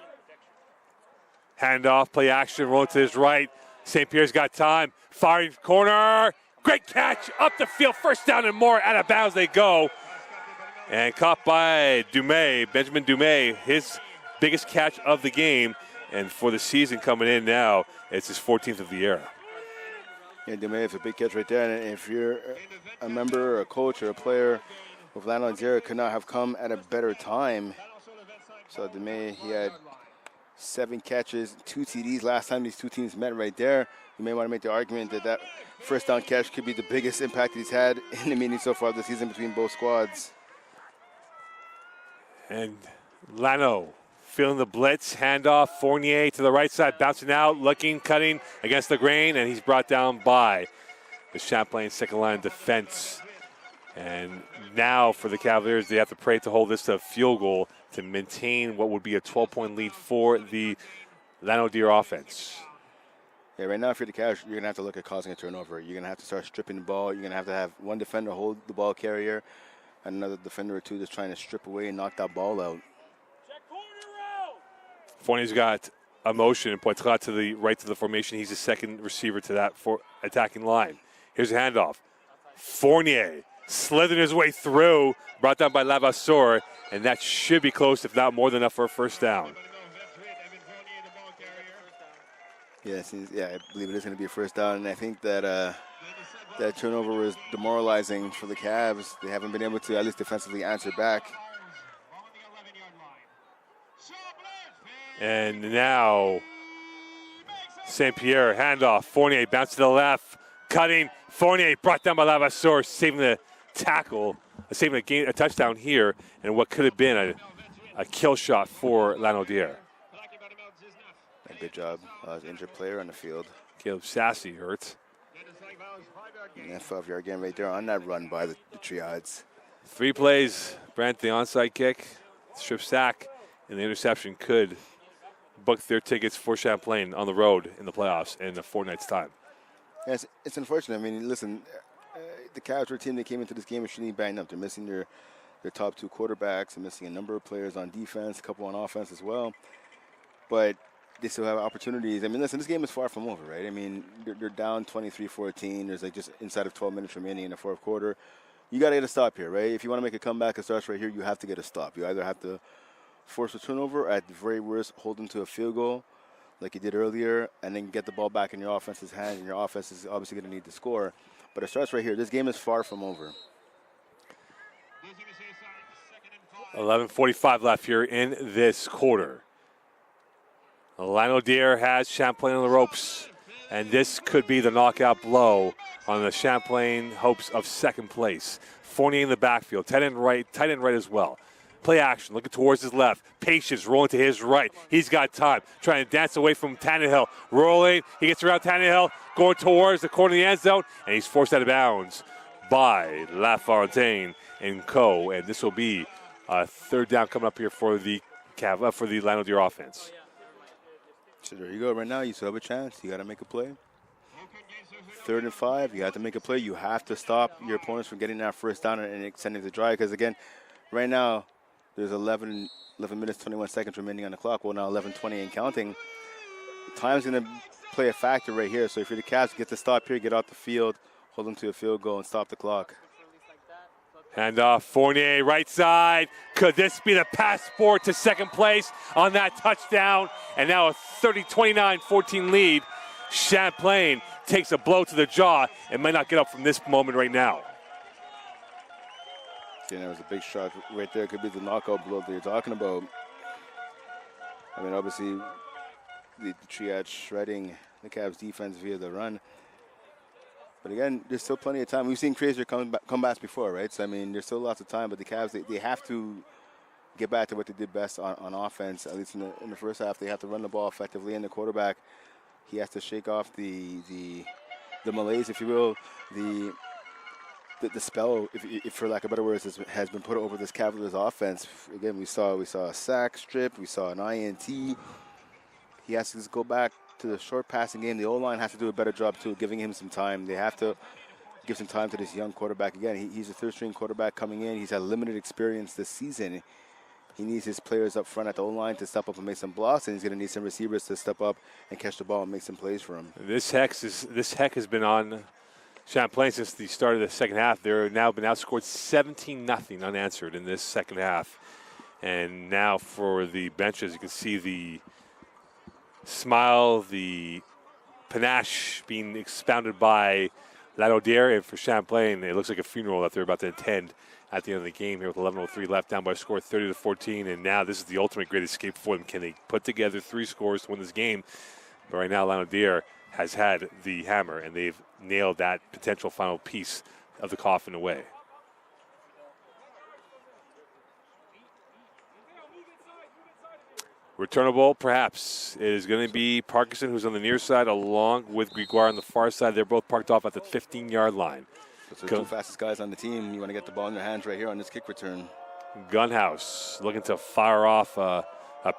Handoff, play action, roll to his right. St. Pierre's got time. Firing corner. Great catch up the field. 1st down and more. Out of bounds they go. And caught by Dumais, Benjamin Dumais, his biggest catch of the game. And for the season coming in now, it's his 14th of the year. Yeah, Dumais is a big catch right there. And if you're a member, or a coach, or a player of Lanaudière, could not have come at a better time. So Dumais, he had 7 catches, 2 TDs last time these two teams met right there. You may want to make the argument that that 1st down catch could be the biggest impact he's had in the meeting so far this season between both squads. And Lano feeling the blitz, handoff, Fournier to the right side, bouncing out, looking, cutting against the grain, and he's brought down by the Champlain 2nd line defense. And now for the Cavaliers, they have to pray to hold this to a field goal to maintain what would be a 12-point lead for the Lanaudière offense. Yeah, right now if you're the Cavs, you're going to have to look at causing a turnover. You're going to have to start stripping the ball. You're going to have one defender hold the ball carrier, and another defender or two just trying to strip away and knock that ball out. Fournier's got a motion and Poitras to the right to the formation. He's the 2nd receiver to that for attacking line. Here's a handoff. Fournier slithering his way through, brought down by Lavasseur, and that should be close, if not more than enough for a 1st down. Yeah, I believe it is going to be a 1st down, and I think that that turnover was demoralizing for the Cavs. They haven't been able to at least defensively answer back. And now St. Pierre, handoff. Fournier bounce to the left, cutting. Fournier brought down by Lavasseur, saving the tackle, saving a touchdown here, and what could have been a kill shot for Lanaudière. Good job. Injured player on the field. Caleb Sassy hurt. Yeah, 12-yard gain right there on that run by the Triads. 3 plays. Brent, the onside kick, strip sack, and the interception could book their tickets for Champlain on the road in the playoffs in a fortnight's time. Yeah, it's unfortunate. I mean, listen, the Cavs were a team that came into this game extremely banged up. They're missing their top 2 quarterbacks. They're missing a number of players on defense, a couple on offense as well. But they still have opportunities. I mean, listen, this game is far from over, right? I mean, they're down 23-14. There's like just inside of 12 minutes remaining in the 4th quarter. You got to get a stop here, right? If you want to make a comeback, it starts right here. You have to get a stop. You either have to force a turnover, or at the very worst, hold them to a field goal like you did earlier, and then get the ball back in your offense's hands, and your offense is obviously going to need to score. But it starts right here. This game is far from over. 11:45 left here in this quarter. Lanaudière has Champlain on the ropes, and this could be the knockout blow on the Champlain hopes of 2nd place. Fournier in the backfield, tight end right as well. Play action, looking towards his left. Patience, rolling to his right. He's got time, trying to dance away from Tannehill. Rolling, he gets around Tannehill, going towards the corner of the end zone, and he's forced out of bounds by LaFontaine and co. And this will be a 3rd down coming up here for the Lanaudière offense. So there you go. Right now, you still have a chance. You got to make a play. 3rd and 5, you have to make a play. You have to stop your opponents from getting that 1st down and extending the drive. Because, again, right now, there's 11 minutes, 21 seconds remaining on the clock. Well, now 11:20 and counting. Time's going to play a factor right here. So if you're the Cavs, get the stop here, get off the field, hold them to a field goal, and stop the clock. Handoff, Fournier, right side. Could this be the passport to 2nd place on that touchdown? And now a 29-14 lead. Champlain takes a blow to the jaw and might not get up from this moment right now. There was a big shot right there. Could be the knockout blow that you're talking about. I mean, obviously, the Triad shredding the Cavs defense via the run. But again, there's still plenty of time. We've seen crazier comebacks before, right? So, I mean, there's still lots of time. But the Cavs, they have to get back to what they did best on offense, at least in the first half. They have to run the ball effectively, and the quarterback, he has to shake off the malaise, if you will, the spell, if for lack of better words, has been put over this Cavaliers offense. Again, we saw a sack strip, we saw an INT. He has to just go back to the short passing game. The O-line has to do a better job too, giving him some time. They have to give some time to this young quarterback. Again, he's a third-string quarterback coming in. He's had limited experience this season. He needs his players up front at the O-line to step up and make some blocks, and he's going to need some receivers to step up and catch the ball and make some plays for him. This heck has been on Champlain since the start of the second half. They're now been outscored 17-0 unanswered in this second half. And now for the benches, you can see the smile, the panache being expounded by Lanaudière, and for Champlain, it looks like a funeral that they're about to attend at the end of the game here with 11:03 left, down by a score 30-14. And now this is the ultimate great escape for them. Can they put together 3 scores to win this game? But right now, Lanaudière has had the hammer, and they've nailed that potential final piece of the coffin away. Returnable, perhaps. It is going to be Parkinson, who's on the near side, along with Gregoire on the far side. They're both parked off at the 15-yard line. Those are the 2 fastest guys on the team. You want to get the ball in their hands right here on this kick return. Gunhouse looking to fire off a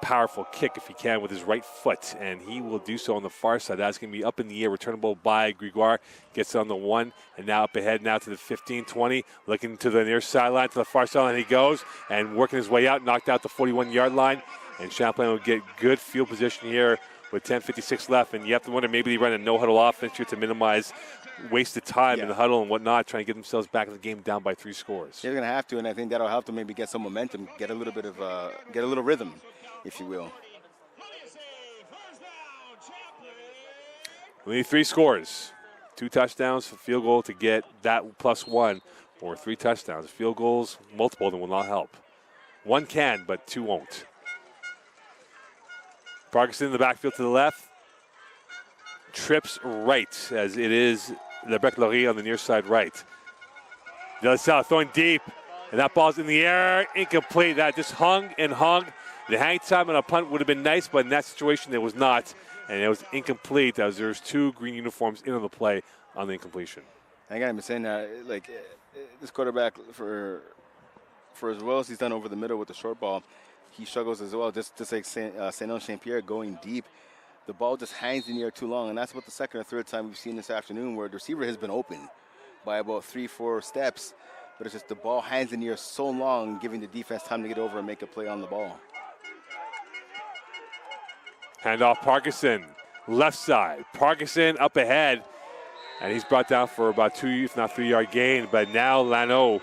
powerful kick if he can with his right foot, and he will do so on the far side. That's going to be up in the air, returnable by Gregoire. Gets on the 1, and now up ahead now to the 15, 20. Looking to the near sideline, to the far sideline he goes, and working his way out, knocked out the 41-yard line. And Champlain will get good field position here with 10:56 left. And you have to wonder, maybe they run a no-huddle offense here to minimize wasted time in the huddle and whatnot, trying to get themselves back in the game down by 3 scores. They're going to have to, and I think that'll help them maybe get some momentum, get a little bit of, get a little rhythm, if you will. We need 3 scores. 2 touchdowns, a field goal to get that +1, or 3 touchdowns. Field goals, multiple of them will not help. 1 can, but 2 won't. Parkinson in the backfield to the left. Trips right, as it is Lebrecq-Laurie on the near side right. De La Salle throwing deep, and that ball's in the air, incomplete. That just hung and hung. The hang time on a punt would have been nice, but in that situation it was not, and it was incomplete as there's 2 green uniforms in on the play on the incompletion. I gotta be saying that, this quarterback, for as well as he's done over the middle with the short ball, he struggles as well, just like Saint-Pierre going deep. The ball just hangs in the air too long, and that's about the second or third time we've seen this afternoon where the receiver has been open by about 3-4 steps, but it's just the ball hangs in the air so long, giving the defense time to get over and make a play on the ball. Handoff Parkinson, left side. Parkinson up ahead, and he's brought down for about 2, if not 3-yard gain, but now Lano,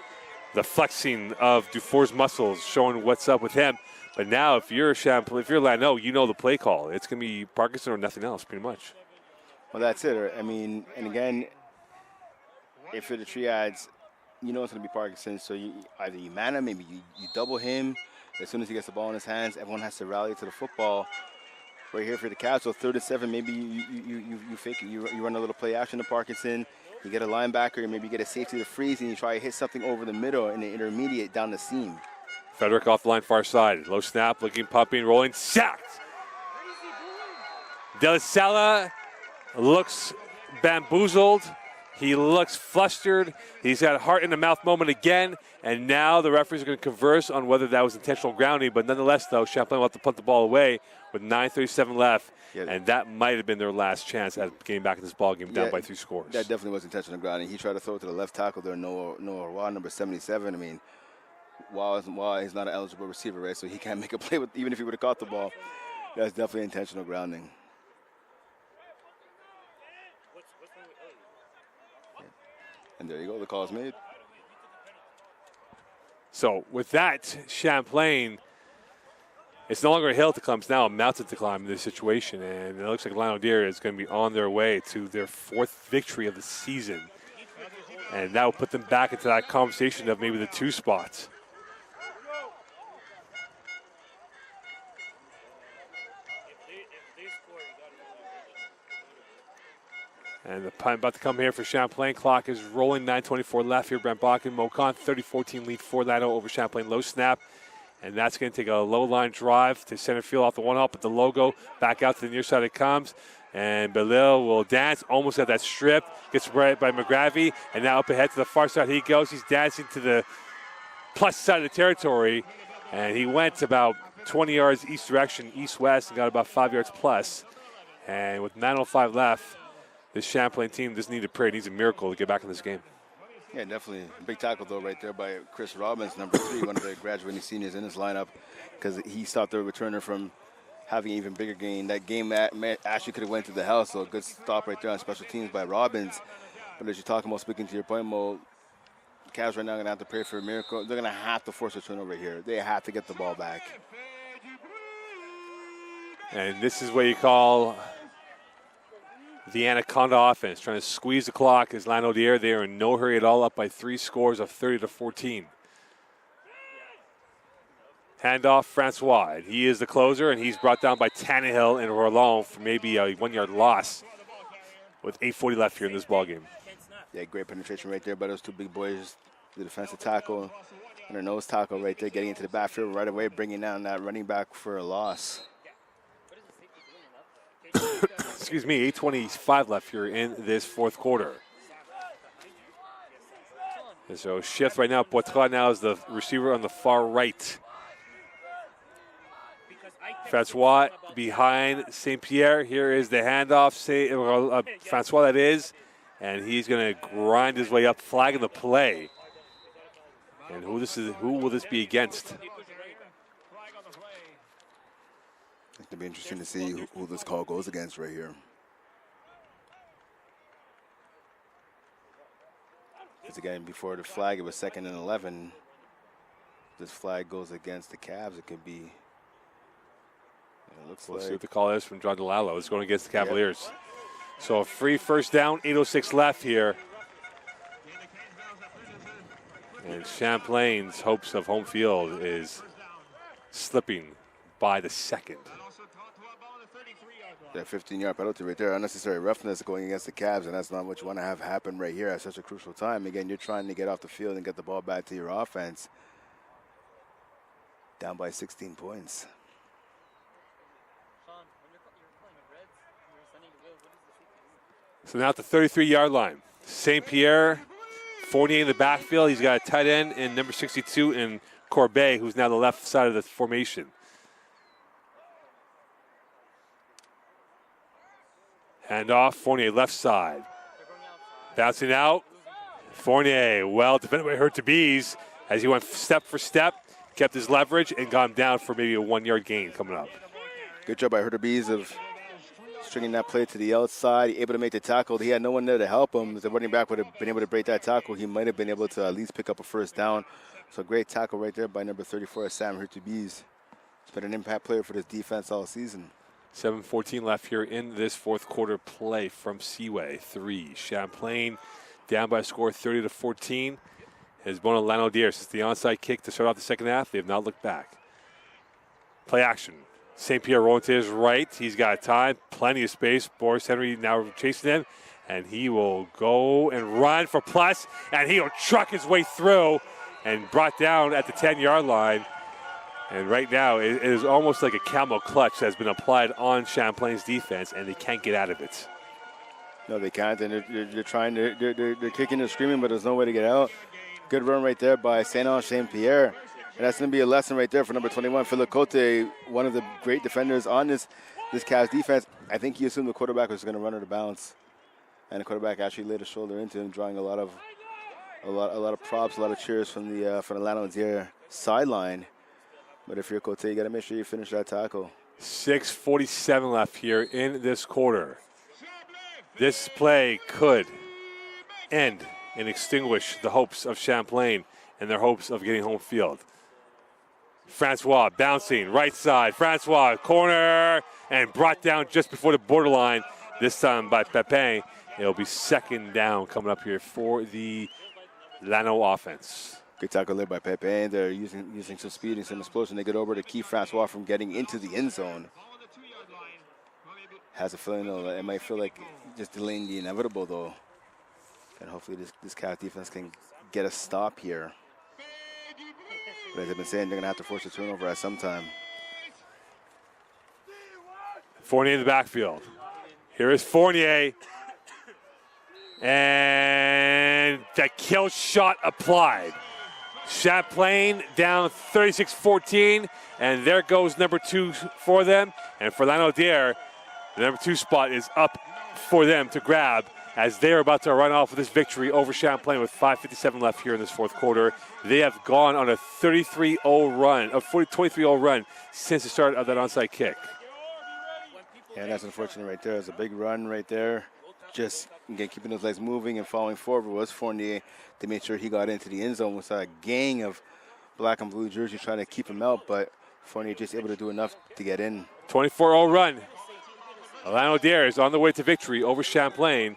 the flexing of Dufour's muscles, showing what's up with him. But now, if you're Champlain, if you're Lano, you know the play call. It's going to be Parkinson or nothing else, pretty much. Well, that's it. I mean, and again, if you're the Triads, you know it's going to be Parkinson. So either you man him, maybe you double him. As soon as he gets the ball in his hands, everyone has to rally to the football. Right here for the Cavs, so 3rd and 7, maybe you fake it. You run a little play action to Parkinson. You get a linebacker, maybe you get a safety to freeze, and you try to hit something over the middle in the intermediate down the seam. Frederick off the line, far side. Low snap, looking, pumping, rolling, sacked. De La Salle looks bamboozled. He looks flustered. He's got a heart in the mouth moment again. And now the referees are going to converse on whether that was intentional grounding. But nonetheless, though, Champlain will have to punt the ball away with 9:37 left. Yeah. And that might have been their last chance at getting back in this ball game down by 3 scores. That definitely was intentional grounding. He tried to throw it to the left tackle there, Noah Roy, number 77. I mean, Why he's not an eligible receiver, right? So he can't make a play with, even if he would have caught the ball. That's definitely intentional grounding. And there you go, the call's made. So with that, Champlain, it's no longer a hill to climb, it's now a mountain to climb in this situation. And it looks like Lanaudière is going to be on their way to their 4th victory of the season. And that will put them back into that conversation of maybe the 2 spots. And the punt about to come here for Champlain. Clock is rolling, 9:24 left here. Brent Bakken, Mocon, 30-14 lead for Lano over Champlain. Low snap. And that's going to take a low line drive to center field off the 1-hop, but the logo back out to the near side it comes. And Belil will dance almost at that strip. Gets right by McGravy. And now up ahead to the far side he goes. He's dancing to the plus side of the territory. And he went about 20 yards east direction, east-west, and got about 5 yards plus. And with 9:05 left, this Champlain team just needs a prayer, needs a miracle to get back in this game. Yeah, definitely. Big tackle, though, right there by Chris Robbins, number 3, one of the graduating seniors in his lineup, because he stopped the returner from having an even bigger gain. That game actually could have went to the house, so a good stop right there on special teams by Robbins. But as you're talking about, speaking to your point, Mo, Cavs right now are going to have to pray for a miracle. They're going to have to force a turnover here. They have to get the ball back. And this is what you call the Anaconda offense, trying to squeeze the clock as Lanaudière. They are in no hurry at all, up by 3 scores of 30-14. Handoff, Francois. He is the closer, and he's brought down by Tannehill and Roland for maybe a 1-yard loss with 8:40 left here in this ballgame. Yeah, great penetration right there by those 2 big boys. The defensive tackle and a nose tackle right there, getting into the backfield right away, bringing down that running back for a loss. Excuse me, 8:25 left here in this 4th quarter. And so shift right now. Poitras now is the receiver on the far right. Francois behind St. Pierre. Here is the handoff. Francois, that is. And he's going to grind his way up, flagging the play. And who will this be against? It'll be interesting to see who this call goes against right here. Because again, before the flag, it was 2nd and 11. This flag goes against the Cavs. It could be. It looks We'll like. see what the call is from John DeLallo. It's going against the Cavaliers. Yep. So a free first down, 8:06 left here. And Champlain's hopes of home field is slipping by the 2nd. That 15-yard penalty right there, unnecessary roughness going against the Cavs, and that's not what you want to have happen right here at such a crucial time. Again, you're trying to get off the field and get the ball back to your offense. Down by 16 points. So now at the 33-yard line, St. Pierre, Fournier in the backfield. He's got a tight end in number 62 in Corbet, who's now the left side of the formation. Handoff, Fournier left side. Bouncing out. Fournier, well defended by Hurtubise as he went step for step, kept his leverage, and got him down for maybe a 1-yard gain coming up. Good job by Hurtubise of stringing that play to the outside, able to make the tackle. He had no one there to help him. If the running back would have been able to break that tackle, he might have been able to at least pick up a first down. So great tackle right there by number 34, Sam Hurtubise. He's been an impact player for this defense all season. 7:14 left here in this 4th quarter play from Seaway 3. Champlain down by a score 30-14. Has Bona Lanaudière since the onside kick to start off the 2nd half. They have not looked back. Play action. St. Pierre rolling to his right. He's got time, plenty of space. Boris Henry now chasing him, and he will go and run for plus, and he'll truck his way through and brought down at the 10-yard line. And right now, it is almost like a camel clutch that has been applied on Champlain's defense, and they can't get out of it. No, they can't, and they're trying to, they're kicking and screaming, but there's no way to get out. Good run right there by St. Pierre. And that's going to be a lesson right there for number 21, Philip Cote, one of the great defenders on this Cavs defense. I think he assumed the quarterback was going to run out of bounds, and the quarterback actually laid a shoulder into him, drawing a lot of props, a lot of cheers from the Lanaudière sideline. But if you're Cote, you got to make sure you finish that tackle. 6:47 left here in this quarter. This play could end and extinguish the hopes of Champlain and their hopes of getting home field. Francois bouncing right side. Francois corner and brought down just before the borderline, this time by Pepin. It'll be second down coming up here for the Lano offense. Good tackle there by Pepe. They're using some speed and some explosion. They get over to Keith Francois from getting into the end zone. Has a feeling though that it might feel like just delaying the inevitable though. And hopefully this Cavs defense can get a stop here. But as I've been saying, they're going to have to force a turnover at some time. Fournier in the backfield. Here is Fournier. And the kill shot applied. Champlain down 36-14. And there goes number 2 for them. And for Lanaudière, the number 2 spot is up for them to grab as they're about to run off with this victory over Champlain with 5:57 left here in this fourth quarter. They have gone on a 33-0 run, a 23-0 run since the start of that onside kick. Yeah, that's unfortunate right there. It's a big run right there. Just again, keeping those legs moving and falling forward was Fournier to make sure he got into the end zone. We saw a gang of black and blue jerseys trying to keep him out, but Fournier just able to do enough to get in. 24-0 run. Lanaudière is on the way to victory over Champlain.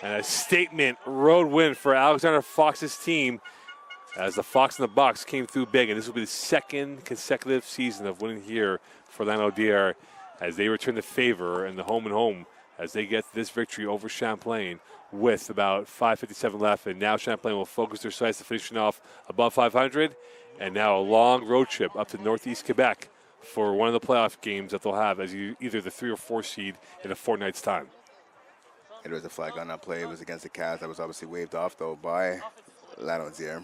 And a statement road win for Alexander Fox's team as the Fox in the Box came through big. And this will be the second consecutive season of winning here for Lanaudière as they return the favor and the home and home as they get this victory over Champlain with about 5:57 left. And now Champlain will focus their sights to finishing off above 500. And now a long road trip up to Northeast Quebec for one of the playoff games that they'll have as either the 3 or 4 seed in a fortnight's time. It was a flag on that play. It was against the Cavs. That was obviously waved off, though, by Lanaudière.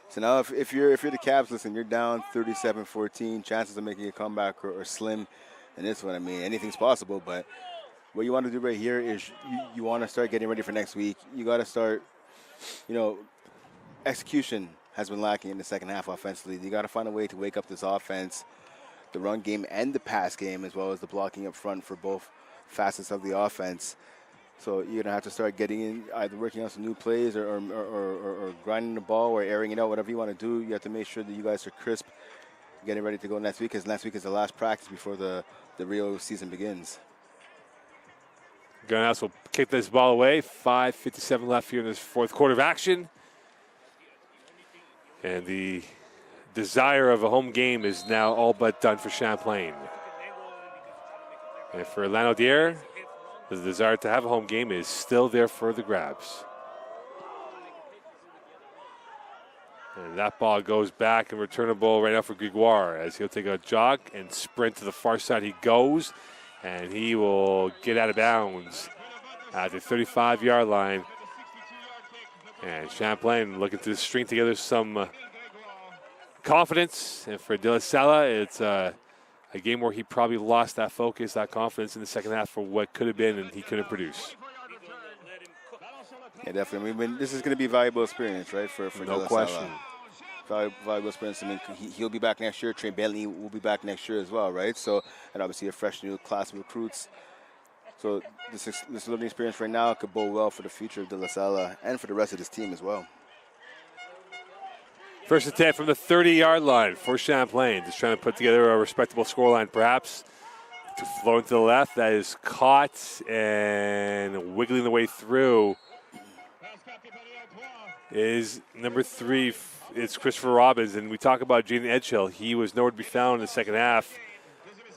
So now if you're the Cavs, listen, you're down 37-14. Chances of making a comeback are slim in this one. I mean, anything's possible, but what you want to do right here is you want to start getting ready for next week. You got to start, execution has been lacking in the second half offensively. You got to find a way to wake up this offense, the run game and the pass game, as well as the blocking up front for both facets of the offense. So you're going to have to start getting in, either working on some new plays or grinding the ball or airing it out, whatever you want to do. You have to make sure that you guys are crisp, getting ready to go next week, because next week is the last practice before the real season begins. Gunhouse will kick this ball away. 5:57 left here in this fourth quarter of action. And the desire of a home game is now all but done for Champlain. And for Lanaudière, the desire to have a home game is still there for the grabs. And that ball goes back and returnable right now for Grégoire as he'll take a jog and sprint to the far side. He goes, and he will get out of bounds at the 35-yard line. And Champlain looking to string together some confidence. And for De La Salle, it's a game where he probably lost that focus, that confidence in the second half for what could have been, and he couldn't produce. Yeah, definitely. I mean, this is going to be a valuable experience, right, for no question. Valuable experience. I mean, he'll be back next year. Trey Bentley will be back next year as well, right? So, and obviously a fresh new class of recruits. So this learning experience right now could bode well for the future of De La Salle and for the rest of this team as well. First attempt from the 30-yard line for Champlain. Just trying to put together a respectable scoreline, perhaps. To flow to the left, that is caught and wiggling the way through is number 3. It's Christopher Robbins, and we talk about Jaden Edgehill. He was nowhere to be found in the second half.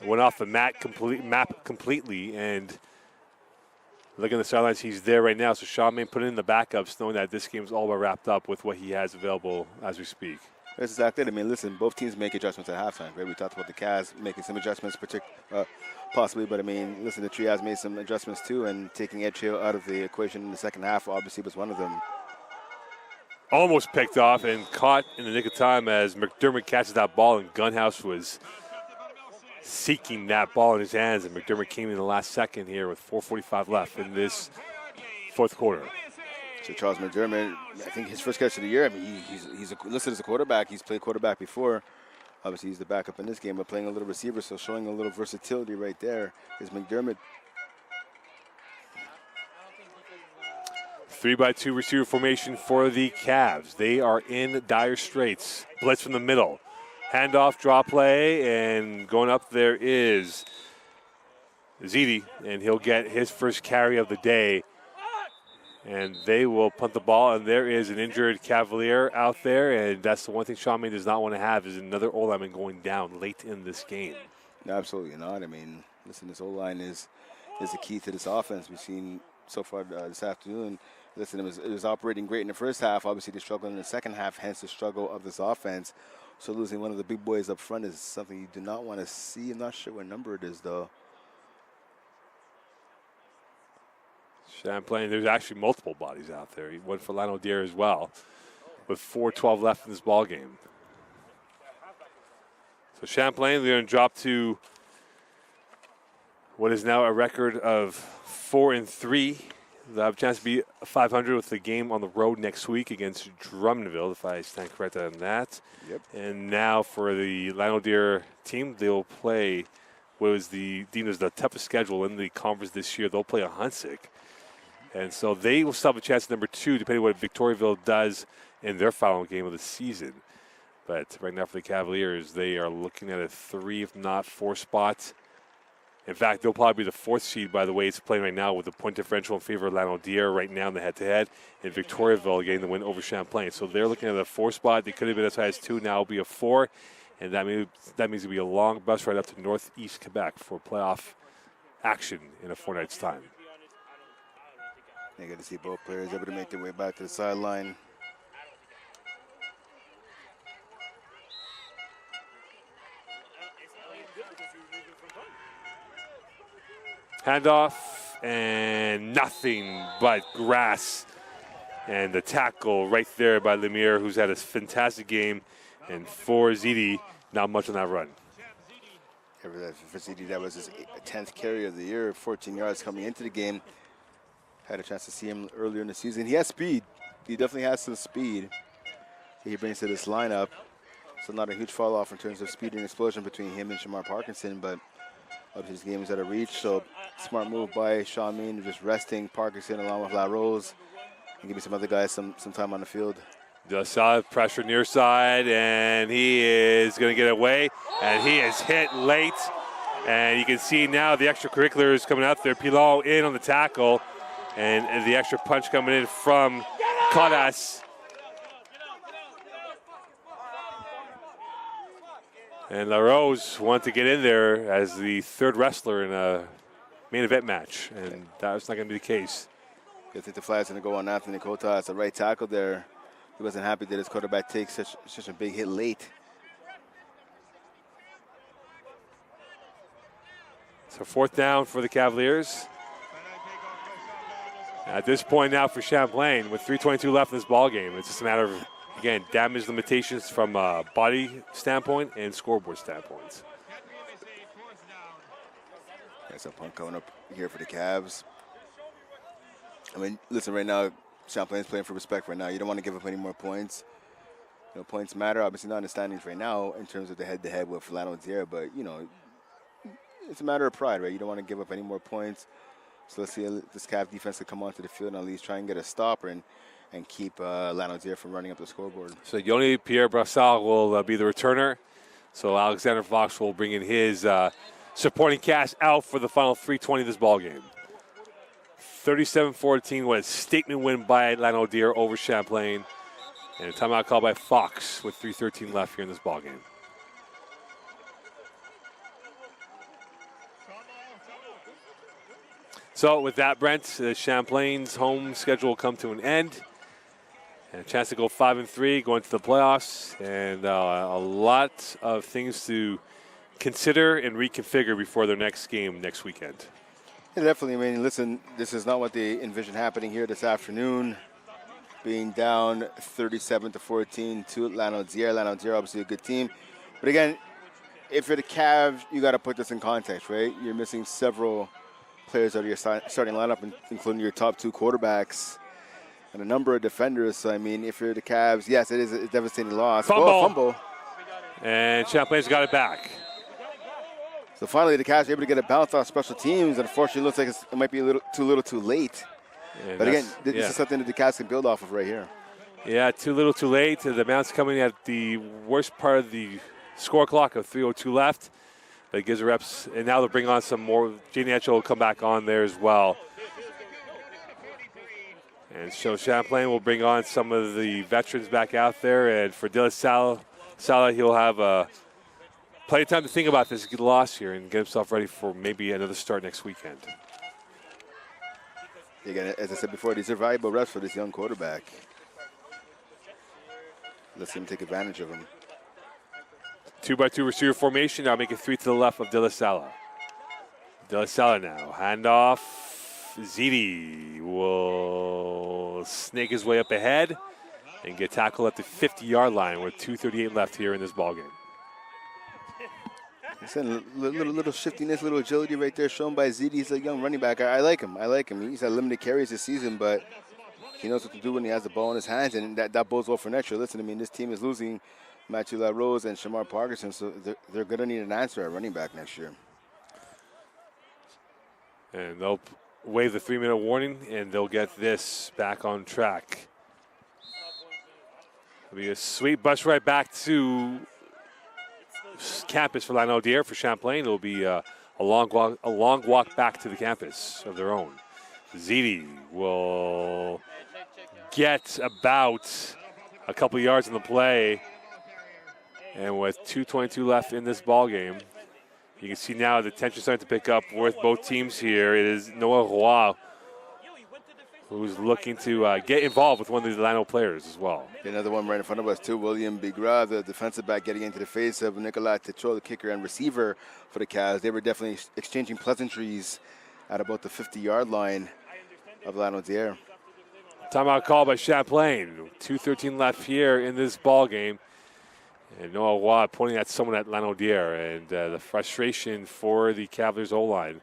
Went off the map completely, and looking at the sidelines, he's there right now. So Champlain put in the backups, knowing that this game's all but wrapped up with what he has available as we speak. That's exactly it. I mean, listen, both teams make adjustments at halftime, right? We talked about the Cavs making some adjustments, possibly, but I mean, listen, the Trias made some adjustments too, and taking Edgehill out of the equation in the second half obviously was one of them. Almost picked off and caught in the nick of time as McDermott catches that ball, and Gunhouse was seeking that ball in his hands, and McDermott came in the last second here with 4:45 left in this fourth quarter. So Charles McDermott, I think his first catch of the year. I mean, he's listed as a quarterback. He's played quarterback before. Obviously, he's the backup in this game, but playing a little receiver, so showing a little versatility right there is McDermott. 3-by-2 receiver formation for the Cavs. They are in dire straits. Blitz from the middle. Handoff, draw play, and going up there is Ziti, and he'll get his first carry of the day. And they will punt the ball, and there is an injured Cavalier out there, and that's the one thing Champlain does not want to have is another O-lineman going down late in this game. No, absolutely not. I mean, listen, this O-line is the key to this offense we've seen so far this afternoon. Listen, it was operating great in the first half. Obviously, they struggled in the second half, hence the struggle of this offense. So losing one of the big boys up front is something you do not want to see. I'm not sure what number it is, though. Champlain, there's actually multiple bodies out there. He went for Lanaudière as well, with 4:12 left in this ball game. So Champlain, they're going to drop to what is now a record of 4-3. They'll have a chance to be 500 with the game on the road next week against Drummondville, if I stand corrected on that. Yep. And now for the Lanaudière team, they'll play what was deemed as the toughest schedule in the conference this year. They'll play a Hunsick. And so they will still have a chance at number 2, depending on what Victoriaville does in their final game of the season. But right now for the Cavaliers, they are looking at a 3, if not 4 spot. In fact, they'll probably be the 4th seed by the way it's playing right now, with the point differential in favor of Lanaudière right now in the head-to-head, and Victoriaville getting the win over Champlain. So they're looking at a 4 spot. They could have been as high as 2, now it'll be a 4. And that means it'll be a long bus ride up to northeast Quebec for playoff action in a fortnight's time. You got to see both players able to make their way back to the sideline. Handoff, and nothing but grass. And the tackle right there by Lemire, who's had a fantastic game. And for Ziti, not much on that run. For Ziti, that was his 10th carry of the year, 14 yards coming into the game. Had a chance to see him earlier in the season. He has speed. He definitely has some speed he brings to this lineup. So not a huge fall off in terms of speed and explosion between him and Shamar Parkinson, but obviously his game is at a reach. So smart move by Sean Mean, just resting Parkinson along with La Rose and giving some other guys some time on the field. Just solid pressure near side, and he is going to get away, and he is hit late. And you can see now the extracurriculars coming out there. Pilon in on the tackle. And the extra punch coming in from Kodas. And La Rose wanted to get in there as the 3rd wrestler in a main event match, and that's not going to be the case. I think the flag's going to go on Anthony Kotas, the right tackle there. He wasn't happy that his quarterback takes such a big hit late. So 4th down for the Cavaliers. At this point now for Champlain, with 3:22 left in this ball game, it's just a matter of, again, damage limitations from a body standpoint and scoreboard standpoints. That's a punt coming up here for the Cavs. I mean, listen, right now, Champlain's playing for respect right now. You don't want to give up any more points. You know, points matter. Obviously not in the standings right now in terms of the head-to-head with Lanaudière, but, you know, it's a matter of pride, right? You don't want to give up any more points. So let's see this Cav defense to come onto the field and at least try and get a stopper and keep Lanaudière from running up the scoreboard. So Yoni Pierre Brassard will be the returner. So Alexander Fox will bring in his supporting cast out for the final 3:20 of this ball game. 37-14 was a statement win by Lanaudière over Champlain. And a timeout call by Fox with 3:13 left here in this ball game. So with that, Brent, Champlain's home schedule will come to an end. And a chance to go 5-3, going to the playoffs. And a lot of things to consider and reconfigure before their next game next weekend. Yeah, definitely. I mean, listen, this is not what they envisioned happening here this afternoon. Being down 37-14 to Lanaudière. Lanaudière, obviously a good team. But again, if you're the Cavs, you got to put this in context, right? You're missing several players out of your starting lineup, including your top 2 quarterbacks and a number of defenders. So, I mean, if you're the Cavs, yes, it is a devastating loss. Fumble. Oh, fumble. And Champlain's got it back. So finally, the Cavs are able to get a bounce off special teams. Unfortunately, it looks like it might be a little too late. And but again, this is something that the Cavs can build off of right here. Yeah, too little, too late. The bounce coming at the worst part of the score clock of 3:02 left. But it gives the reps, and now they'll bring on some more. Jaden Etchell will come back on there as well. And so Champlain will bring on some of the veterans back out there. And for De La Salle, he'll have plenty of time to think about this loss here and get himself ready for maybe another start next weekend. Again, as I said before, these are valuable reps for this young quarterback. Let's see him take advantage of him. 2-by-2 receiver formation. Now make it 3 to the left of De La Salle. De La Salle now. Handoff. Ziti will snake his way up ahead and get tackled at the 50-yard line with 2:38 left here in this ballgame. Little shiftiness, little agility right there shown by Ziti. He's a young running back. I like him. He's had limited carries this season, but he knows what to do when he has the ball in his hands, and that bodes well for next year. Listen, I mean, this team is losing Matthew LaRose and Shamar Parkinson, so they're going to need an answer at running back next year. And they'll waive the 3-minute warning, and they'll get this back on track. It'll be a sweet bus ride back to campus for Lanaudière for Champlain. It'll be a long walk back to the campus of their own. Ziti will get about a couple yards in the play, and with 2:22 left in this ball game, you can see now the tension starting to pick up with both teams here. It is Noah Roy who's looking to get involved with one of the Lano players as well. Another one right in front of us too, William Bigra, the defensive back, getting into the face of Nicolas Techo, the kicker and receiver for the Cavs. They were definitely exchanging pleasantries at about the 50-yard line of Lanaudière. Timeout call by Champlain. 2:13 left here in this ball game. And Noah Roy pointing at someone at Lanaudière, and the frustration for the Cavaliers O-line.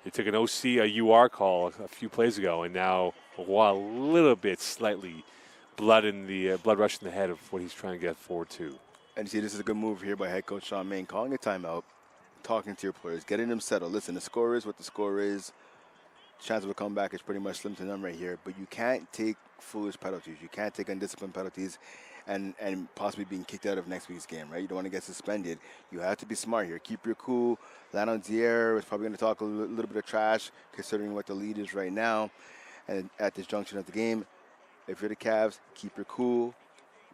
They took an OC, a UR call a few plays ago, and now Roy a little bit slightly blood rush in the head of what he's trying to get forward to. And you see, this is a good move here by head coach Sean Main, calling a timeout, talking to your players, getting them settled. Listen, the score is what the score is. Chance of a comeback is pretty much slim to none right here, but you can't take foolish penalties. You can't take undisciplined penalties and possibly being kicked out of next week's game, right? You don't want to get suspended. You have to be smart here. Keep your cool. Lanaudière is probably going to talk a little bit of trash considering what the lead is right now and at this junction of the game. If you're the Cavs, keep your cool.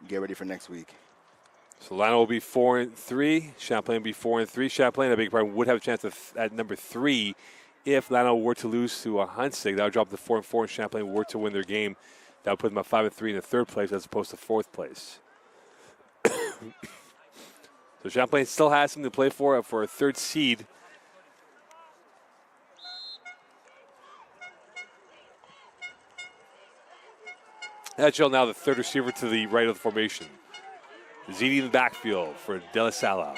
Get ready for next week. So Lano will be 4-3. Champlain will be 4-3. Champlain, I beg your pardon, would have a chance at number 3 if Lano were to lose to a Huntsig. That would drop to 4-4, and Champlain were to win their game. That would put them at 5-3 in the 3rd place as opposed to 4th place. So Champlain still has something to play for a 3rd seed. Edgell now the 3rd receiver to the right of the formation. Ziti in the backfield for De La Salle.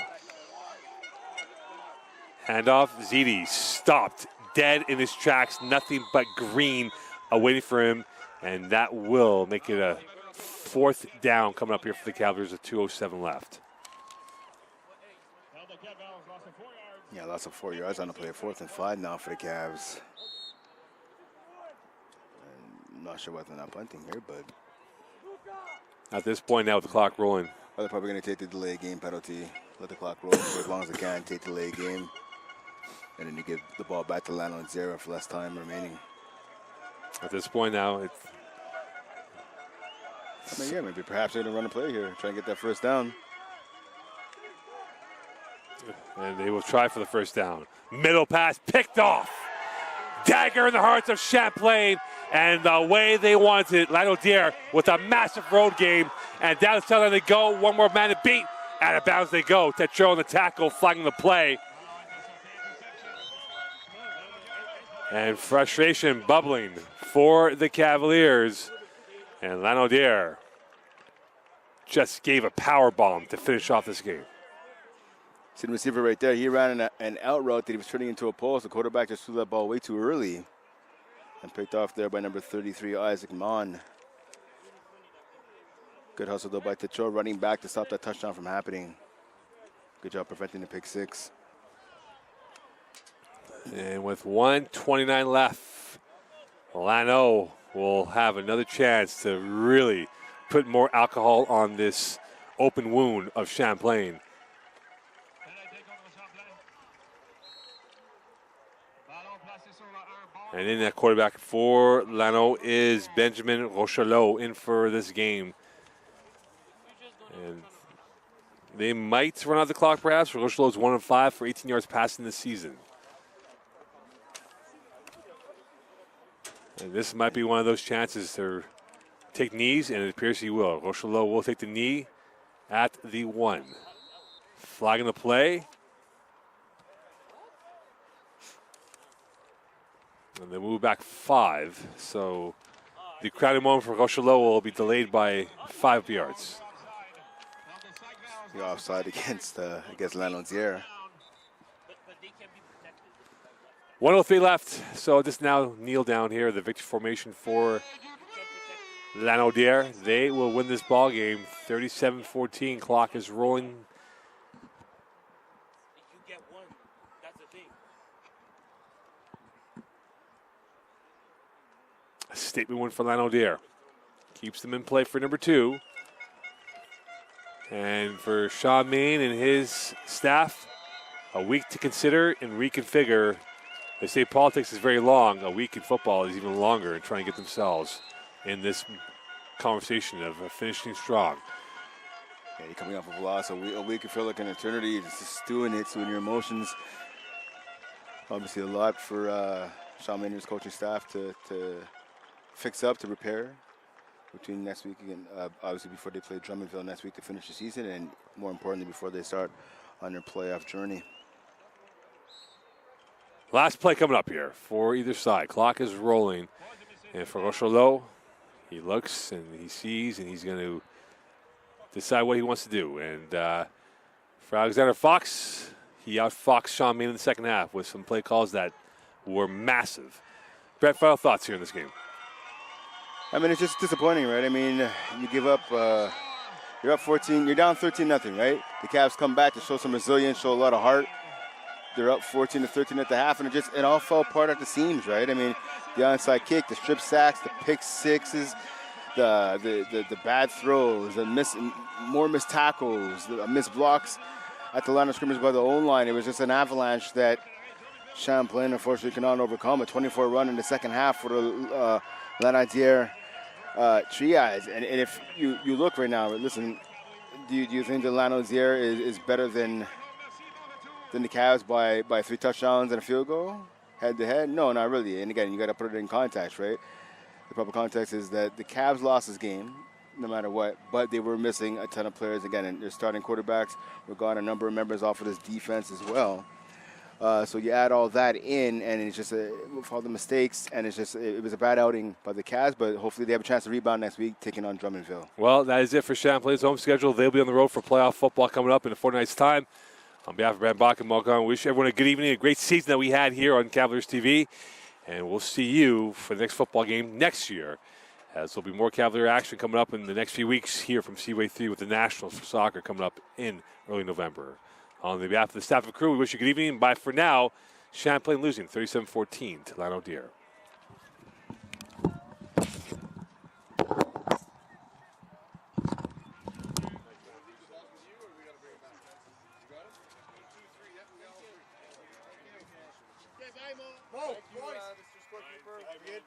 Handoff, Ziti stopped dead in his tracks. Nothing but green awaiting for him. And that will make it a 4th down coming up here for the Cavaliers with 2:07 left. Yeah, lots of 4 yards on the play. 4th and 5 now for the Cavs. I'm not sure why they're not punting here, but At this point now with the clock rolling. they're probably going to take the delay game penalty. Let the clock roll for as long as they can. Take the delay game. And then you give the ball back to Lanaudière for less time remaining. At this point now, it's... I mean, yeah, maybe perhaps they're going to run a play here. Try and get that 1st down. And they will try for the 1st down. Middle pass picked off. Dagger in the hearts of Champlain. And the way they wanted it, Lanaudière with a massive road game. And down the sideline they go. One more man to beat. Out of bounds they go. Tetro on the tackle, flagging the play. And frustration bubbling for the Cavaliers. And Lanaudière just gave a power bomb to finish off this game. See the receiver right there. He ran an out route that he was turning into a post. The quarterback just threw that ball way too early. And picked off there by number 33, Isaac Mon. Good hustle, though, by Techo, running back to stop that touchdown from happening. Good job preventing the pick 6. And with 1:29 left, Lano will have another chance to really put more alcohol on this open wound of Champlain. And in that quarterback for Lano is Benjamin Rochelot in for this game. And they might run out the clock perhaps. Rochelot is 1 of 5 for 18 yards passing this season. And this might be one of those chances to take knees, and it appears he will. Rochelot will take the knee at the 1. Flagging the play. And they move back 5. So the crowded moment for Rochelot will be delayed by 5 yards. The offside against Lanaudière. 1:03 left. So just now kneel down here. The victory formation for Lanaudière. They will win this ball game 37-14. Clock is rolling. A statement win for Lanaudière. Keeps them in play for number 2. And for Champlain and his staff, a week to consider and reconfigure. They say politics is very long. A week in football is even longer in trying to get themselves in this conversation of finishing strong. Yeah, you're coming off of a loss. A week can feel like an eternity. It's just stewing your emotions. Obviously a lot for Champlain and his coaching staff to fix up, to repair between next week and obviously before they play Drummondville next week to finish the season, and more importantly before they start on their playoff journey. Last play coming up here for either side. Clock is rolling. And for Rochelot, he looks and he sees and he's going to decide what he wants to do. And for Alexander Fox, he outfoxed Champlain in the second half with some play calls that were massive. Brett, final thoughts here in this game? I mean, it's just disappointing, right? I mean, you give up, you're up 14, you're down 13-0, right? The Cavs come back to show some resilience, show a lot of heart. They're up 14-13 at the half, and it all fell apart at the seams, right? I mean, the onside kick, the strip sacks, the pick sixes, the bad throws, more missed tackles, the missed blocks at the line of scrimmage by the own line. It was just an avalanche that Champlain unfortunately cannot overcome. A 24 run in the second half for the Lanaudière triage. And if you look right now, listen, do you think the Lanaudière is better than the Cavs by 3 touchdowns and a field goal head to head? No, not really. And again, you got to put it in context, right? The proper context is that the Cavs lost this game no matter what, but they were missing a ton of players again, and their starting quarterbacks were gone, a number of members off of this defense as well. So you add all that in, and it's just with all the mistakes, and it was a bad outing by the Cavs, but hopefully they have a chance to rebound next week, taking on Drummondville. Well, that is it for Champlain's home schedule. They'll be on the road for playoff football coming up in a fortnight's time. On behalf of Brad Bach and Mark, I wish everyone a good evening, a great season that we had here on Cavaliers TV, and we'll see you for the next football game next year, as there'll be more Cavalier action coming up in the next few weeks here from Seaway 3 with the Nationals for soccer coming up in early November. On behalf of the staff and crew, we wish you good evening, and bye for now. Champlain losing 37-14 to Lanaudière. Boys. Good.